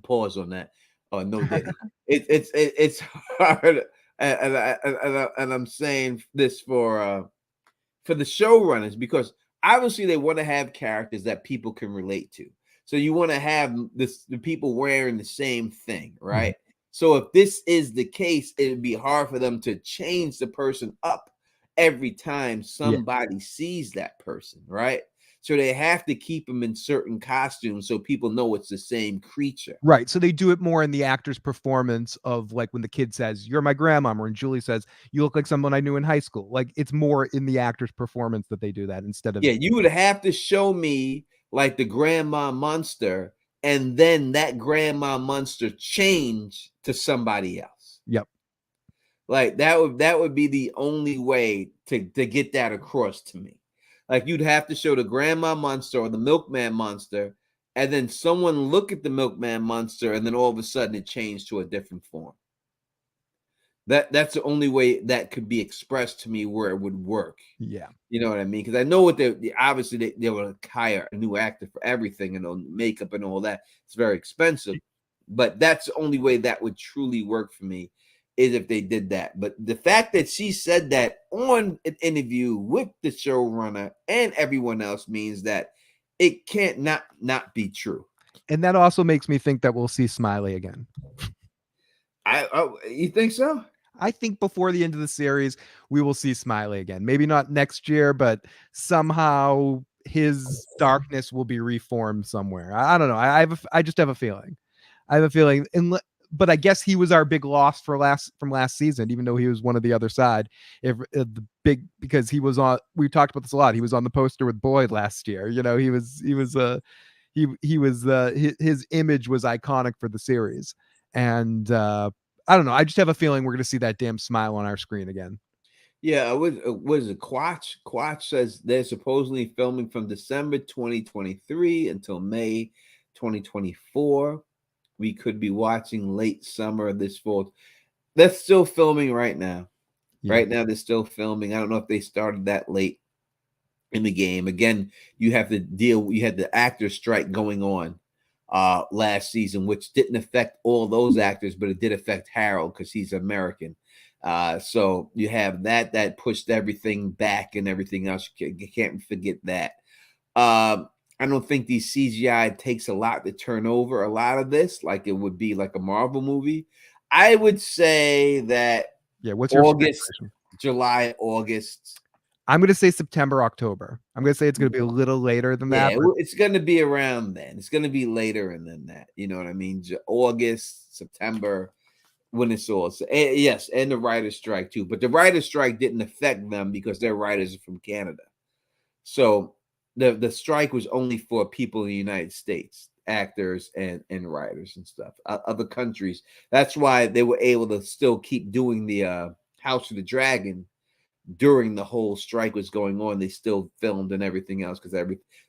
pause on that. Oh no, Diddy. It's hard, and I'm saying this for the showrunners, because obviously they want to have characters that people can relate to. So you want to have the people wearing the same thing, right? Mm-hmm. So if this is the case, it would be hard for them to change the person up every time somebody sees that person, right? So they have to keep them in certain costumes so people know it's the same creature. Right. So they do it more in the actor's performance of, like, when the kid says, "You're my grandmom," or when Julie says, "You look like someone I knew in high school." Like, it's more in the actor's performance that they do that instead of. Yeah, you would have to show me like the grandma monster, and then that grandma monster change to somebody else. Yep. Like that would be the only way to get that across to me. Like, you'd have to show the grandma monster or the milkman monster, and then someone look at the milkman monster, and then all of a sudden it changed to a different form. That's the only way that could be expressed to me where it would work. Yeah. You know what I mean? Because I know what obviously they will hire a new actor for everything, and makeup and all that. It's very expensive, but that's the only way that would truly work for me. is if they did that. But the fact that she said that on an interview with the showrunner and everyone else means that it can't not be true. And that also makes me think that we'll see Smiley again. You think so? I think before the end of the series, we will see Smiley again. Maybe not next year, but somehow his darkness will be reformed somewhere. I don't know. I just have a feeling. I have a feeling. But I guess he was our big loss from last season, even though he was one of the other side. Because he was on. We talked about this a lot. He was on the poster with Boyd last year. You know, his image was iconic for the series, and I don't know. I just have a feeling we're going to see that damn smile on our screen again. Yeah, was it Quatch? Quatch says they're supposedly filming from December 2023 until May 2024. We could be watching late summer this fall. They're still filming right now. Yeah. Right now, they're still filming. I don't know if they started that late in the game. Again, you had the actor strike going on last season, which didn't affect all those actors, but it did affect Harold because he's American. So you have that pushed everything back and everything else. You can't forget that. I don't think these CGI takes a lot to turn over a lot of this, like it would be like a Marvel movie. I would say that what's your August, July, August. I'm going to say September, October. I'm going to say it's going to be a little later than that. Yeah, it's going to be around then. It's going to be later and than that. You know what I mean? August, September, when it's all. Yes, and the writer's strike too. But the writer's strike didn't affect them because their writers are from Canada. So the strike was only for people in the United States, actors and writers and stuff. Other countries. That's why they were able to still keep doing the House of the Dragon during the whole strike was going on. They still filmed and everything else because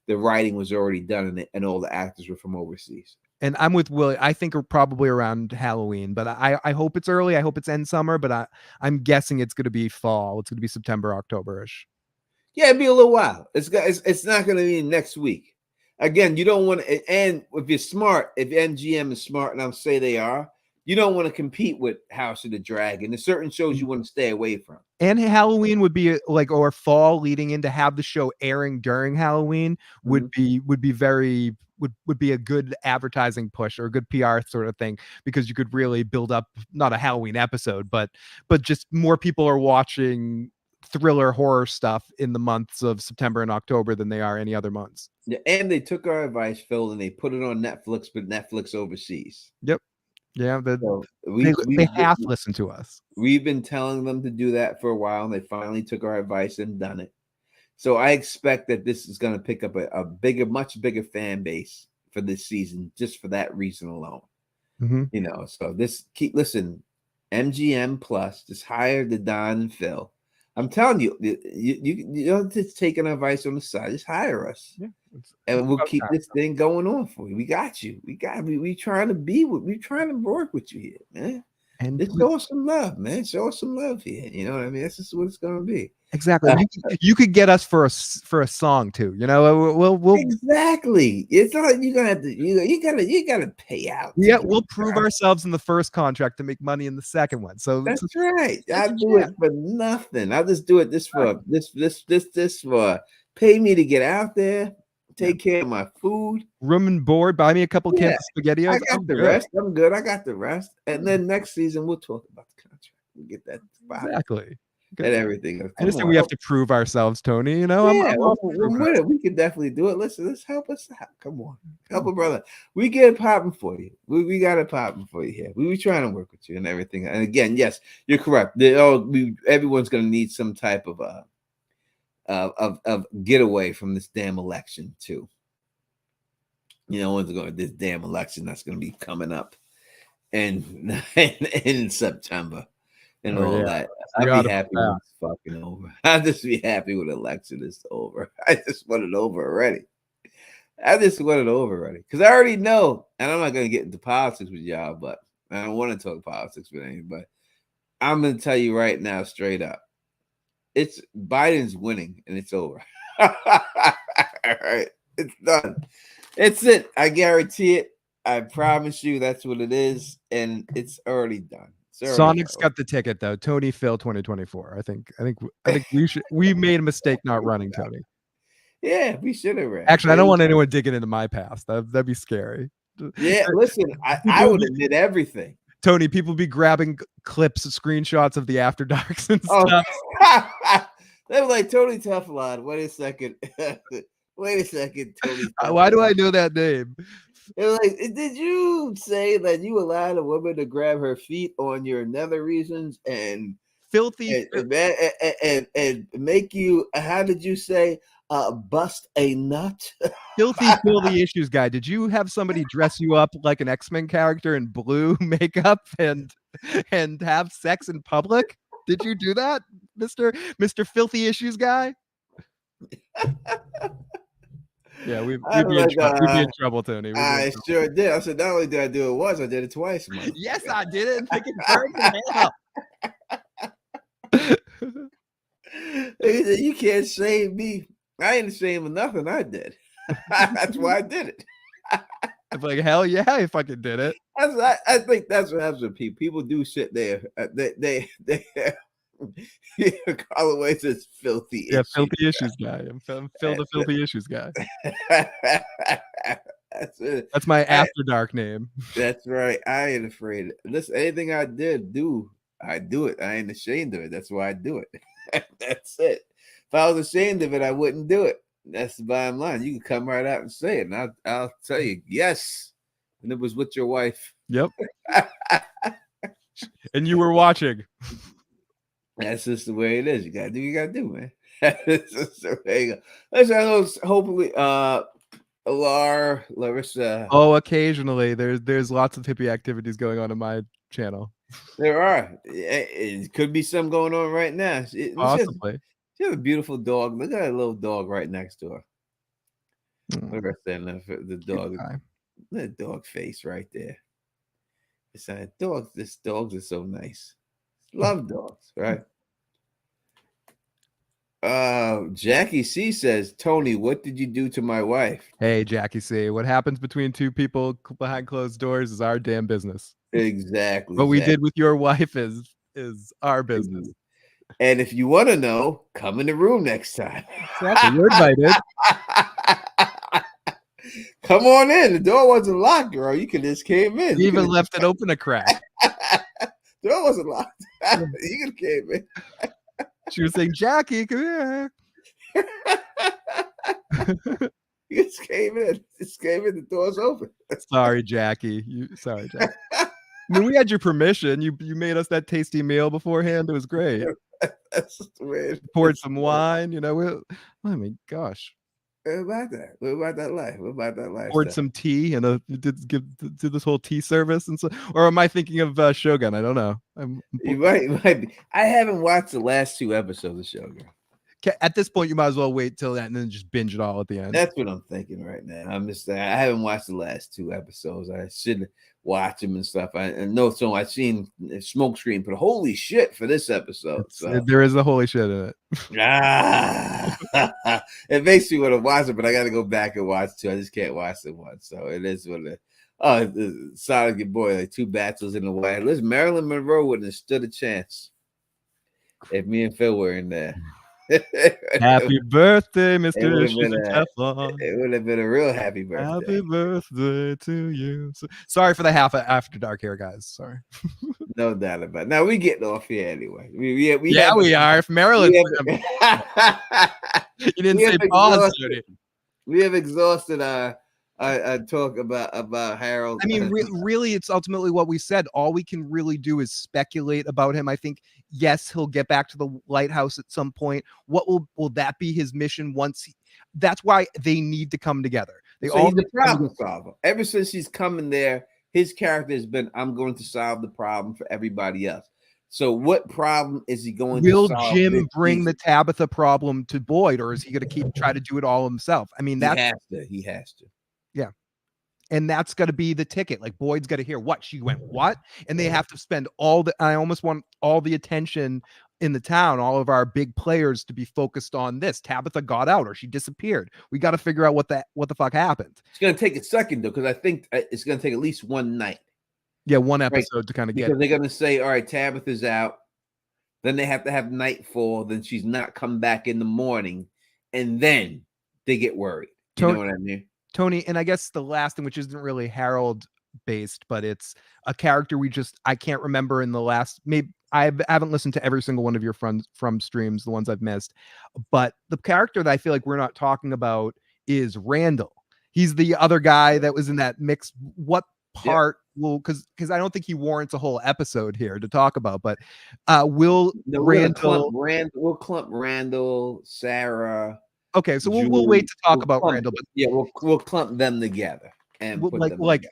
the writing was already done and all the actors were from overseas. And I'm with Willie. I think we're probably around Halloween, but I hope it's early. I hope it's end summer, but I'm guessing it's going to be fall. It's going to be September, October-ish. Yeah, it'd be a little while. It's not going to be next week. Again, you don't want to. And if you're smart, if MGM is smart, and I'll say they are, you don't want to compete with House of the Dragon. There's certain shows you want to stay away from. And Halloween would be like, or fall leading in to have the show airing during Halloween would be a good advertising push or a good PR sort of thing, because you could really build up not a Halloween episode, but just more people are watching thriller horror stuff in the months of September and October than they are any other months. Yeah, and they took our advice, Phil, and they put it on Netflix, but Netflix overseas. Yep. Yeah, they have to listen to us. We've been telling them to do that for a while, and they finally took our advice and done it. So I expect that this is going to pick up a much bigger fan base for this season, just for that reason alone. You know, so listen, MGM Plus, just hire the Don and Phil. I'm telling you, you don't just take an advice on the side. Just hire us, and we'll keep this thing going on for you. We got you. We trying to work with you here, man. And just show us some love, man. Show us some love here. You know what I mean? That's just what it's gonna be. Exactly. You could get us for a song too. You know, we'll exactly. It's not you're gonna have to. You gotta pay out. Yeah, we'll prove ourselves in the first contract to make money in the second one. So that's right. I'll do it for nothing. I'll just do it this for pay me to get out there, take care of my food, room and board, buy me a couple cans of spaghetti. I got the rest. I'm good. I got the rest. And then next season we'll talk about the contract. We'll get that exactly. And everything. I just think we have to prove ourselves, Tony. You know, I'm with it. We can definitely do it. Listen, let's help us out. Come on, help a brother. We get it popping for you. We got it popping for you here. We were trying to work with you and everything. And again, yes, you're correct. Everyone's going to need some type of getaway from this damn election too. You know, one's going to this damn election that's going to be coming up, and in September. And all that. I'd be happy when it's fucking over. I'd just be happy when the election is over. I just want it over already. Because I already know, and I'm not going to get into politics with y'all, but I don't want to talk politics with anybody. I'm going to tell you right now, straight up. It's Biden's winning, and it's over. All right. It's done. It's it. I guarantee it. I promise you that's what it is. And it's already done. Sonic's got the ticket though. Tony Phil 2024. I think we made a mistake not running Tony. Yeah, we should have ran. Actually, I don't want anyone digging into my past. That'd be scary. Yeah, listen, I would admit everything. Tony, people be grabbing clips, screenshots of the After Darks and stuff. They were like, Tony Teflon. Wait a second. Wait a second, Tony. Why do I know that name? It was like, did you say that you allowed a woman to grab her feet on your nether regions and filthy and make you? How did you say? Bust a nut. Filthy issues guy. Did you have somebody dress you up like an X-Men character in blue makeup and have sex in public? Did you do that, Mr. Filthy Issues guy? Yeah, we'd be in trouble, Tony. I sure did. I said, not only did I do it once, I did it twice. Yes, I did it. Make it burn the hell up. You can't shame me. I ain't ashamed of nothing I did. That's why I did it. I'm like, hell yeah, I fucking did it. I think that's what happens with people. People do shit there. They Carl away says filthy. Yeah, filthy issues guy. I'm Phil the filthy issues guy. That's my After Dark name. That's right. I ain't afraid. Listen, anything I do I do it. I ain't ashamed of it. That's why I do it. That's it. If I was ashamed of it, I wouldn't do it. That's the bottom line. You can come right out and say it, and I'll tell you, yes. And it was with your wife. Yep. And you were watching. That's just the way it is. You gotta do what you gotta do, man. That's just the way you go. Listen, hopefully, Larissa. Oh, occasionally there's lots of hippie activities going on in my channel. There are. It could be some going on right now. Possibly. She has a beautiful dog. Look at that little dog right next to her. Look at that. The dog. The dog face right there. It's a dog. This dogs are so nice. Love dogs, right? Jackie C says, Tony, what did you do to my wife? Hey, Jackie C, what happens between two people behind closed doors is our damn business. Exactly. What we did with your wife is our business. And if you want to know, come in the room next time. Exactly. You're invited. Come on in. The door wasn't locked, girl. You could just came in. You even left it open a crack. The door wasn't locked. You could came in. She was saying, Jackie, come here. You just came in. The door's open. Sorry, Jackie. Sorry, Jackie. I mean, we had your permission. You made us that tasty meal beforehand. It was great. That's just the way it poured some wine. I mean, gosh. What about that? What about that life? What about that life? Poured some tea and did this whole tea service and so. Or am I thinking of Shogun? I don't know. You might be. I haven't watched the last 2 episodes of Shogun. At this point, you might as well wait till that and then just binge it all at the end. That's what I'm thinking right now. I haven't watched the last 2 episodes. I should watch them and stuff. I know so I've seen Smoke Screen, but holy shit for this episode. So. There is a holy shit in it. It makes me want to watch it, but I got to go back and watch 2. I just can't watch the one. So it is what it. Oh, solid good boy. Like 2 battles in the way. Listen, Marilyn Monroe wouldn't have stood a chance if me and Phil were in there. Happy birthday, Mr. Teflon. It would have been a real happy birthday. Happy birthday to you. Sorry for the half After Dark here, guys. Sorry. No doubt about it. Now we getting off here anyway. We are. If Maryland, you didn't say pause. We have exhausted our talk about Harold. I mean, really, it's ultimately what we said. All we can really do is speculate about him. I think, yes, he'll get back to the lighthouse at some point. What will that be his mission once? That's why they need to come together. He's a problem solver. Ever since he's coming there, his character has been, I'm going to solve the problem for everybody else. So what problem is he going to solve? Will Jim bring the Tabitha problem to Boyd, or is he going to try to do it all himself? I mean, he has to. Yeah. And that's got to be the ticket. Like Boyd's got to hear what she went, what? And they have to spend I almost want all the attention in the town, all of our big players to be focused on this. Tabitha got out or she disappeared. We got to figure out what the fuck happened. It's going to take a second though, because I think it's going to take at least one night. Yeah, one Right. episode to kind of get. Because they're gonna say, all right, Tabitha's out. Then they have to have nightfall. Then she's not come back in the morning, and then they get worried. You know what I mean? Tony, and I guess the last thing, which isn't really Harold based, but it's a character I can't remember in the last, maybe I haven't listened to every single one of your from streams, the ones I've missed, but the character that I feel like we're not talking about is Randall. He's the other guy that was in that mix. What part will, because I don't think he warrants a whole episode here to talk about, but we'll clump Randall, Sarah. Okay, so we'll wait to talk about Randall, but yeah, we'll clump them together and put them like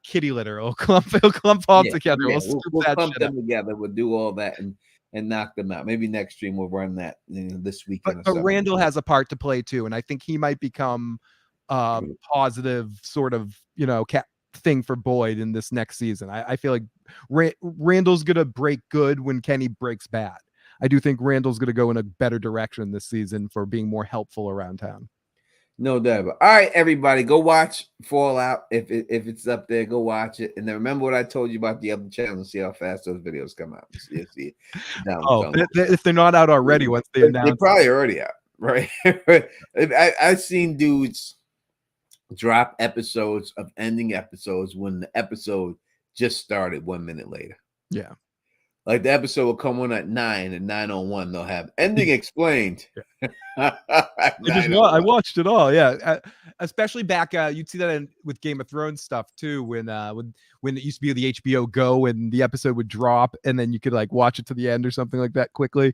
kitty litter. We'll clump all together. Yeah, we'll clump them together. We'll do all that and knock them out. Maybe next stream we'll run that this weekend. But Randall has a part to play too, and I think he might become positive sort of thing for Boyd in this next season. I feel like Randall's gonna break good when Kenny breaks bad. I do think Randall's going to go in a better direction this season for being more helpful around town. No doubt. All right, everybody, go watch Fallout. If it's up there, go watch it. And then remember what I told you about the other channel and see how fast those videos come out. See if they're not out already, once they announce, they're probably already out, right? I've seen dudes drop episodes of ending episodes when the episode just started 1 minute later. Yeah. Like the episode will come on at 9 and 9:01 they'll have ending explained. I watched it all. Yeah, especially back. You'd see that with Game of Thrones stuff too, when it used to be the HBO Go and the episode would drop, and then you could like watch it to the end or something like that quickly.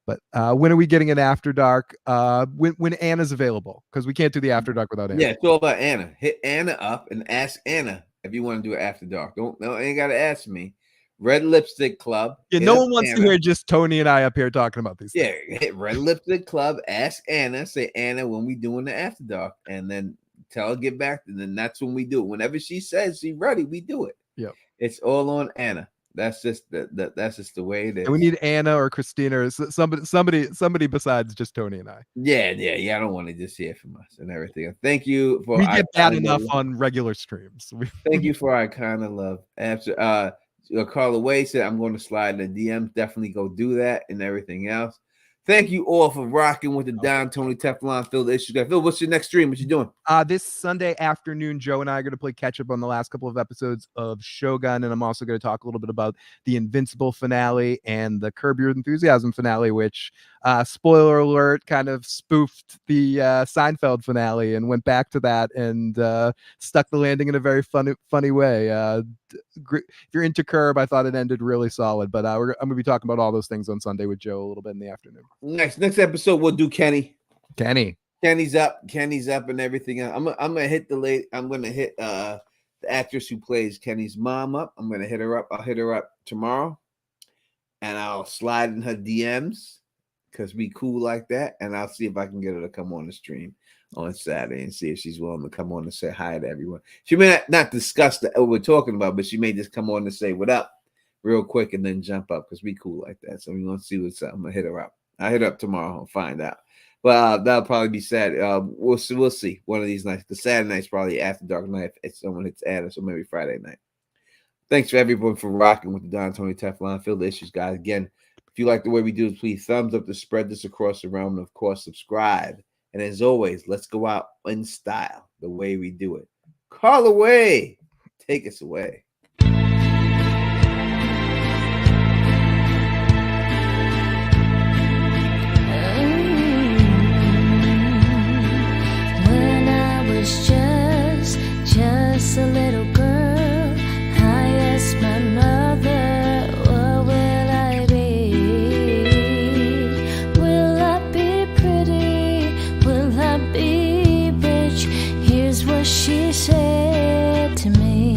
But when are we getting an After Dark? When Anna's available, because we can't do the After Dark without Anna. Yeah, it's all about Anna. Hit Anna up and ask Anna if you want to do it After Dark. Ain't gotta ask me. Red Lipstick Club. Yeah, no one wants to hear just Tony and I up here talking about these things. Yeah, hit Red Lipstick Club, ask Anna, say, Anna, when we doing the After Dark, and then tell her get back, and then that's when we do it. Whenever she says she's ready, we do it. Yeah, it's all on Anna. That's just that's just the way it is. And we need Anna or Christina or somebody besides just Tony and I. Yeah. I don't want to just hear from us and everything. Thank you for we get bad enough on regular streams. Thank you for our kind of love. After Carla Way said, I'm going to slide in the DMs. Definitely go do that and everything else. Thank you all for rocking with the Don Tony Teflon Phil the Issue Guy. Phil, what's your next stream? What you doing? This Sunday afternoon, Joe and I are going to play catch up on the last couple of episodes of Shogun, and I'm also going to talk a little bit about the Invincible finale and the Curb Your Enthusiasm finale, which, spoiler alert, kind of spoofed the Seinfeld finale and went back to that and stuck the landing in a very funny way. If you're into Curb, I thought it ended really solid, but I'm going to be talking about all those things on Sunday with Joe a little bit in the afternoon. Next episode we'll do Kenny's up and everything else. I'm gonna hit the late. I'm gonna hit the actress who plays Kenny's mom up. I'm gonna hit her up. I'll hit her up tomorrow, and I'll slide in her DMs because we cool like that. And I'll see if I can get her to come on the stream on Saturday and see if she's willing to come on and say hi to everyone. She may not discuss what we're talking about, but she may just come on and say what up real quick and then jump up because we cool like that. So we're gonna see what's up. I'm gonna hit her up. I'll hit her up tomorrow and find out. But that'll probably be sad. We'll see. One of these nights. The Saturday night's probably After Dark night if someone hits Anna, so maybe Friday night. Thanks for everyone for rocking with the Don Tony Teflon Phil the Issues, guys. Again, if you like the way we do it, please thumbs up to spread this across the realm. And of course, subscribe. And as always, let's go out in style the way we do it. Call away. Take us away. Just a little girl, I asked my mother, what will I be? Will I be pretty? Will I be rich? Here's what she said to me.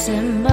Simba.